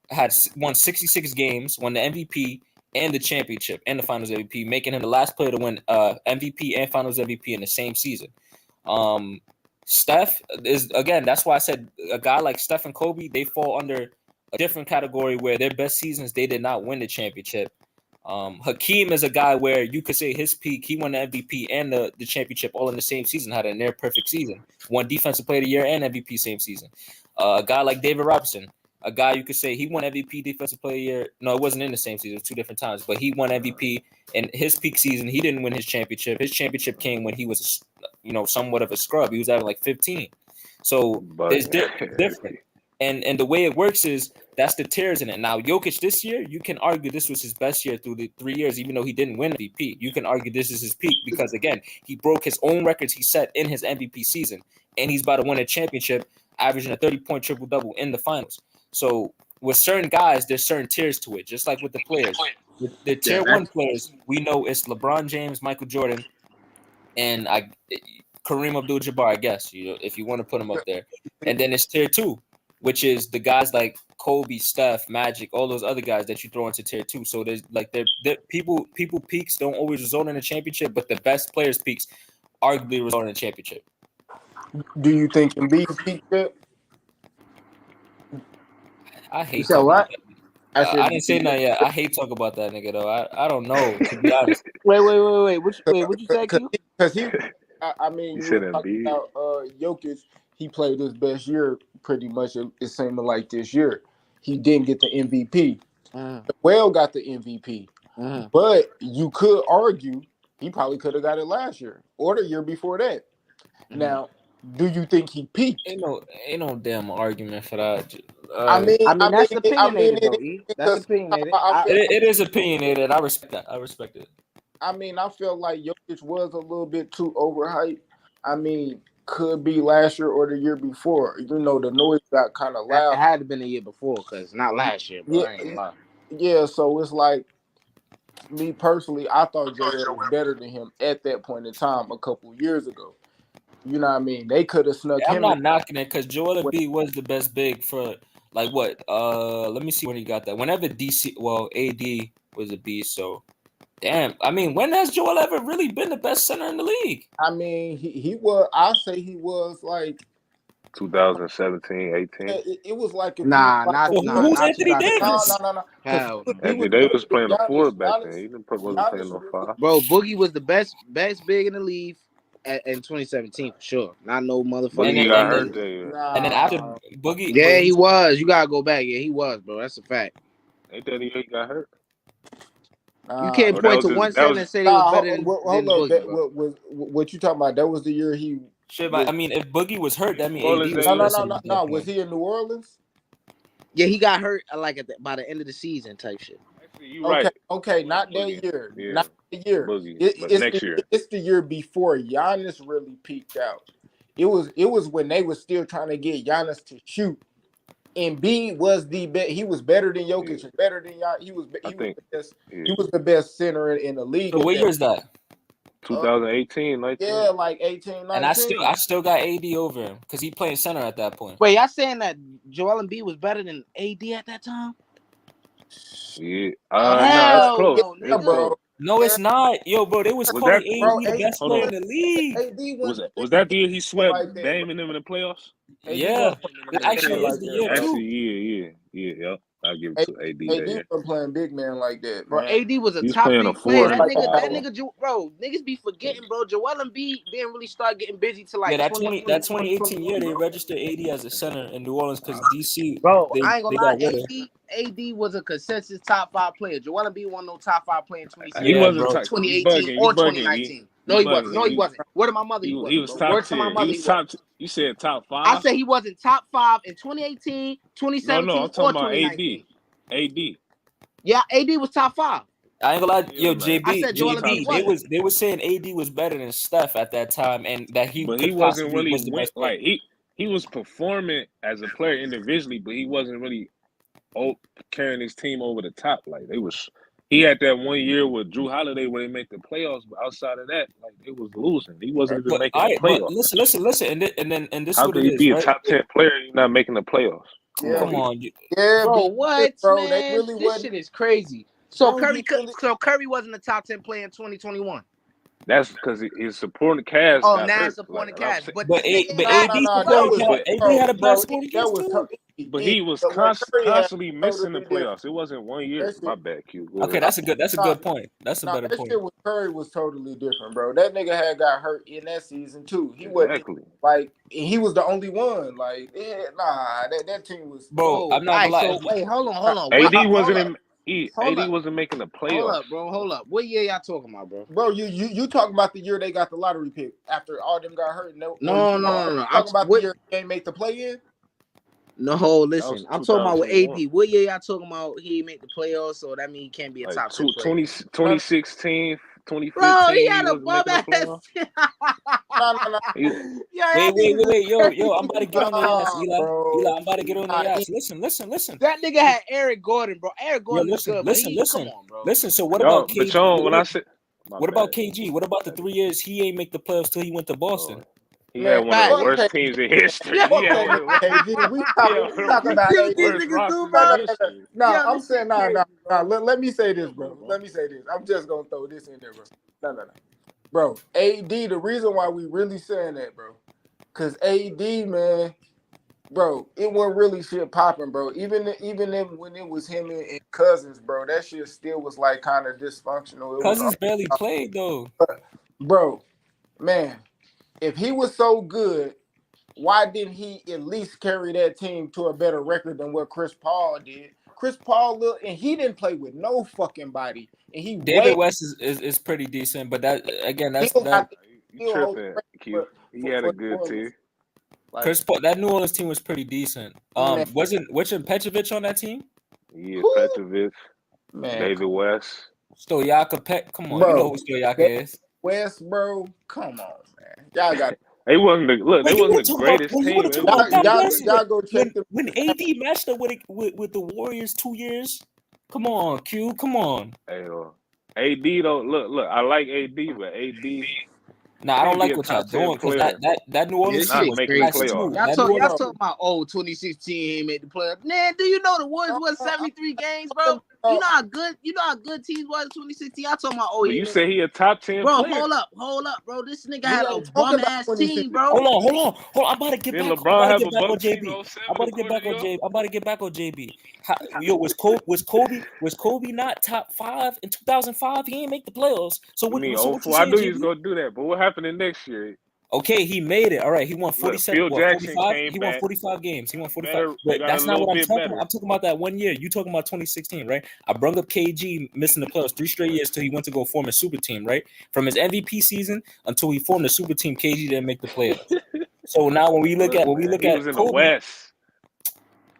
had won 66 games, won the MVP, and the championship and the Finals MVP, making him the last player to win MVP and Finals MVP in the same season. Steph is, again, that's why I said a guy like Steph and Kobe, they fall under a different category where their best seasons, they did not win the championship. Hakeem is a guy where you could say his peak, he won the MVP and the championship all in the same season, had a near perfect season, won Defensive Player of the Year and MVP same season. A guy like David Robinson, a guy you could say he won MVP, Defensive Player of the Year. No, it wasn't in the same season, it was 2 different times, but he won MVP in his peak season. He didn't win his championship. His championship came when he was, somewhat of a scrub. He was having like 15. So it's different. And the way it works is that's the tiers in it. Now, Jokic this year, you can argue this was his best year through the 3 years, even though he didn't win MVP. You can argue this is his peak because, again, he broke his own records he set in his MVP season, and he's about to win a championship, averaging a 30-point triple-double in the finals. So with certain guys, there's certain tiers to it, just like with the players. With the tier 1 players, we know it's LeBron James, Michael Jordan, and Kareem Abdul-Jabbar, I guess, if you want to put him up there. And then it's tier 2, which is the guys like Kobe, Steph, Magic, all those other guys that you throw into tier 2. So there's like people peaks don't always result in a championship, but the best players peaks arguably result in a championship. Do you think Embiid peaked yet? I hate. You said what? I didn't say nothing yet. I hate talking about that nigga though. I don't know, to be honest. Wait. What you say? Because he, I mean, You you said were talking Embiid. about Jokic. He played his best year pretty much. It seemed like this year he didn't get the MVP. Well, got the MVP, but you could argue he probably could have got it last year or the year before that. Now, do you think he peaked? Ain't no damn argument for that. I mean that's opinionated, though. That's opinionated. It is opinionated. I respect that. I respect it. I mean, I felt like Jokic was a little bit too overhyped. I mean, could be last year or the year before. The noise got kind of loud. It had to been the year before, because not last year, bro. I ain't gonna lie. Yeah, so it's like, me personally, I thought Joel was better than him at that point in time a couple years ago. You know what I mean? They could have snuck him. I'm not knocking it because Joel Embiid was the best big for like what? Let me see when he got that. Whenever AD was a beast. So, damn. I mean, when has Joel ever really been the best center in the league? I mean, he was. I say he was like 2017, 18. It was like who's Anthony Davis? No. Hell, Anthony Davis playing a forward back then. He wasn't playing no 5. bro, Boogie was the best big in the league in 2017 for sure. Not no motherfucker. Boogie got hurt there. And then after Boogie, yeah, he was. You gotta go back. Yeah, he was, bro. That's a fact. Ain't that he got hurt? You can't point to one center and say he was better than Boogie. What you talking about? That was the year he. Shit, but I mean, if Boogie was hurt, that means No. Was he in New Orleans? Yeah, he got hurt like by the end of the season type shit. You right. Okay, not that year. Yeah. Not the year. It's next year. It's the year before Giannis really peaked out. It was when they was still trying to get Giannis to shoot. Embiid was the best. He was better than Jokic and better than Giannis. He was the best center in the league. So what year is that? 2018, 19. Yeah, like 18, 19. And I still got AD over him because he playing center at that point. Wait, y'all saying that Joel Embiid was better than AD at that time? Yeah. No, that's close. No, bro. No, it's not. Yo, bro, they was calling AD the best player in the league. Was that the year he swept Dame and them in the playoffs? Yeah. It actually is the year, too. Actually, yeah. I'll give it to AD. AD was playing big man like that, bro. man. AD was a top 3 player. That nigga, bro. Niggas be forgetting, bro. Joel Embiid didn't really start getting busy till like that 2018 year. They registered AD as a center in New Orleans because DC. Bro, I ain't gonna lie. AD was a consensus top 5 player. Joel Embiid wasn't no top 5 player in 2018 or 2019. No, he wasn't. Word to my mother, he wasn't. He was top 10. You said top 5? I said he wasn't top 5 in 2018, 2017, no, I'm talking or 2019. About AD. Yeah, AD was top 5. I ain't gonna lie, yo, JB, they were saying AD was better than Steph at that time, and that he wasn't really like he was performing as a player individually, but he wasn't really carrying his team over the top. Like he had that 1 year with Drew Holiday where they made the playoffs, but outside of that, like they was losing. He wasn't even making the playoffs. Listen, and this how what could it he is, be right? a top 10 player and you're not making the playoffs? Yeah. Come on, yeah, bro. What, bro? Man? They really this shit is crazy. So Bro, Curry, he really, so Curry wasn't a top 10 player in 2021. That's because his supporting cast Oh, got now hurt. it's supporting Like, I'm cast, saying, but But this nigga ain't nah, AD had nah, nah. That supporting was cast. but AD bro, had a bad bro. supporting That cast was too. but he was what Curry had constantly missing the totally different. playoffs. It wasn't 1 year. That My shit, bad, Q. Go Okay, ahead. that's a nah, good point. That's a nah, better that point. shit with Curry was totally different, bro. That nigga had got hurt in that season too. He wasn't Exactly. like, and he was the only one. Like, nah, that team was. Bro, Oh, I'm not all gonna right. lie. So wait, hold on. AD Hold wasn't up, in. hold AD up, wasn't making the hold playoffs. up, bro. Hold up. What year y'all talking about, bro? Bro, you talking about the year they got the lottery pick after all them got hurt? No. You I'm talking about the what? year they ain't make the play in? No, That listen. was I'm talking about with 2021. AD. What year y'all talking about? He made the playoffs, so that means he can't be a Like top 10 player. 2016, Bro, he 2015, he had a wasn't bum making the playoffs. ass. Nah. He, Yo, that nigga's Wait. Yo, I'm about to crazy, get on the ass, bro. Eli. Bro. I'm about to get on Nah, the ass. Listen. That nigga had Eric Gordon, bro. Eric Yo, Gordon is good, but come on, bro. Listen. So what y'all, about but KG? y'all, when I said, my What about bad. KG? What about the 3 years he ain't make the playoffs till he went to Boston? Oh, he had man, one of the Facts. fuck worst KG. teams in history. Yo, He Fuck had that one nigga of the, KG. he had We one of talking about see the what these AD. worst niggas do, rosters bro? in history. Nah, Yo, I'm this shit saying nah. crazy, bro. Let me say this, Come bro. on, Let me say this. I'm just gonna throw this in there, bro. No. Bro, AD, the reason why we really saying that, bro, cause AD, man, bro, it wasn't really shit popping, bro. Even if, when it was him and Cousins, bro, that shit still was like kind of dysfunctional. It was, Cousins barely played though. bro, man, if he was so good, why didn't he at least carry that team to a better record than what Chris Paul did? Chris Paul, and he didn't play with no fucking body, and he David way West is pretty decent, but that again, that's still that got You still hold tripping, the Q. record He had a for good New Orleans. team. Like, Chris Paul. That New Orleans team was pretty decent. man, Wasn't Petrovic on that team? Yeah, who? Petrovic, Man, David West. Stoyaka Pet. Come on, you know bro, who Stoyaka that is. West, bro, come on, man, y'all got They wasn't the look. They Wait, you wasn't want the to talk about? greatest Wait, you want team. to They talk was about a good that y'all, West? team. y'all go check them. When AD matched up with the Warriors 2 years? Come on, Q. Come on. Hey, AD though. Look. I like AD, but AD Nah, I don't can't be like a what y'all top 10 doing because player that New Orleans This team not shit was making the crazy. classy playoffs. too. Y'all That New talk, y'all Orleans talking team. about 2016 he ain't made the playoffs. Man, do you know the Warriors was 73 games, bro? Uh, You know how good teams was in 2016. Y'all talking about But he you made, say he a top 10 bro. player. Hold up, bro. This nigga we had a ain't talking bum about ass 26. team, bro. Hold on. I'm about to get Didn't back. I'm about LeBron to have get a back on bum team JB. in 07 I'm about to get back according to on y'all? JB. I'm about to get back on JB. Yo, was Kobe not top 5 in 2005? He ain't make the playoffs. So You what? mean So what you 04? I saying, knew he was JB? gonna do that. But what happened the next year? Okay, he made it. All right, he won Look, 47. Phil What, Jackson 45? came He won back. 45 games. He won 45. Better. They But got a that's not little what I'm bit talking better. about. I'm talking about that 1 year. You talking about 2016, right? I brung up KG missing the playoffs 3 straight years till he went to go form a super team, right? From his MVP season until he formed a super team, KG didn't make the playoffs. So now when we look Look, man, at he was in the Kobe, West.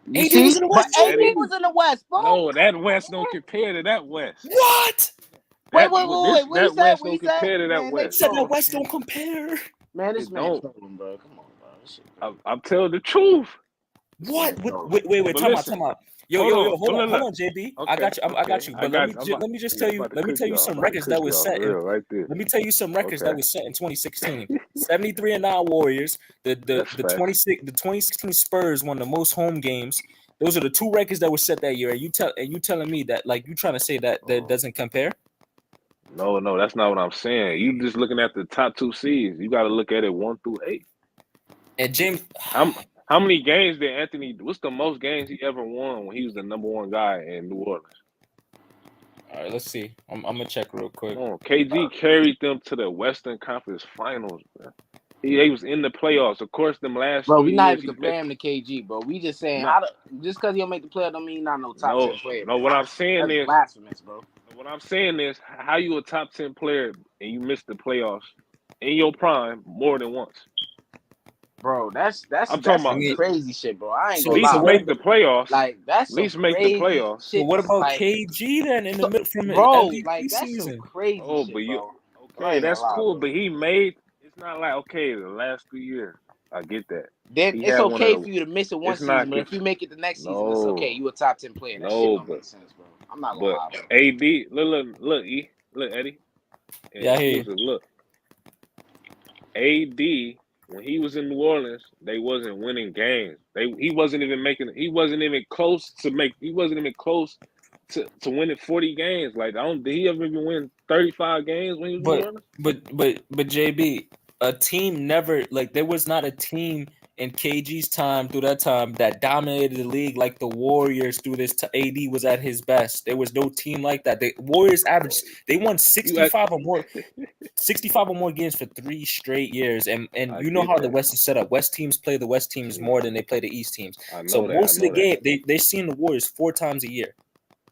You AD was see, in the but West AD Eddie. too. was in the West, bro. No, that West don't compare to that West. What? Wait. What he That said? West don't compare to that Man, they He West. said that trolling, West man. don't compare. Man, this It man don't. trolling, bro. Come on, bro. This shit crazy. I'm telling the truth. This man What? trolling. Wait. But Time listen, out. Yo, hold on. But hold look. on, JB. I Okay, got you. I got okay. you. I But got. let me just Yeah, tell I'm you. about to Let me cook tell you y'all. I'm some about to records that cook was y'all for set in. real right there. Let me tell you some records that Okay, was set in 2016. 73-9 Warriors. that's The fact. 2016 Spurs won the most home games. Those are the 2 records that were set that year. And you telling me that like you trying to say that doesn't compare? No, that's not what I'm saying. You just looking at the top 2 seeds. You got to look at it 1 through 8. And James, How many games did Anthony? What's the most games he ever won when he was the number 1 guy in New Orleans? all right, let's see. I'm gonna check real Come quick. on, KG carried them to the Western Conference Finals. Man. He was in the playoffs. Of course, them last Bro, 3 we not years even he missed. comparing him to KG, bro. We just saying Not just because he don't make the playoff don't mean he's not no top 10 player, no. man. What I'm saying That's is, blasphemous, bro. how you a top 10 player and you missed the playoffs in your prime more than once. Bro, that's I'm talking I some about mean, crazy shit, bro. I ain't at so gonna least lie, what make bro. the playoffs. Like that's At some least make the crazy playoffs. so shit. what about Like, KG then in the so, mid from his bro, MVP like that's some season? crazy Oh, but shit, you bro. I okay? ain't gonna That's lie, cool. bro. But he made. It's not like okay the last 3 years. I get that. Then He it's had one of okay the. for you to miss it one It's season, not. but if you make it the next season, it's okay. No, You a top 10 player. That shit no, don't make sense, bro. I'm not gonna but lie, bro. AD. Look, look, Eddie Yeah, I and hear you. Cruiser. Look, AD when he was in New Orleans, they wasn't winning games. He wasn't even making. He wasn't even close to to win it 40 games. Like did he ever even win 35 games when he was running? But JB, a team never like there was not a team in KG's time through that time that dominated the league like the Warriors through this. AD was at his best. There was no team like that. The Warriors averaged. They won 65 or more games for 3 straight years. And you know how the West is set up. West teams play the West teams more than they play the East teams. So most of the game they're seeing the Warriors 4 times a year.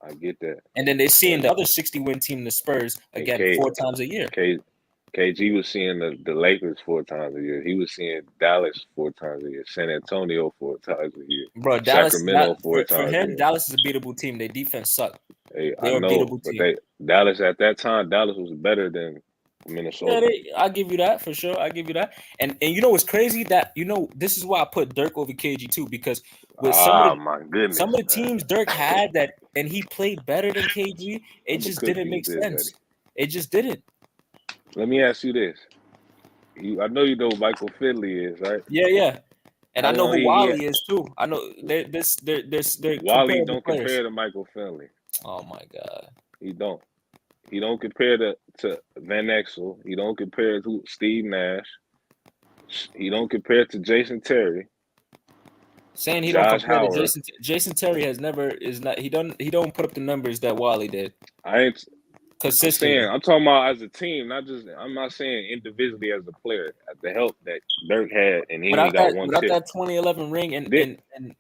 I get that. And then they're seeing the other 60-win team, the Spurs, again 4 times a year. KG was seeing the Lakers 4 times a year. He was seeing Dallas 4 times a year. San Antonio 4 times a year. Bro, Dallas, Sacramento 4 times for him, a year. Dallas is a beatable team. Their defense sucked. Hey, I know, but Dallas at that time, Dallas was better than Minnesota. Yeah, I'll give you that for sure. I'll give you that. And you know what's crazy? That this is why I put Dirk over KG too, because with some of the teams Dirk had that, and he played better than KG, it just didn't make sense. It just didn't. Let me ask you this. I know you know who Michael Finley is, right? Yeah. And I know who Wally is too. I know they're Wally don't compare to Michael Finley. Oh my God. He don't. He don't compare to Van Exel. He don't compare to Steve Nash. He don't compare to Jason Terry. Saying he don't compare to Jason Terry he don't put up the numbers that Wally did. I ain't consistently. I'm talking about as a team, I'm not saying individually as a player. The help that Dirk had, and he only got one chip. Without that 2011 ring, and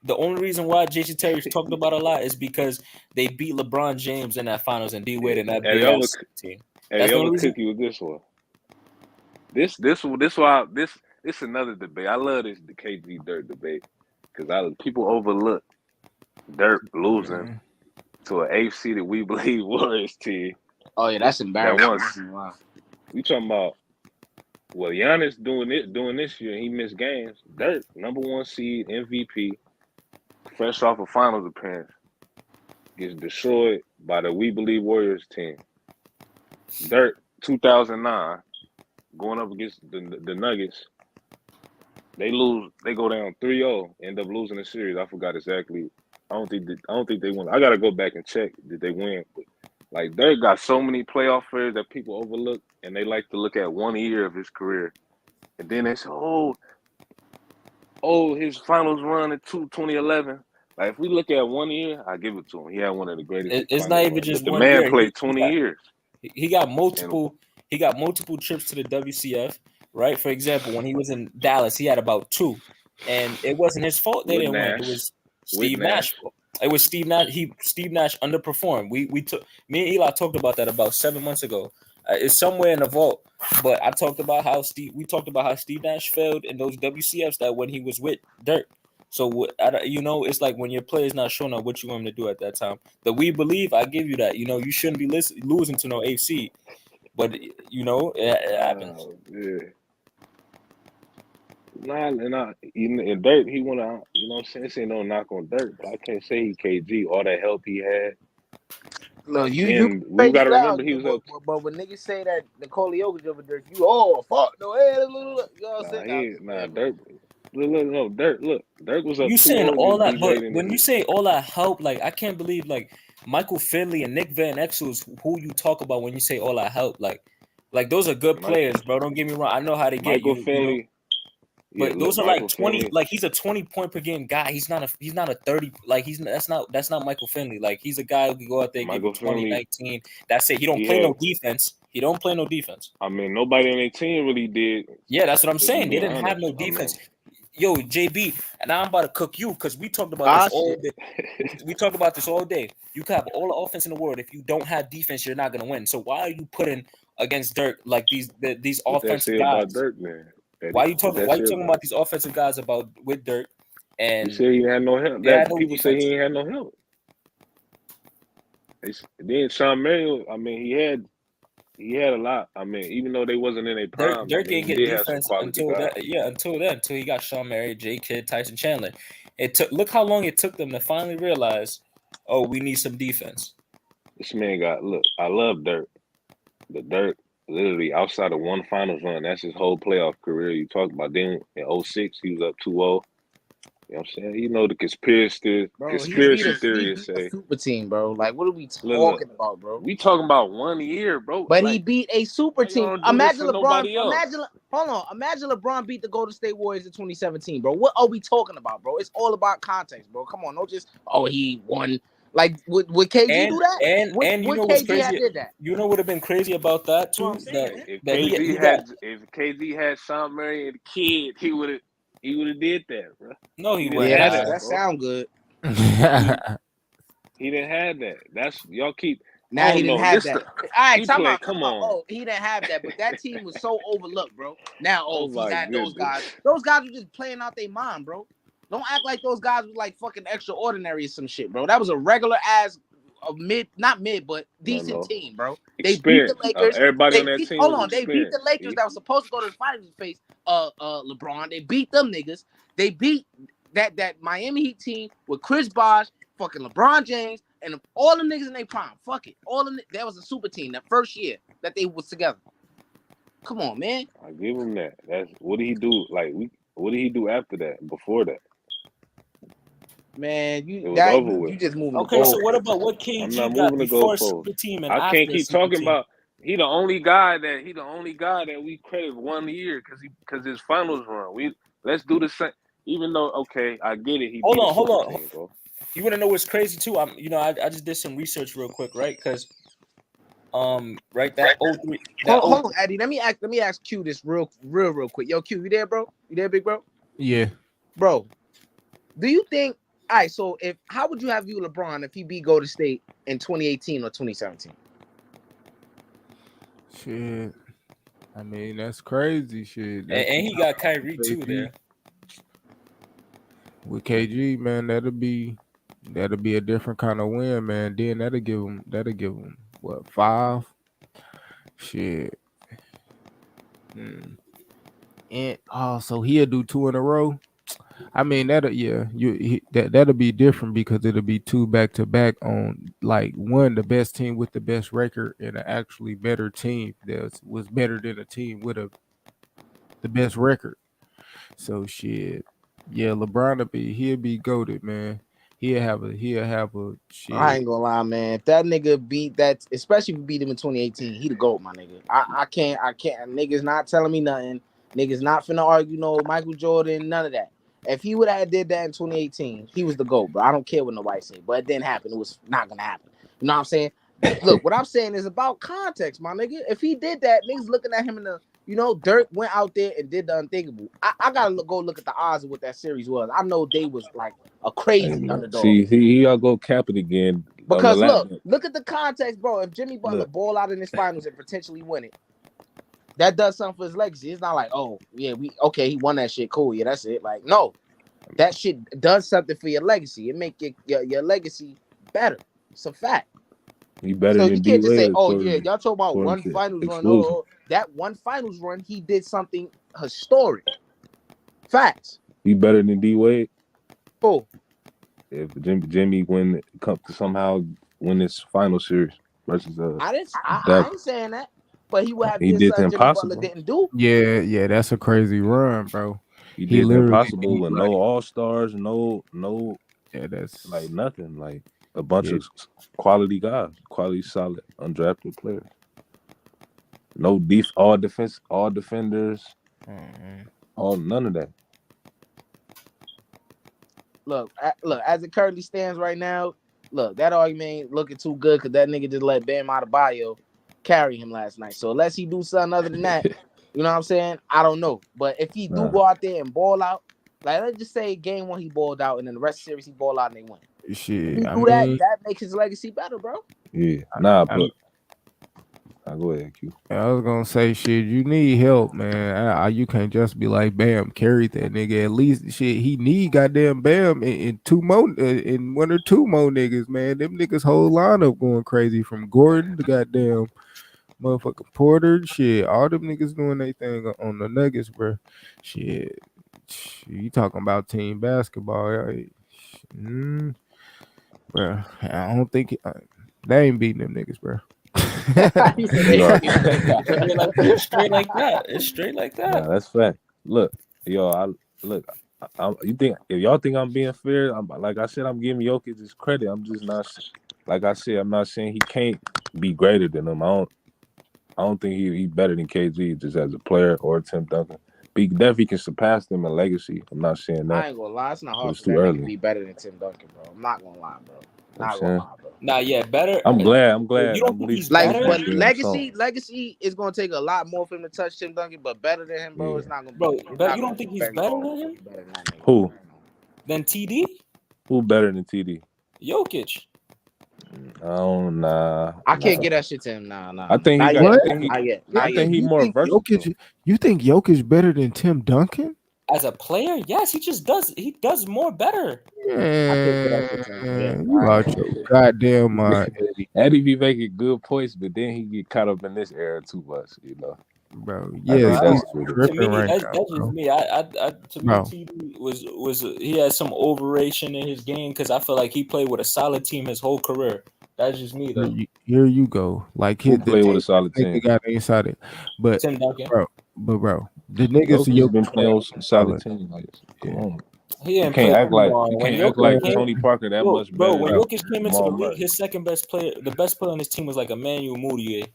the only reason why Jason Terry's talked about a lot is because they beat LeBron James in that finals and D Wade in that big ass team. Hey, I'm gonna cook you with this one. This another debate. I love this the KG Dirk debate because people overlook Dirk losing to an 8th seeded We Believe Warriors team. Oh yeah, that's embarrassing. Wow. We talking about Giannis doing this year and he missed games. Dirk, number 1 seed, MVP, fresh off a finals appearance, gets destroyed by the We Believe Warriors team. Dirk, 2009, going up against the Nuggets. They lose. They go down 3-0. End up losing the series. I forgot exactly. I don't think they won. I gotta go back and check. Did they win? But, like Dirk got so many playoff failures that people overlook, and they like to look at 1 year of his career, and then they say, "Oh, his finals run in 2011." Like if we look at 1 year, I give it to him. He had one of the greatest. It's not even just the one man year. played 20 years. He got multiple. He got multiple trips to the WCF. Right. For example, when he was in Dallas, he had about 2, and it wasn't his fault they didn't win. It was Steve Nash. It was Steve Nash. Steve Nash underperformed. Me and Eli talked about that about 7 months ago. It's somewhere in the vault. But I talked about how Steve Nash failed in those WCFs that when he was with Dirk. So it's like when your player's not showing up what you want him to do at that time. The We Believe, I give you that. You shouldn't be losing to no AC. But it happens. Yeah. And Dirk, he went out. You know what I'm saying? This ain't no knock on Dirk, but I can't say he KG. All that help he had. Look, we gotta remember he was up. But when niggas say that Nikola Jokic over Dirk, fuck no. Hey, look. You know what I'm saying? Dirk. No, Dirk. Look, Dirk was up. You saying all that, but when you say all that help, like I can't believe like Michael Finley and Nick Van Exel is who you talk about when you say all that help. Like those are good players, bro. Don't get me wrong. I know how to get Michael Finley. But those are like 20. Finley. Like he's a 20-point per game guy. He's not a 30. Like that's not Michael Finley. Like he's a guy who can go out there and give you 20, 19. That's it. He don't play no defense. He don't play no defense. I mean, nobody on their team really did. Yeah, that's what I'm saying. They didn't have no defense. Yo, JB, and now I'm about to cook you because we talked about this all day. We talked about this all day. You can have all the offense in the world. If you don't have defense, you're not gonna win. So why are you putting against Dirk like these offensive guys? About Dirk, man. Why are you talking about these offensive guys with Dirk? And you said he had no help. People say he ain't had no help. Then Sean Marion, I mean, he had a lot. I mean, even though they wasn't in a prime, Dirk didn't get defense until he got Sean Marion, J Kidd, Tyson Chandler. Look how long it took them to finally realize, we need some defense. This man I love Dirk. But Dirk, literally outside of one finals run, that's his whole playoff career. You talk about then in 06, he was up 2-0. You know what I'm saying? You know the conspiracy Bro, he beat a theories say. super team, bro. Like, what are we Look, talking about, bro? we talking about 1 year, bro. But he Like, beat a super why team. y'all don't do this Imagine for LeBron. nobody else? Imagine LeBron beat the Golden State Warriors in 2017, bro. What are we talking about, bro? It's all about context, bro. Come on, don't just he won. Like, would KG do that? And you know what's crazy? Did that? You know what would have been crazy about that too? What I'm saying, man. If that KG he had got, if KG had Sean Murray and the kid, he would have did that, bro. no, he He wouldn't. didn't Yeah, have that bro. sound good. He didn't have that. That's y'all keep. Now he didn't have that. All right, Come on. Oh, he didn't have that, but that team was so overlooked, bro. Now, if he had goodness. those guys were just playing out their mind, bro. Don't act like those guys were like fucking extraordinary or some shit, bro. That was a regular ass, not mid, but decent team, bro. They beat the Lakers. Everybody on that team. They beat the Lakers that was supposed to go to the finals to face LeBron. They beat them niggas. They beat that Miami Heat team with Chris Bosh, fucking LeBron James, and all them niggas in their prime. Fuck it. That was a super team that first year that they was together. Come on, man. I give him that. That's what did he do? What did he do after that? Before that? Man, you just moving. Okay, so what about what KG got before super team and I can't keep talking about. He the only guy that we credit 1 year because his finals run. Let's do the same. Even though I get it. Hold on. Team, bro. You want to know what's crazy too? I just did some research real quick, right? Because right, that 03. Hold on, Eddie. Let me ask Q this real quick. Yo, Q, you there, bro? You there, big bro? Yeah. Bro, do you think? All right, so how would you have viewed LeBron if he beat Golden State in 2018 or 2017? Shit. I mean, that's crazy shit. And he got Kyrie too there. With KG, man, that'll be a different kind of win, man. Then that'll give him what, 5? Shit. And so he'll do 2 in a row. I mean that'll be different because it'll be 2 back-to-back on like one, the best team with the best record, and an actually better team that was better than a team with the best record. So shit. Yeah, LeBron he'll be goated, man. He'll have a shit. I ain't gonna lie, man. If that nigga beat that, especially if he beat him in 2018, he the GOAT, my nigga. I can't. Niggas not telling me nothing. Niggas not finna argue no Michael Jordan, none of that. If he would have did that in 2018, he was the GOAT, bro. I don't care what nobody say, but it didn't happen. It was not gonna happen. You know what I'm saying? Look, what I'm saying is about context, my nigga. If he did that, niggas looking at him in the, Dirk went out there and did the unthinkable. I gotta go look at the odds of what that series was. I know they was like a crazy underdog. See, he y'all go cap it again. Because look at the context, bro. If Jimmy Butler ball out in his finals and potentially win it, that does something for his legacy. It's not like, he won that shit, cool, yeah, that's it. Like, no, that shit does something for your legacy. It make your legacy better. It's a fact. You better. So you can't just say, y'all talking about one finals run. That one finals run, he did something historic. Facts. He better than D Wade. Cool. If Jimmy come to somehow win this final series versus I ain't saying that, but he would have he did the impossible. Jimmy Butler didn't do. Yeah, that's a crazy run, bro. He did the impossible with no all-stars, no. Yeah, that's like nothing. Like a bunch of quality guys, quality, solid, undrafted players. No all defenders, none of that. Look, as it currently stands right now, that argument ain't looking too good because that nigga just let Bam Adebayo carry him last night. So unless he do something other than that, you know what I'm saying? I don't know. But if he do go out there and ball out, like let's just say game 1 he balled out and then the rest of the series he balled out and they win. Shit, if he do that makes his legacy better, bro. Yeah, but go ahead, Q. I was gonna say, shit, you need help, man. You can't just be like, Bam, carry that nigga. At least, shit, he need goddamn Bam and 2 more, and 1 or 2 more niggas, man. Them niggas whole lineup going crazy from Gordon to goddamn motherfucking Porter. Shit, all them niggas doing their thing on the Nuggets, bro. Shit, you talking about team basketball, right? Bro, I don't think they ain't beating them niggas, bro. It's straight like that. Nah, that's fact. Look, You think if y'all think I'm being fair, like I said, I'm giving Jokic his credit. I'm just not. Like I said, I'm not saying he can't be greater than him. I don't think he better than KG just as a player or Tim Duncan. But he definitely can surpass them in legacy. I'm not saying that. I ain't gonna lie, it's not But hard it's for too that nigga early. to be better than Tim Duncan, bro. I'm not gonna lie, bro. Not I'm gonna saying. lie, bro. Nah, yeah, better. I'm glad. You don't I'm think at least he's Like, better? but being legacy is gonna take a lot more for him to touch Tim Duncan. But better than him, bro, Yeah. it's not gonna be. Bro, It's but not you gonna don't think be he's very better hard than to him? be better than that nigga. Who? Than TD? Who better than TD? Jokic. I can't get that shit to him. Nah. I think Not he got. yet. What? Not yet. I Not think yet. he more versatile. You think Jokic better than Tim Duncan? As a player, yes, he does more better. Man, you out your goddamn mind, Eddie. Eddie be making good points, but then he get caught up in this era too much, you know. Bro, I yeah, think he's that's true. To tripping me, right that's now, just bro. me. To me, Bro. TD was he had some overration in his game because I feel like he played with a solid team his whole career. That's just me though. Here you go. Like Who his played with a solid nigga team? got inside it. But Tim Duncan. bro, the niggas Jokic's been playing with some solid teams. Like, come on. He You didn't can't play act too like long. you When can't act Jokic like came- Tony Parker that much Bro, better when than Jokic came into the Jamal league, Murray. his second best player, the best player on his team was like Emmanuel Mudiay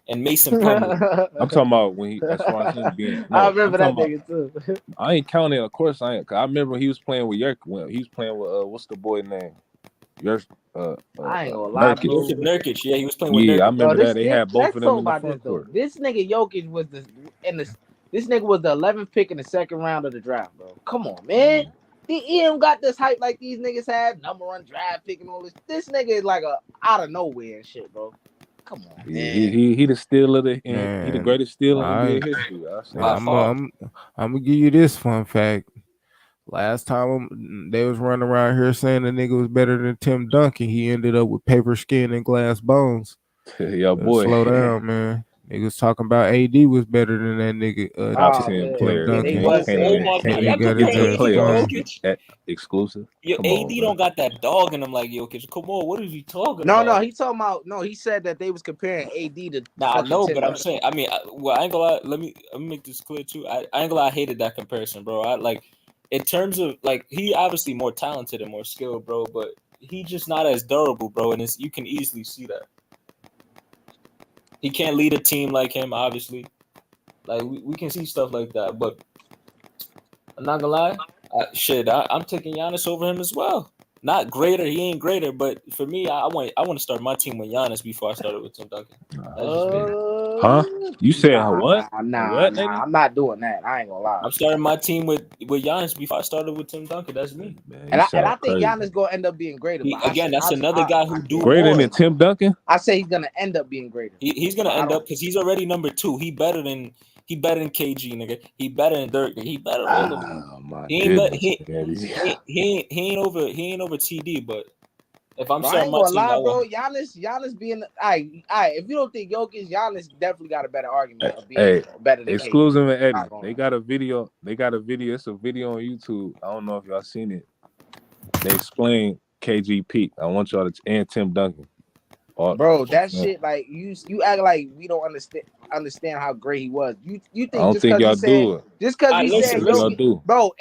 and Mason Plumlee. I'm talking about when he, as far as him being. No, I remember I'm that talking nigga too. I ain't counting. Of course, I ain't. 'Cause I remember he was playing with Yerk. When he was playing with what's the boy name? Yerk. I ain't gonna lie, bro. Nurkic, yeah, he was playing with Yeah, Nurkic. I remember Bro, that. They had both let's of them talk in the about this front though. court. This nigga Jokic was this nigga was the 11th pick in the second round of the draft, bro. Come on, man. He ain't got this hype like these niggas have. Number one draft pick and all this. This nigga is like a out of nowhere and shit, bro. Come on, Yeah, man. he the steal of the Man, he the greatest steal in I- NBA history. I say. By far. I'm gonna give you this fun fact. Last time they was running around here saying the nigga was better than Tim Duncan, he ended up with paper skin and glass bones. Yo, boy. Slow down, man. Niggas talking about AD was better than that nigga. Top Oh, 10 man. player. Yeah, They they was. was. Oh my Can't god, even y'all get compare his Into the ass AD to playoffs. Jokic? Exclusive. Yo, Come AD on, bro. don't got that dog in him like Jokic. Come on, what is he talking No, about? he talking about he said that they was comparing AD to Nah, I fucking know, Tim but I'm Duncan. saying, I mean, I ain't gonna lie. Let me make this clear too. I ain't gonna lie. I hated that comparison, bro. I like, in terms of like, he obviously more talented and more skilled, bro. But he just not as durable, bro. And you can easily see that. He can't lead a team like him, obviously. Like we can see stuff like that, but I'm not gonna lie. I'm taking Giannis over him as well. Not greater, he ain't greater, but for me, I want to start my team with Giannis before I started with Tim Duncan. That's just me. Huh? You said what? Nah, What, nigga? I'm not doing that. I ain't gonna lie. I'm starting my team with Giannis before I started with Tim Duncan. That's me. Man, And I sound think crazy. Giannis gonna end up being greater. But That's another guy who do Greater more. than Tim Duncan? I say he's gonna end up being greater. He's gonna end up because he's already number 2. He better than KG, nigga. He better than Dirk. He better than all of them. Oh my He ain't goodness. he ain't over TD, but if I'm Bro, I starting ain't my gonna team, lie, bro. Giannis being if you don't think Jokic, Giannis definitely got a better argument of being better than Exclusive and KD. Eddie. They got a video. It's a video on YouTube. I don't know if y'all seen it. They explain KG peak. I want y'all to and Tim Duncan. Bro, that shit, like you act like we don't understand how great he was. You think I don't just think y'all because do it. just because we said Y'all Jokic, do. bro,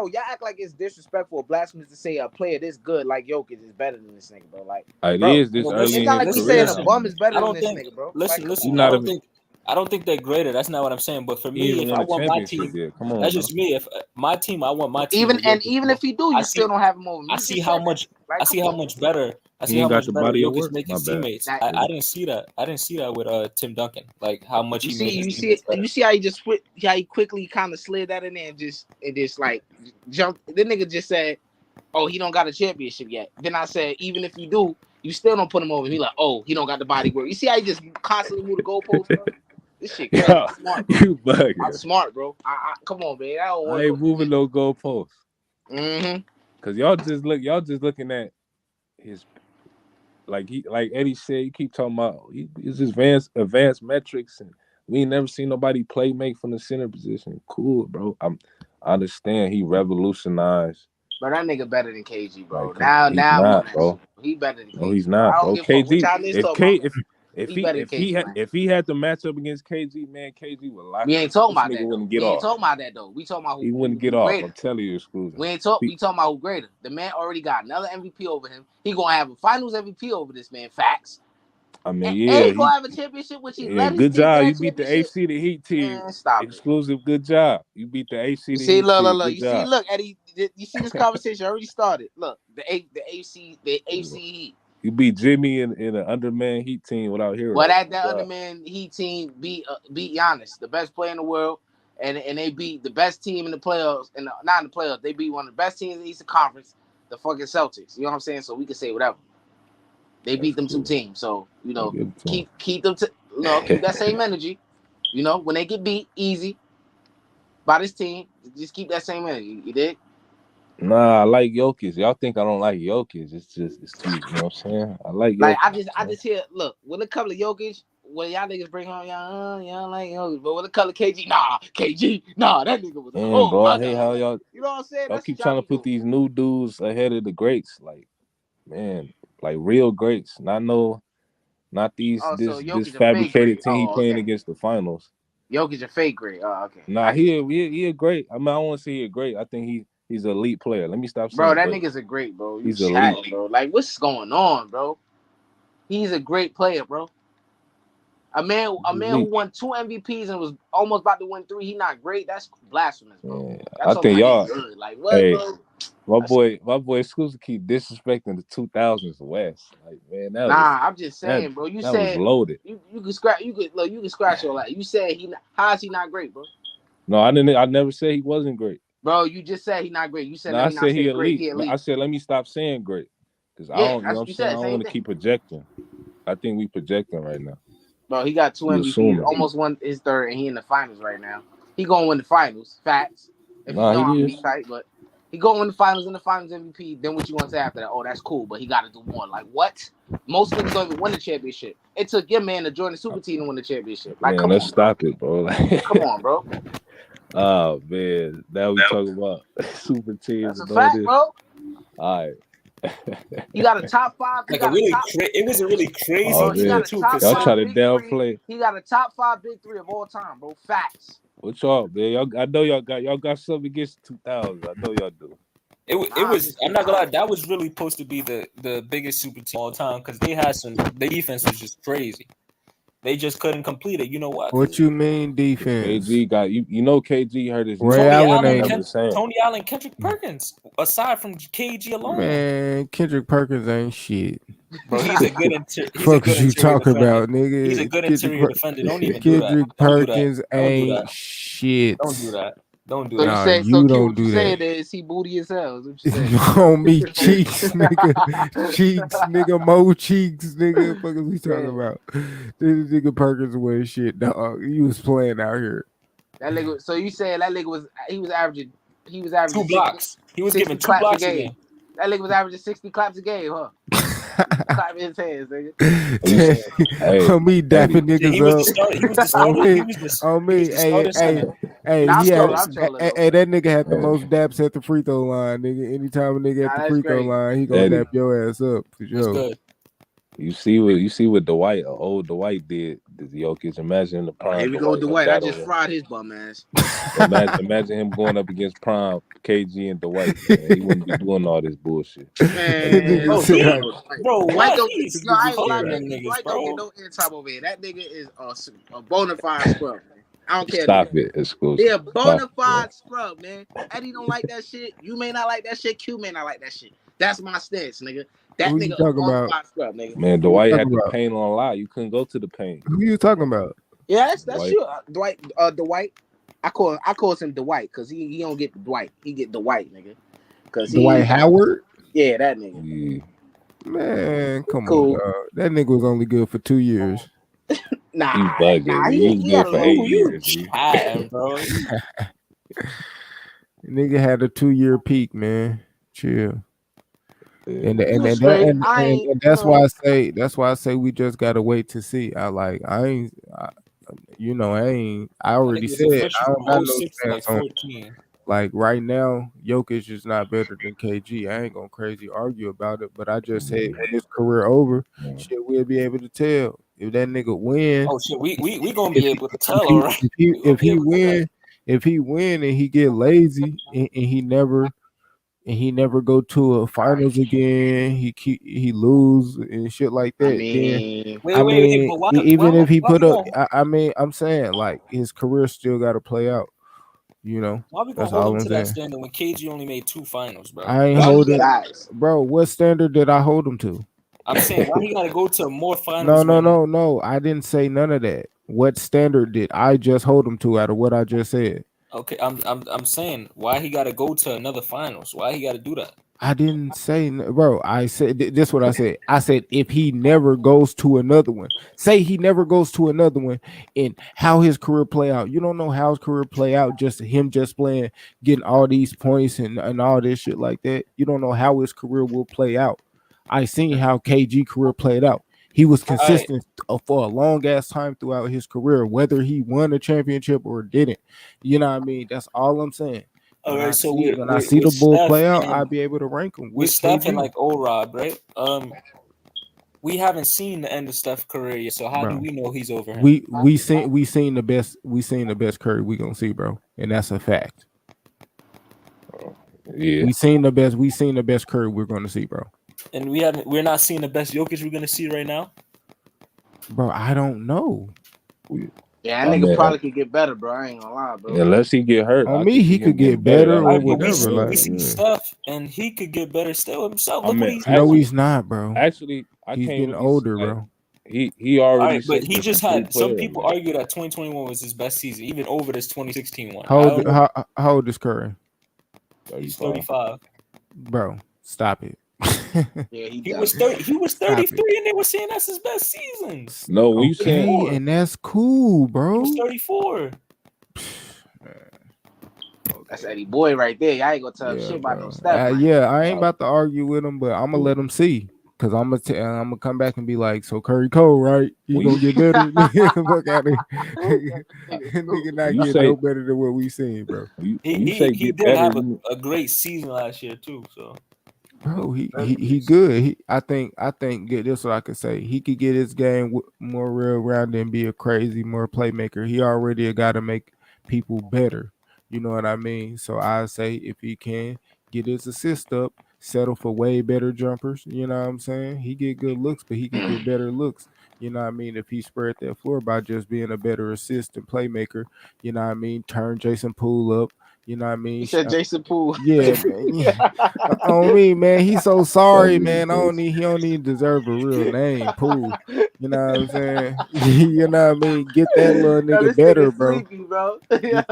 y'all act like it's disrespectful, blasphemous to say a player this good like Jokic is better than this nigga, bro. Like, It bro, is this well, early it's in not his like we career. saying a bum is better I than don't this think. nigga, bro. Listen, Like, listen. not I don't think they're greater. That's not what I'm saying. But for me, if I want my team, come on, that's just me. If my team, I want my team. even with Jokic, even if he do, you still don't have him over. I see how much. I see how much better. I see He ain't how got much the better body of Jokic work. make his My bad. teammates. I didn't see that. I didn't see that with Tim Duncan. Like how much he made his teammates better. You see how he quickly kind of slid that in there and just like jumped. The nigga just said, "Oh, he don't got a championship yet." Then I said, "Even if you do, you still don't put him over." He like, "Oh, he don't got the body work." You see how he just constantly move the goalposts, bro? This shit crazy. I'm smart, bro. You bugging. I'm smart, bro. I come on, man. I ain't moving no goalposts. Mm-hmm. Cause y'all just looking at his like Eddie said, you keep talking about his advanced metrics, and we ain't never seen nobody make from the center position. Cool, bro. I understand he revolutionized. But that nigga better than KG, bro. Like, now, not, bro. he better than KG. No, he's not, bro. KG. If He he better than if he KG, had man. if he had the matchup against KG, man, KG would lock We him. ain't talking This about nigga that though. wouldn't We get ain't off. talking about that though. We talking about He wouldn't who get off. greater. I'm telling you, exclusive. We talking about who greater. The man already got another MVP over him. He gonna have a Finals MVP over this man. Facts. I mean, And yeah, he gonna have a championship, which he led his good team to job. that You beat the championship. AC the Heat team. Man, stop it. Exclusive, good job. You beat the AC You the see, Heat look. team. Good You see, job. look, Eddie. You see this conversation already started. Look, the AC Heat. You beat Jimmy in an underman Heat team without Hero. Well, that underman Heat team beat Giannis, the best player in the world, and they beat the best team in the playoffs. And not in the playoffs, they beat one of the best teams in the Eastern Conference, the fucking Celtics. You know what I'm saying? So we can say whatever. They beat them two teams. So keep them to keep that same energy. When they get beat easy by this team, just keep that same energy. You dig? Nah, I like Jokic. Y'all think I don't like Jokic? It's too. You know what I'm saying? I like Jokic. Like I just hear. Look, when it comes to Jokic, when y'all niggas bring home, y'all like Jokic, but when it comes to KG, that nigga was. Bro, I hate how y'all. You know what I'm saying? Y'all keep trying to put these new dudes ahead of the greats, like real greats. Not these this fabricated team he playing against the finals. Jokic a fake great. Oh, okay. Nah, he a great. I mean, I don't want to say he a great. I think he's an elite player. Let me stop saying. Bro, that nigga's a great, bro. He's elite, bro. Like, what's going on, bro? He's a great player, bro. A man who won 2 MVPs and was almost about to win 3. He not great. That's blasphemous, bro. I think y'all. Good. Like what, bro? My boy, Exclusive keep disrespecting the 2000s West. Like, man, I'm just saying, bro. You said was loaded. You could scratch. You could scratch your life. You said how is he not great, bro? No, I didn't. I never said he wasn't great. Bro, you just said he not great. You said I said he elite. He elite. I said let me stop saying great because I don't. You know what I'm saying? I don't want to keep projecting. I think we projecting right now. Bro, he got 2 MVPs, almost won his third, and he in the finals right now. He gonna win the finals. Facts. If he is tight, but he gonna win the finals and the finals MVP. Then what you gonna say after that? Oh, that's cool, but he got to do more. Like what? Most niggas don't even win the championship. It took your man to join the super team to win the championship. Like, man, let's stop it, bro. Like, come on, bro. Oh man, now we talking about super teams. That's a fact, bro. All right. He got a top 5. It was a really crazy. Oh, man. Y'all try to downplay. He got a top 5 big 3 of all time, bro. Facts. What y'all, man? I know y'all got something against 2000. I know y'all do. It was. I'm not gonna lie. That was really supposed to be the biggest super team of all time because they had the defense was just crazy. They just couldn't complete it. You know what? What you mean defense? KG got you. You know KG hurt his. Tony Allen, Kendrick Perkins. Aside from KG alone, man, Kendrick Perkins ain't shit. Bro, he's a good fuck is you talking about, nigga? He's a good interior defender. Don't even Kendrick Perkins ain't shit. Don't do that. Don't do that. Nah, you don't do that. Saying is he booty as hell? On me, cheeks, nigga, cheeks, nigga, mo cheeks, nigga. Fuck is we talking about? This nigga Perkins was shit, dog. He was playing out here. That nigga. So you saying that nigga was averaging 2 blocks. He was giving 2 blocks a game. That nigga was averaging 60 claps a game, huh? Clapping his hands, nigga. On me, dapping niggas up. He was the starter. On me, hey, that nigga had the most daps at the free throw line, nigga. Anytime a nigga at the free throw line, he gonna dap your ass up for sure. You see what Dwight, old Dwight did to Jokic. Imagine the prime. Here we go, Dwight. I just fried his bum ass. Imagine him going up against prime KG and Dwight. Man. He wouldn't be doing all this bullshit. Man, bro, Dwight don't get no airtime over here. That nigga is a bona fide scrub. Man. I don't care. Stop it, exclusive. They're a bona fide scrub, man. Eddie don't like that shit. You may not like that shit. Q may not like that shit. That's my stance, nigga. That Who nigga you talking about? Scrub, nigga. Man, Dwight had the paint on lock. You couldn't go to the paint. Who you talking about? Yeah, that's true. Dwight. Dwight. I call him Dwight because he don't get Dwight. He get Dwight, nigga. Cause Dwight Howard. Yeah, that nigga. Yeah. Man, come on, dog. That nigga was only good for 2 years. Nah, he was good for 8 years. Bro. Nigga had a 2-year peak, man. Chill. And that's why I say we just gotta wait to see. I already said I don't got no stance on. Like right now, Jokic is not better than KG. I ain't gonna crazy argue about it, but I just said when his career over, shit, we'll be able to tell if that nigga win, Oh shit, we gonna be able to if tell, he all right. if he We gonna if be he able to tell. win if he win and he get lazy and he never go to a finals again, he lose and shit like I that, then mean, I Wait, mean, but why even if he why put we up, gonna I mean, I'm saying like his career still got to play out. You know, why we gonna that's hold all him I'm to that saying. standard when KG only made 2 finals, bro? I ain't Why he holding, gotta, guys. bro. What standard did I hold him to? I'm saying why he gotta go to more No, finals no, when no, no. I didn't say none of that. What standard did I just hold him to out of what I just said? okay, I'm saying why he gotta go to another finals? Why he gotta do that? I didn't say, bro. I said this. What I said. I said if he never goes to another one, say he never goes to another one, and how his career play out. You don't know how his career play out. Just him just playing, getting all these points and all this shit like that. You don't know how his career will play out. I seen how KG career played out. He was All right, consistent for a long ass time throughout his career, whether he won a championship or didn't. You know what I mean? That's all I'm saying. all When right. I So see when I see with the bull Steph play out, and I'll be able to rank him with with Steph and KG, like Rob, right? We haven't seen the end of Steph's career yet, so how do bro. we know he's over him? We seen the best Curry we gonna see, bro, and that's a fact. Yeah. We seen the best Curry we're gonna see, bro. And we're not seeing the best Jokic we're gonna see right now. Bro, I don't know. Yeah, I that nigga mean, probably could get better, bro. I ain't gonna lie, bro. unless he get hurt, On I me, could he see him could get getting better. better All or right, but whatever. we see Yeah. Steph, and he could get better still himself. I Look what mean, he's No, doing. he's not, bro. actually, I He's can't getting really see, older, like bro. he All already right, but seems he like a just true had some player, people man. argue that 2021 was his best season, even over this 2016 one. How I old, don't know. how old is Curry? He's 35. 35. Bro, stop it. Yeah, he He was does. 30. He was Stop 33, and they were saying that's his best season. No, when you saying Okay, and that's cool, He bro. was 34. That's Okay. Eddie Boy right there. Y'all ain't gonna tell him Yeah, shit about no bro. Steph, man. Yeah, I ain't about to argue with him, but I'm gonna when let him see. Cause I'm gonna come back and be like, so Curry Cole, right? He when gonna you get better. Fuck out of here. Nigga, Nigga when not you getting no say better than what we seen, bro. when you say He get did better, have you a great season last year too. So Bro, very he great season. good. I think get this what I could say. He could get his game more real rounded and be a crazy more playmaker. He already got to make people better. You know what I mean? So I say if he can get his assist up, settle for way better jumpers. You know what I'm saying? He get good looks, but he could get better looks. You know what I mean? If he spread that floor by just being a better assist and playmaker, you know what I mean? Turn Jason Poole up. You know what I mean? You said Jason Poole. Yeah, man. Yeah. On me, man. He's so that sorry, nigga man. crazy. He don't even deserve a real name, Pooh. You know what I'm saying? You know what I mean? Get that little Yo, nigga this better, nigga bro. sleepy, bro. Get,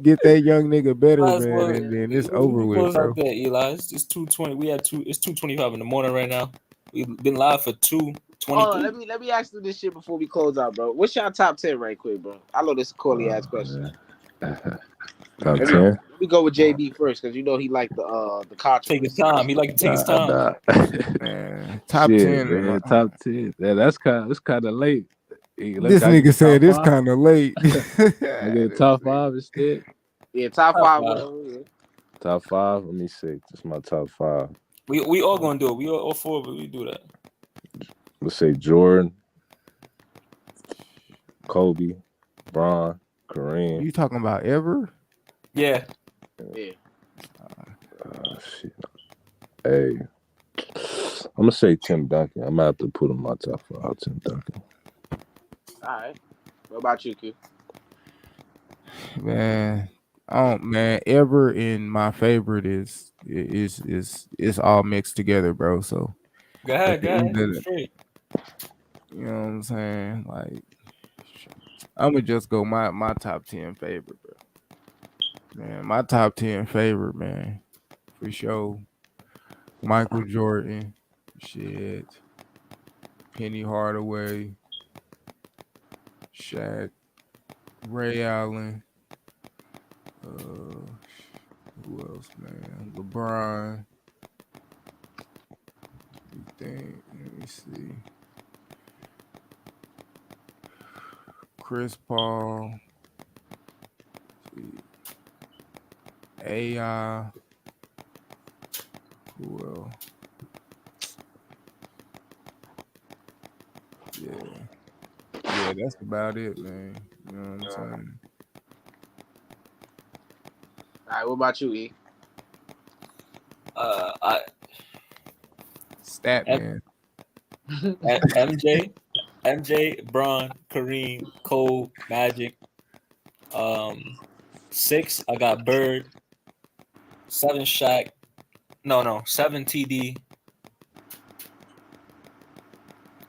get that young nigga better, Might as man, well. and then We it's over can with, close out bro. there, Eli. It's 2:20. It's 2:25 in the morning right now. We've been live for Hold on, 2:23. let me ask you this shit before we close out, bro. What's your top 10 right quick, bro? I know this is a corny ass question. Top Let 10. me go with JB first because you know he liked the Take his controversy. time. He like to take his time. Nah. Man, top Shit, 10. man. Top 10. Yeah, that's kind of late. Hey, This can I get nigga the top said it's 5? kind of late. I get the top 5 instead. Yeah, top Top 5, five. whatever. Yeah. Top 5. Let me see. This is my top 5. We all gonna do it. We all four, but we do that. Let's say Jordan, Kobe, Bron, Kareem. You talking about ever? Yeah. Yeah. Shit. Hey, I'm gonna say Tim Duncan. I'm gonna have to put him in my top 5. Tim Duncan. All right. What about you, Q? Man, man, ever in my favorite is all mixed together, bro. So Go at ahead. the Go end ahead. of the, Straight. you know what I'm saying? Like I'm gonna just go my top 10 favorite, bro. Man, my top 10 favorite, man, for sure. Michael Jordan, shit, Penny Hardaway, Shaq, Ray Allen, who else, man? LeBron. Let me see. Chris Paul, AI. Who else? Yeah. Yeah, that's about it, man. You know what I'm saying? All right, what about you, E? I Stat M- man. MJ, Braun, Kareem, Cole, Magic. 6, I got Bird. 7, Shaq. No, 7, TD.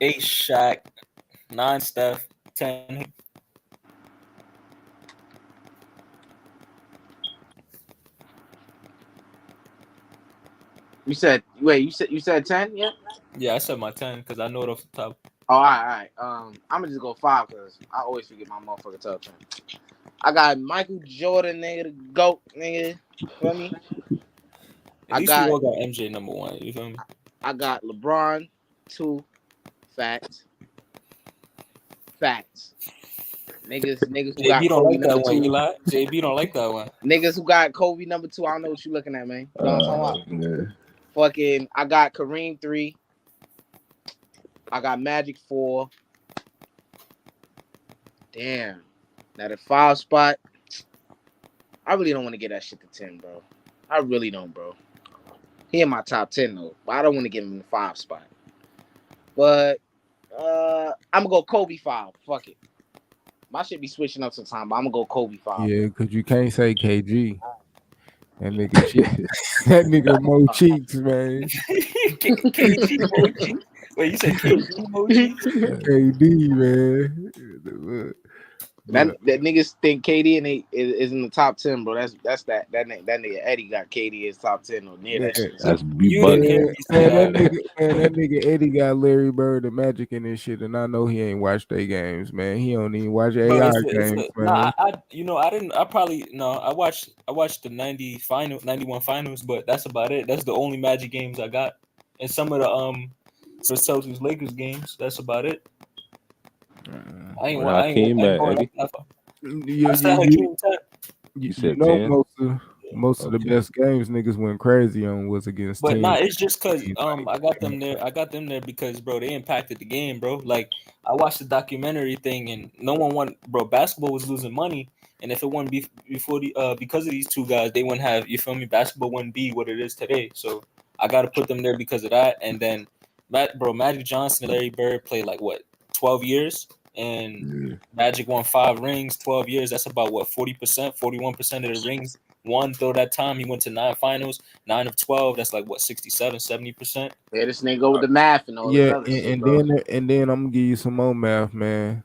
8, Shaq. 9, Steph. 10. You said 10, yeah? Yeah, I said my 10 because I know it off the top. Oh, all right. I'm gonna just go 5 because I always forget my motherfucking top 10. I got Michael Jordan, nigga, the GOAT, nigga. Feel me? At least we all got MJ number 1. You feel me? I got LeBron 2. Facts. Niggas who got JB don't Kobe like that number one. 2. You lie. JB don't like that one. Niggas who got Kobe number 2. I don't know what you looking at, man. You know what I'm talking about? Yeah. Fucking, I got Kareem 3. I got Magic 4. Damn. Now the 5 spot, I really don't want to get that shit to 10, bro. I really don't, bro. He in my top 10 though, but I don't want to give him the 5 spot. But I'm gonna go Kobe 5. Fuck it. My shit be switching up sometime, but I'm gonna go Kobe 5. Yeah, because you can't say KG. That nigga cheeks. That nigga Mo Cheeks, man. KG emoji. Wait, you said KG emoji? KD, man. That niggas think KD and is in the top 10, bro. That's that nigga Eddie got KD as top 10 or near that shit. That's You didn't hear me say that nigga Eddie got Larry Bird and Magic in this shit, and I know he ain't watched their games, man. He don't even watch AI games, man. I watched the 91 finals, but that's about it. That's the only Magic games I got, and some of the Celtics Lakers games. That's about it. I ain't Hakeem going Eddie. that far. I said Hakeem 10. You said know 10? most of the best games niggas went crazy on was against But teams. nah, it's just cause I got them there because bro, they impacted the game, bro. Like I watched the documentary thing and no one won, bro. Basketball was losing money, and if it wouldn't be because of these two guys, they wouldn't have, you feel me? Basketball wouldn't be what it is today. So I gotta put them there because of that. And then Magic Johnson and Larry Bird played like what 12 years. And Magic won 5 rings, 12 years. That's about what 40%, 41% of the rings won through that time. He went to 9 finals, 9 of 12. That's like what 67, 70%. Yeah, this nigga go with the math and all Yeah, this other shit, bro. and then I'm gonna give you some more math, man.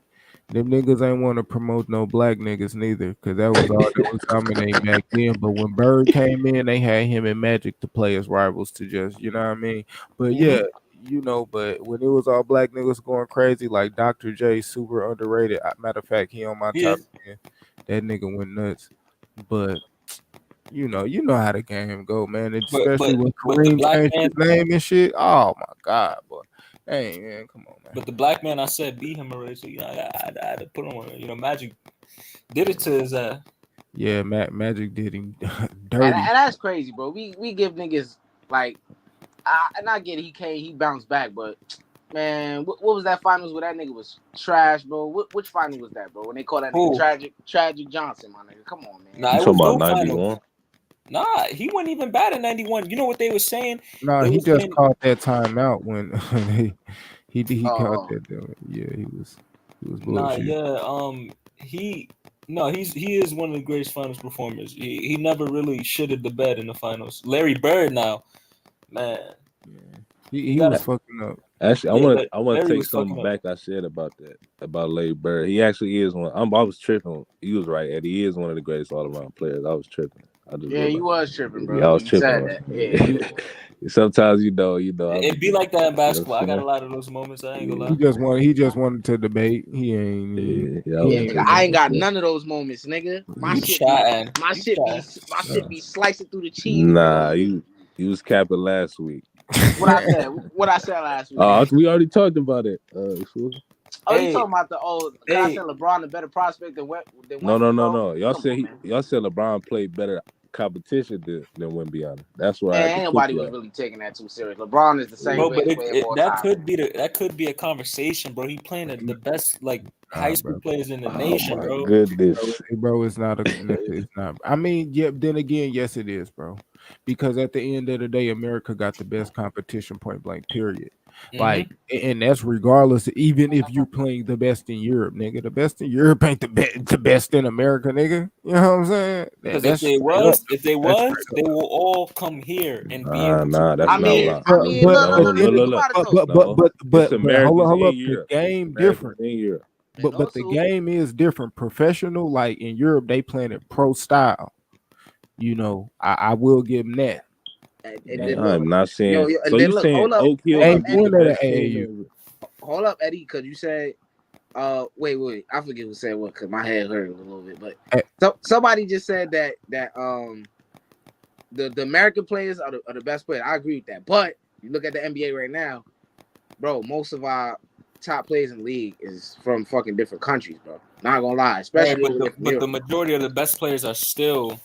Them niggas ain't want to promote no black niggas neither, cause that was all that was dominating back then. But when Bird came in, they had him and Magic to play as rivals to just, you know what I mean. But yeah, you know, but when it was all black niggas going crazy, like Dr. J, super underrated. Matter of fact, he on my top 10. That nigga went nuts. But you know how the game go, man. Especially when Kareem changed his name and shit. Oh my god, boy. Hey man, come on, man. But the black man, I said beat him already, so you know I had to put him on. You know, Magic did it to his Yeah, Magic did him dirty. And that's crazy, bro. We give niggas like, and I get it, he bounced back, but man, what was that finals where that nigga was trash, bro? Which final was that, bro? When they called that nigga Tragic Johnson, my nigga. Come on, man. Nah, you talking about 91? Nah, he wasn't even bad in 91. You know what they were saying? Nah, he just called that timeout when he called that. Yeah, he was bullshit. Nah, yeah, he is one of the greatest finals performers. He never really shitted the bed in the finals. Larry Bird now, man. Yeah. He was fucking up. Actually, I want to take something back I said about Larry Bird. He actually is one. I was tripping. He was right, Eddie. He is one of the greatest all-around players. I was tripping. You was tripping, bro. Yeah, I was tripping. Yeah. Sometimes you know. It'd be like that in basketball. I got a lot of those moments. I ain't gonna lie. He just wanted to debate. He ain't. Nigga, I ain't got none of those moments, nigga. My shit be slicing through the cheese. Nah, you was capping last week. What I said last week. We already talked about it. You talking about I said LeBron a better prospect than what? No. Y'all said LeBron played better competition than Wembyana. That's where I And had to ain't put nobody you was at. really taking that too serious. LeBron is the same Bro, but greatest player of all that time. could be a conversation, bro. He playing the best like high school bro. players in the Oh nation, my bro. goodness. Bro, it's not it's not. I mean, yeah, then again, yes, it is, bro. Because at the end of the day, America got the best competition, point blank, period. Like, and that's regardless, even if you're playing the best in Europe, nigga. The best in Europe ain't the best in America, nigga. You know what I'm saying? Because That's straight up. if they That's was, straight they will all come here and be Nah, able to that's I play. not mean, why. I mean, but look, at the end think of Look. about it though. No, it's but hold Americans up, in the Europe. game Americans different. in Europe. And But the also, game is different. Professional, like in Europe, they playing it pro style. You know, I will give them that. and Man, then I'm look, not saying. and So then you look, saying Oak Hill They could ain't be the doing that best at team AAU. ever? hold up, Eddie, because you said, wait, I forget who said what, because my head hurt a little bit, but Hey. somebody just said that the American players are the best players. I agree with that, but you look at the NBA right now, bro. Most of our top players in the league is from fucking different countries, bro. Not gonna lie, especially Right, over there from but the Europe. majority of the best players are still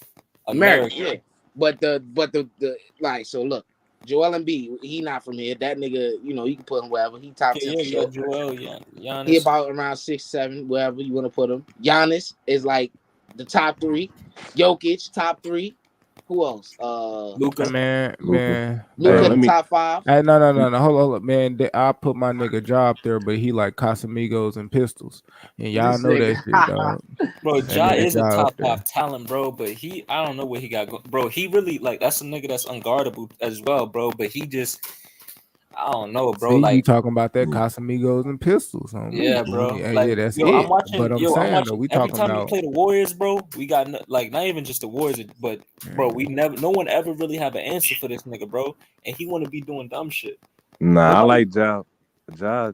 American, American. yeah. But the like, so look, Joel Embiid, he not from here. That nigga, you know, you can put him wherever. He top 10 Yeah, for you sure. got Joel, Giannis. He about around 6'7", wherever you want to put him. Giannis is like the top 3. Jokic, top 3. Who else? Luka. Man, Luka Hey, the let me. top 5. Hey, no. Hold up, man. I put my nigga job there, but he like Casamigos and pistols, and y'all This know that shit, nigga. dog. Bro, That Ja nigga is a Ja up top there. talent, bro. But I don't know what he got. Bro, he really like that's a nigga that's unguardable as well, bro. But he just, I don't know, bro. See, you Like, talking about that Casamigos and pistols on me, yeah, fool. bro. Yeah, Like, yeah, that's yo, I'm it. watching. But I'm Yo, I'm saying though, watching. we Every talking time we about play the Warriors, bro, we got like not even just the Warriors, but bro, no one ever really have an answer for this nigga, bro. And he want to be doing dumb shit. Nah, I Nobody- like Ja. Ja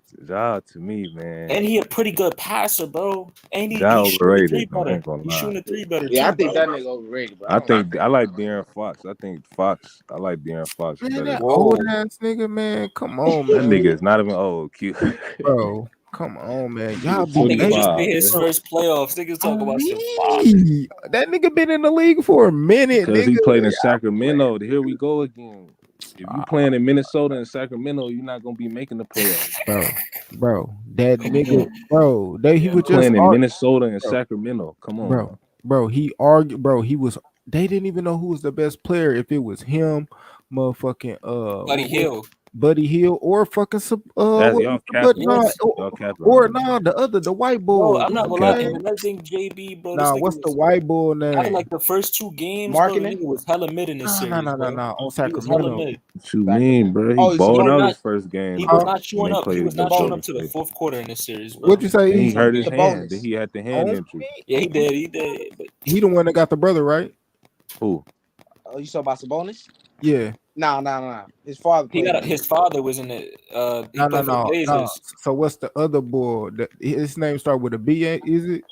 to me, man. And he a pretty good passer, bro. And Ja he's shooting the 3 overrated. I better. ain't gonna He's lie. shooting the 3 better Yeah, I too, think bro. that nigga overrated, but I think I like De'Aaron Fox. I think Fox. I like De'Aaron Fox man, better. that Whoa. old ass nigga, man. Come on, That man. nigga is not even old. Cute. Bro, come on, man. Y'all That be nigga just 25. made his Man. first playoffs. Niggas talk on about some me. That nigga been in the league for a minute, Because nigga. he played in Y'all Sacramento. Here we go again. If you playing in Minnesota and Sacramento, you're not gonna be making the playoffs. bro, that nigga, bro, he You was just playing in Minnesota and Sacramento. Come on, man. bro, he argued, bro, they didn't even know who was the best player, if it was him, motherfucking Buddy Hill. Buddy Hill, or fucking Y'all capping. Yes. Y'all capping. or Right? the white Bro, bull. I'm not What's gonna his lie. name? And another thing, JB, bro, this Nah, nigga what's the was white bull out of name? like the first 2 games, bro. The Marketing? nigga was hella mid in this series, bro. On He was hella Sacramento. mid. What you mean, bro? He Oh, he's balled He was out not. his first game. He was not when showing they up. He played was not against showing Golden up to the State. 4th quarter in this series, bro. What'd you say? And he hurt his Sabonis. hand. Then he had the hand injury. Yeah, he did. He did. But He the one that got the brother, right? Who? Oh, you saw about Sabonis? Yeah. Nah. His father he played. got his father was in the. He played for the No. Blazers. So what's the other boy? His name start with a B. Is it?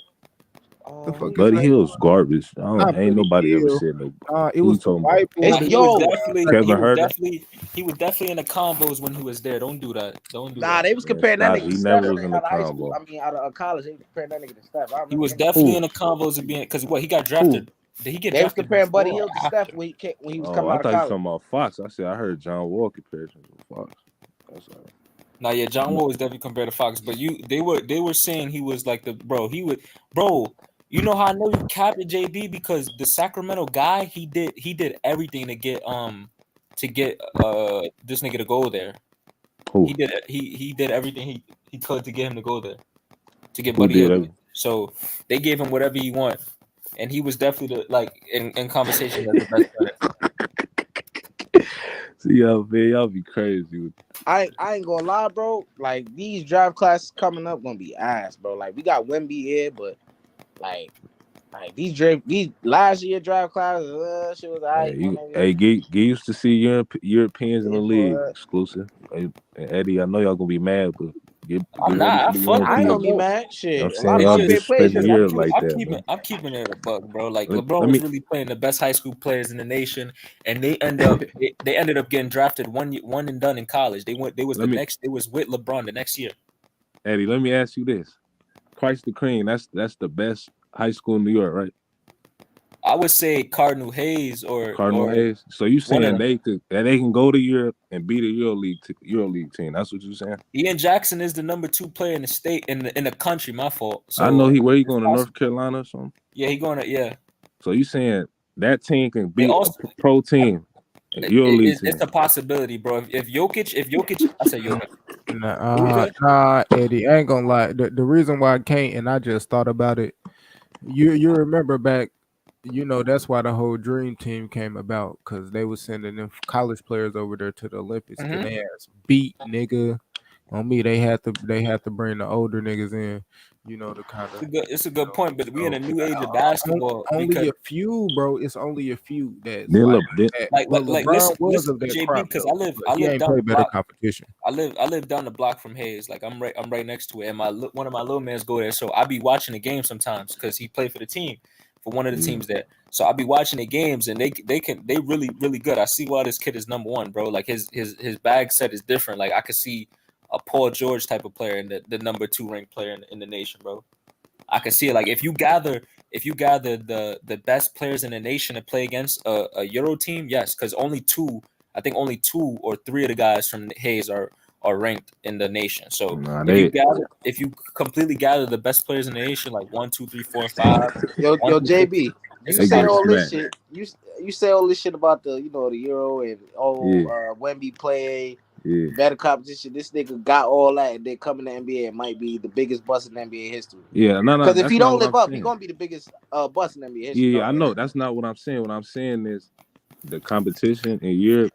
The fuck his Buddy name? Hill's garbage. Not ain't Buddy nobody ever Hill. said no. It Who was you the talking about? white boy. It's He yo. was Kevin Huerter? he was definitely in the combos when he was there. Don't do that. Don't do Nah, that. they was comparing that Stop. nigga He to never Steph was in the out of high school. combo. I mean, out of college, they was comparing that nigga to Steph. I He remember was that. definitely Who? in the combos of being because what he got drafted. Did he get They was drafted comparing Buddy before Hill or to after? Steph when he was Oh, coming I out of thought you were college. talking about Fox. I said I heard John Wall comparison with Fox. That's all right. Now, yeah, John Wall was definitely compared to Fox, but they were saying he was like bro. You know how I know you capped it, JB, because the Sacramento guy he did everything to get this nigga to go there. Who? He did everything he could to get him to go there, to get Who Buddy did Hill. it? So they gave him whatever he want, and he was definitely in conversation as the best player. See y'all be crazy. I ain't gonna lie, bro. Like these draft classes coming up gonna be ass, bro. Like we got Wemby here, but like these last year draft classes, shit was alright. Get used to see Europeans in the Yeah, league boy. exclusive. Hey, Eddie, I know y'all gonna be mad, but get I'm ready not. for the I fuck I ain't with gonna Europeans. be bro. mad. Shit, I'm a saying lot of y'all NBA players. disrespecting Europe like I'm that, keeping man. I'm keeping it a buck, bro. Like Let LeBron me- was really playing the best high school players in the nation, and they ended up getting drafted one and done in college. They was with LeBron the next year. Eddie, let me ask you this: Christ the Cream, that's the best high school in New York, right? I would say Cardinal Hayes Cardinal or Hayes. So you one of saying them. they can go to Europe and beat a EuroLeague team? That's what you saying? Ian Jackson is the number 2 player in the state in the country. My fault. So I know where he it's going to North possible. Carolina or something. Yeah, he going to yeah. So you saying that team can It beat also a pro team, a EuroLeague it's team? a possibility, bro. If Jokic, I say Jokic. Nah, Eddie, I ain't gonna lie. The reason why I can't, and I just thought about it. You remember back, that's why the whole dream team came about, because they was sending them college players over there to the Olympics, Mhm. and they ass beat nigga. On me, they had to bring the older niggas in, to kind of. It's a good point, but we in a new age of basketball Only because a few, bro. It's only a few that's Then like look, then, that. like Well, listen LeBron was of that JB, crop because though, I but he live ain't down the played better block. competition. I live down the block from Hayes. Like I'm right next to it, and one of my little mans go there. So I be watching the game sometimes because he played for the team, for one of the teams there. So I be watching the games, and they really good. I see why this kid is number 1, bro. Like his bag set is different. Like I could see a Paul George type of player and the number 2 ranked player in the nation, bro. I can see it. Like if you gather the best players in the nation to play against a Euro team, yes, because only 2 or 3 of the guys from Hayes are ranked in the nation. So nah, if you completely gather the best players in the nation, like 1, 2, 3, 4, 5, Yo, 1 through 15, JB, it's you a say get all this smacked. shit. You say all this shit about the the Euro and Wemby play better competition. This nigga got all that, and then coming to NBA, it might be the biggest bust in NBA history. Yeah, no, Because if that's he not don't what live I'm up, saying. he gonna be the biggest bust in NBA history. Yeah, I know. That's not what I'm saying. What I'm saying is the competition in Europe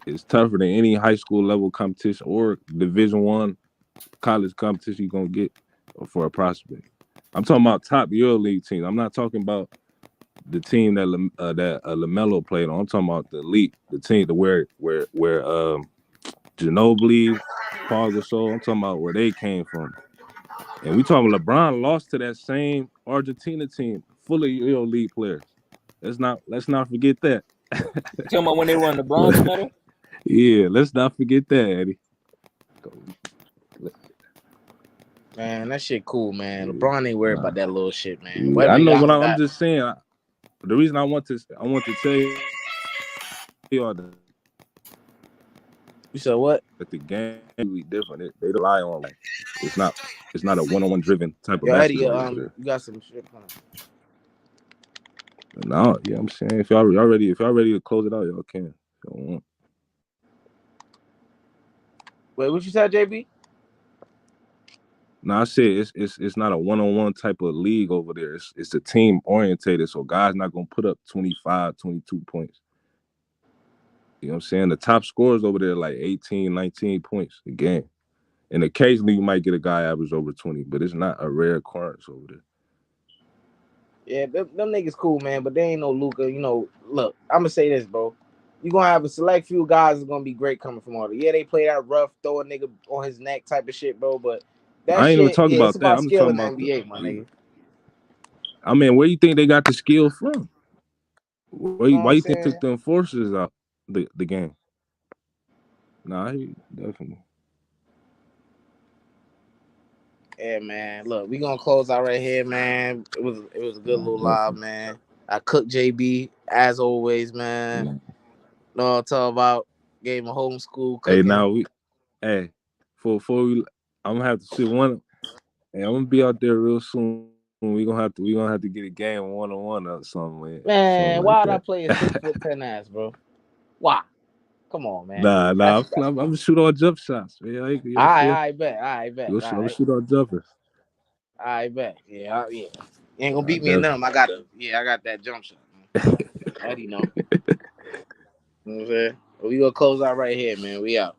is tougher than any high school level competition or Division 1 college competition you're gonna get for a prospect. I'm talking about top EuroLeague teams. I'm not talking about the team that LaMelo played on. I'm talking about the elite, the team where Ginobili, Paul Gasol. I'm talking about where they came from. And we talking LeBron lost to that same Argentina team full of EuroLeague players. Let's not forget that. You talking about when they won the bronze medal? Yeah, let's not forget that, Eddie. Man, that shit cool, man. LeBron ain't worried about that little shit, man. Yeah, I know what I'm just saying. The reason I want to tell you all that. You said what? But the game is different. They rely on like it's not a one-on-one driven type of Eddie, basketball. you got some shit on. No, yeah, I'm saying if y'all ready to close it out, y'all can. If y'all want. Wait, what you said, JB? No, I said it's not a one-on-one type of league over there. It's a team orientated, so guys not gonna put up 25, 22 points. You know what I'm saying? The top scorers over there like 18, 19 points a game. And occasionally you might get a guy average over 20, but it's not a rare occurrence over there. Yeah, them niggas cool, man, but they ain't no Luka. Look, I'm gonna say this, bro. You're gonna have a select few guys that's gonna be great coming from all that. Yeah, they play that rough, throw a nigga on his neck type of shit, bro. But that I ain't shit, even talking about it's that. about I'm skill talking in the about NBA, my nigga. I mean, where you think they got the skill from? Why you think took the enforcers out the game? Nah, definitely. Yeah, man. Look, we gonna close out right here, man. It was a good little live, man. I cooked JB as always, man. Know what I'm talking about? Gave him homeschool cooking. Hey, now before we, I'm gonna have to see one. Hey, I'm gonna be out there real soon. We gonna have to get a game 1-on-1 or something. Man, something why like would I play a 6'10" ass, bro? Why? Come on, man. Nah. I'm gonna shoot all jump shots, man. I bet. I'm gonna shoot all jumpers. I bet. Yeah. You ain't gonna beat me in them. I got that jump shot. How do you know? You know what I'm saying? Well, we gonna close out right here, man. We out.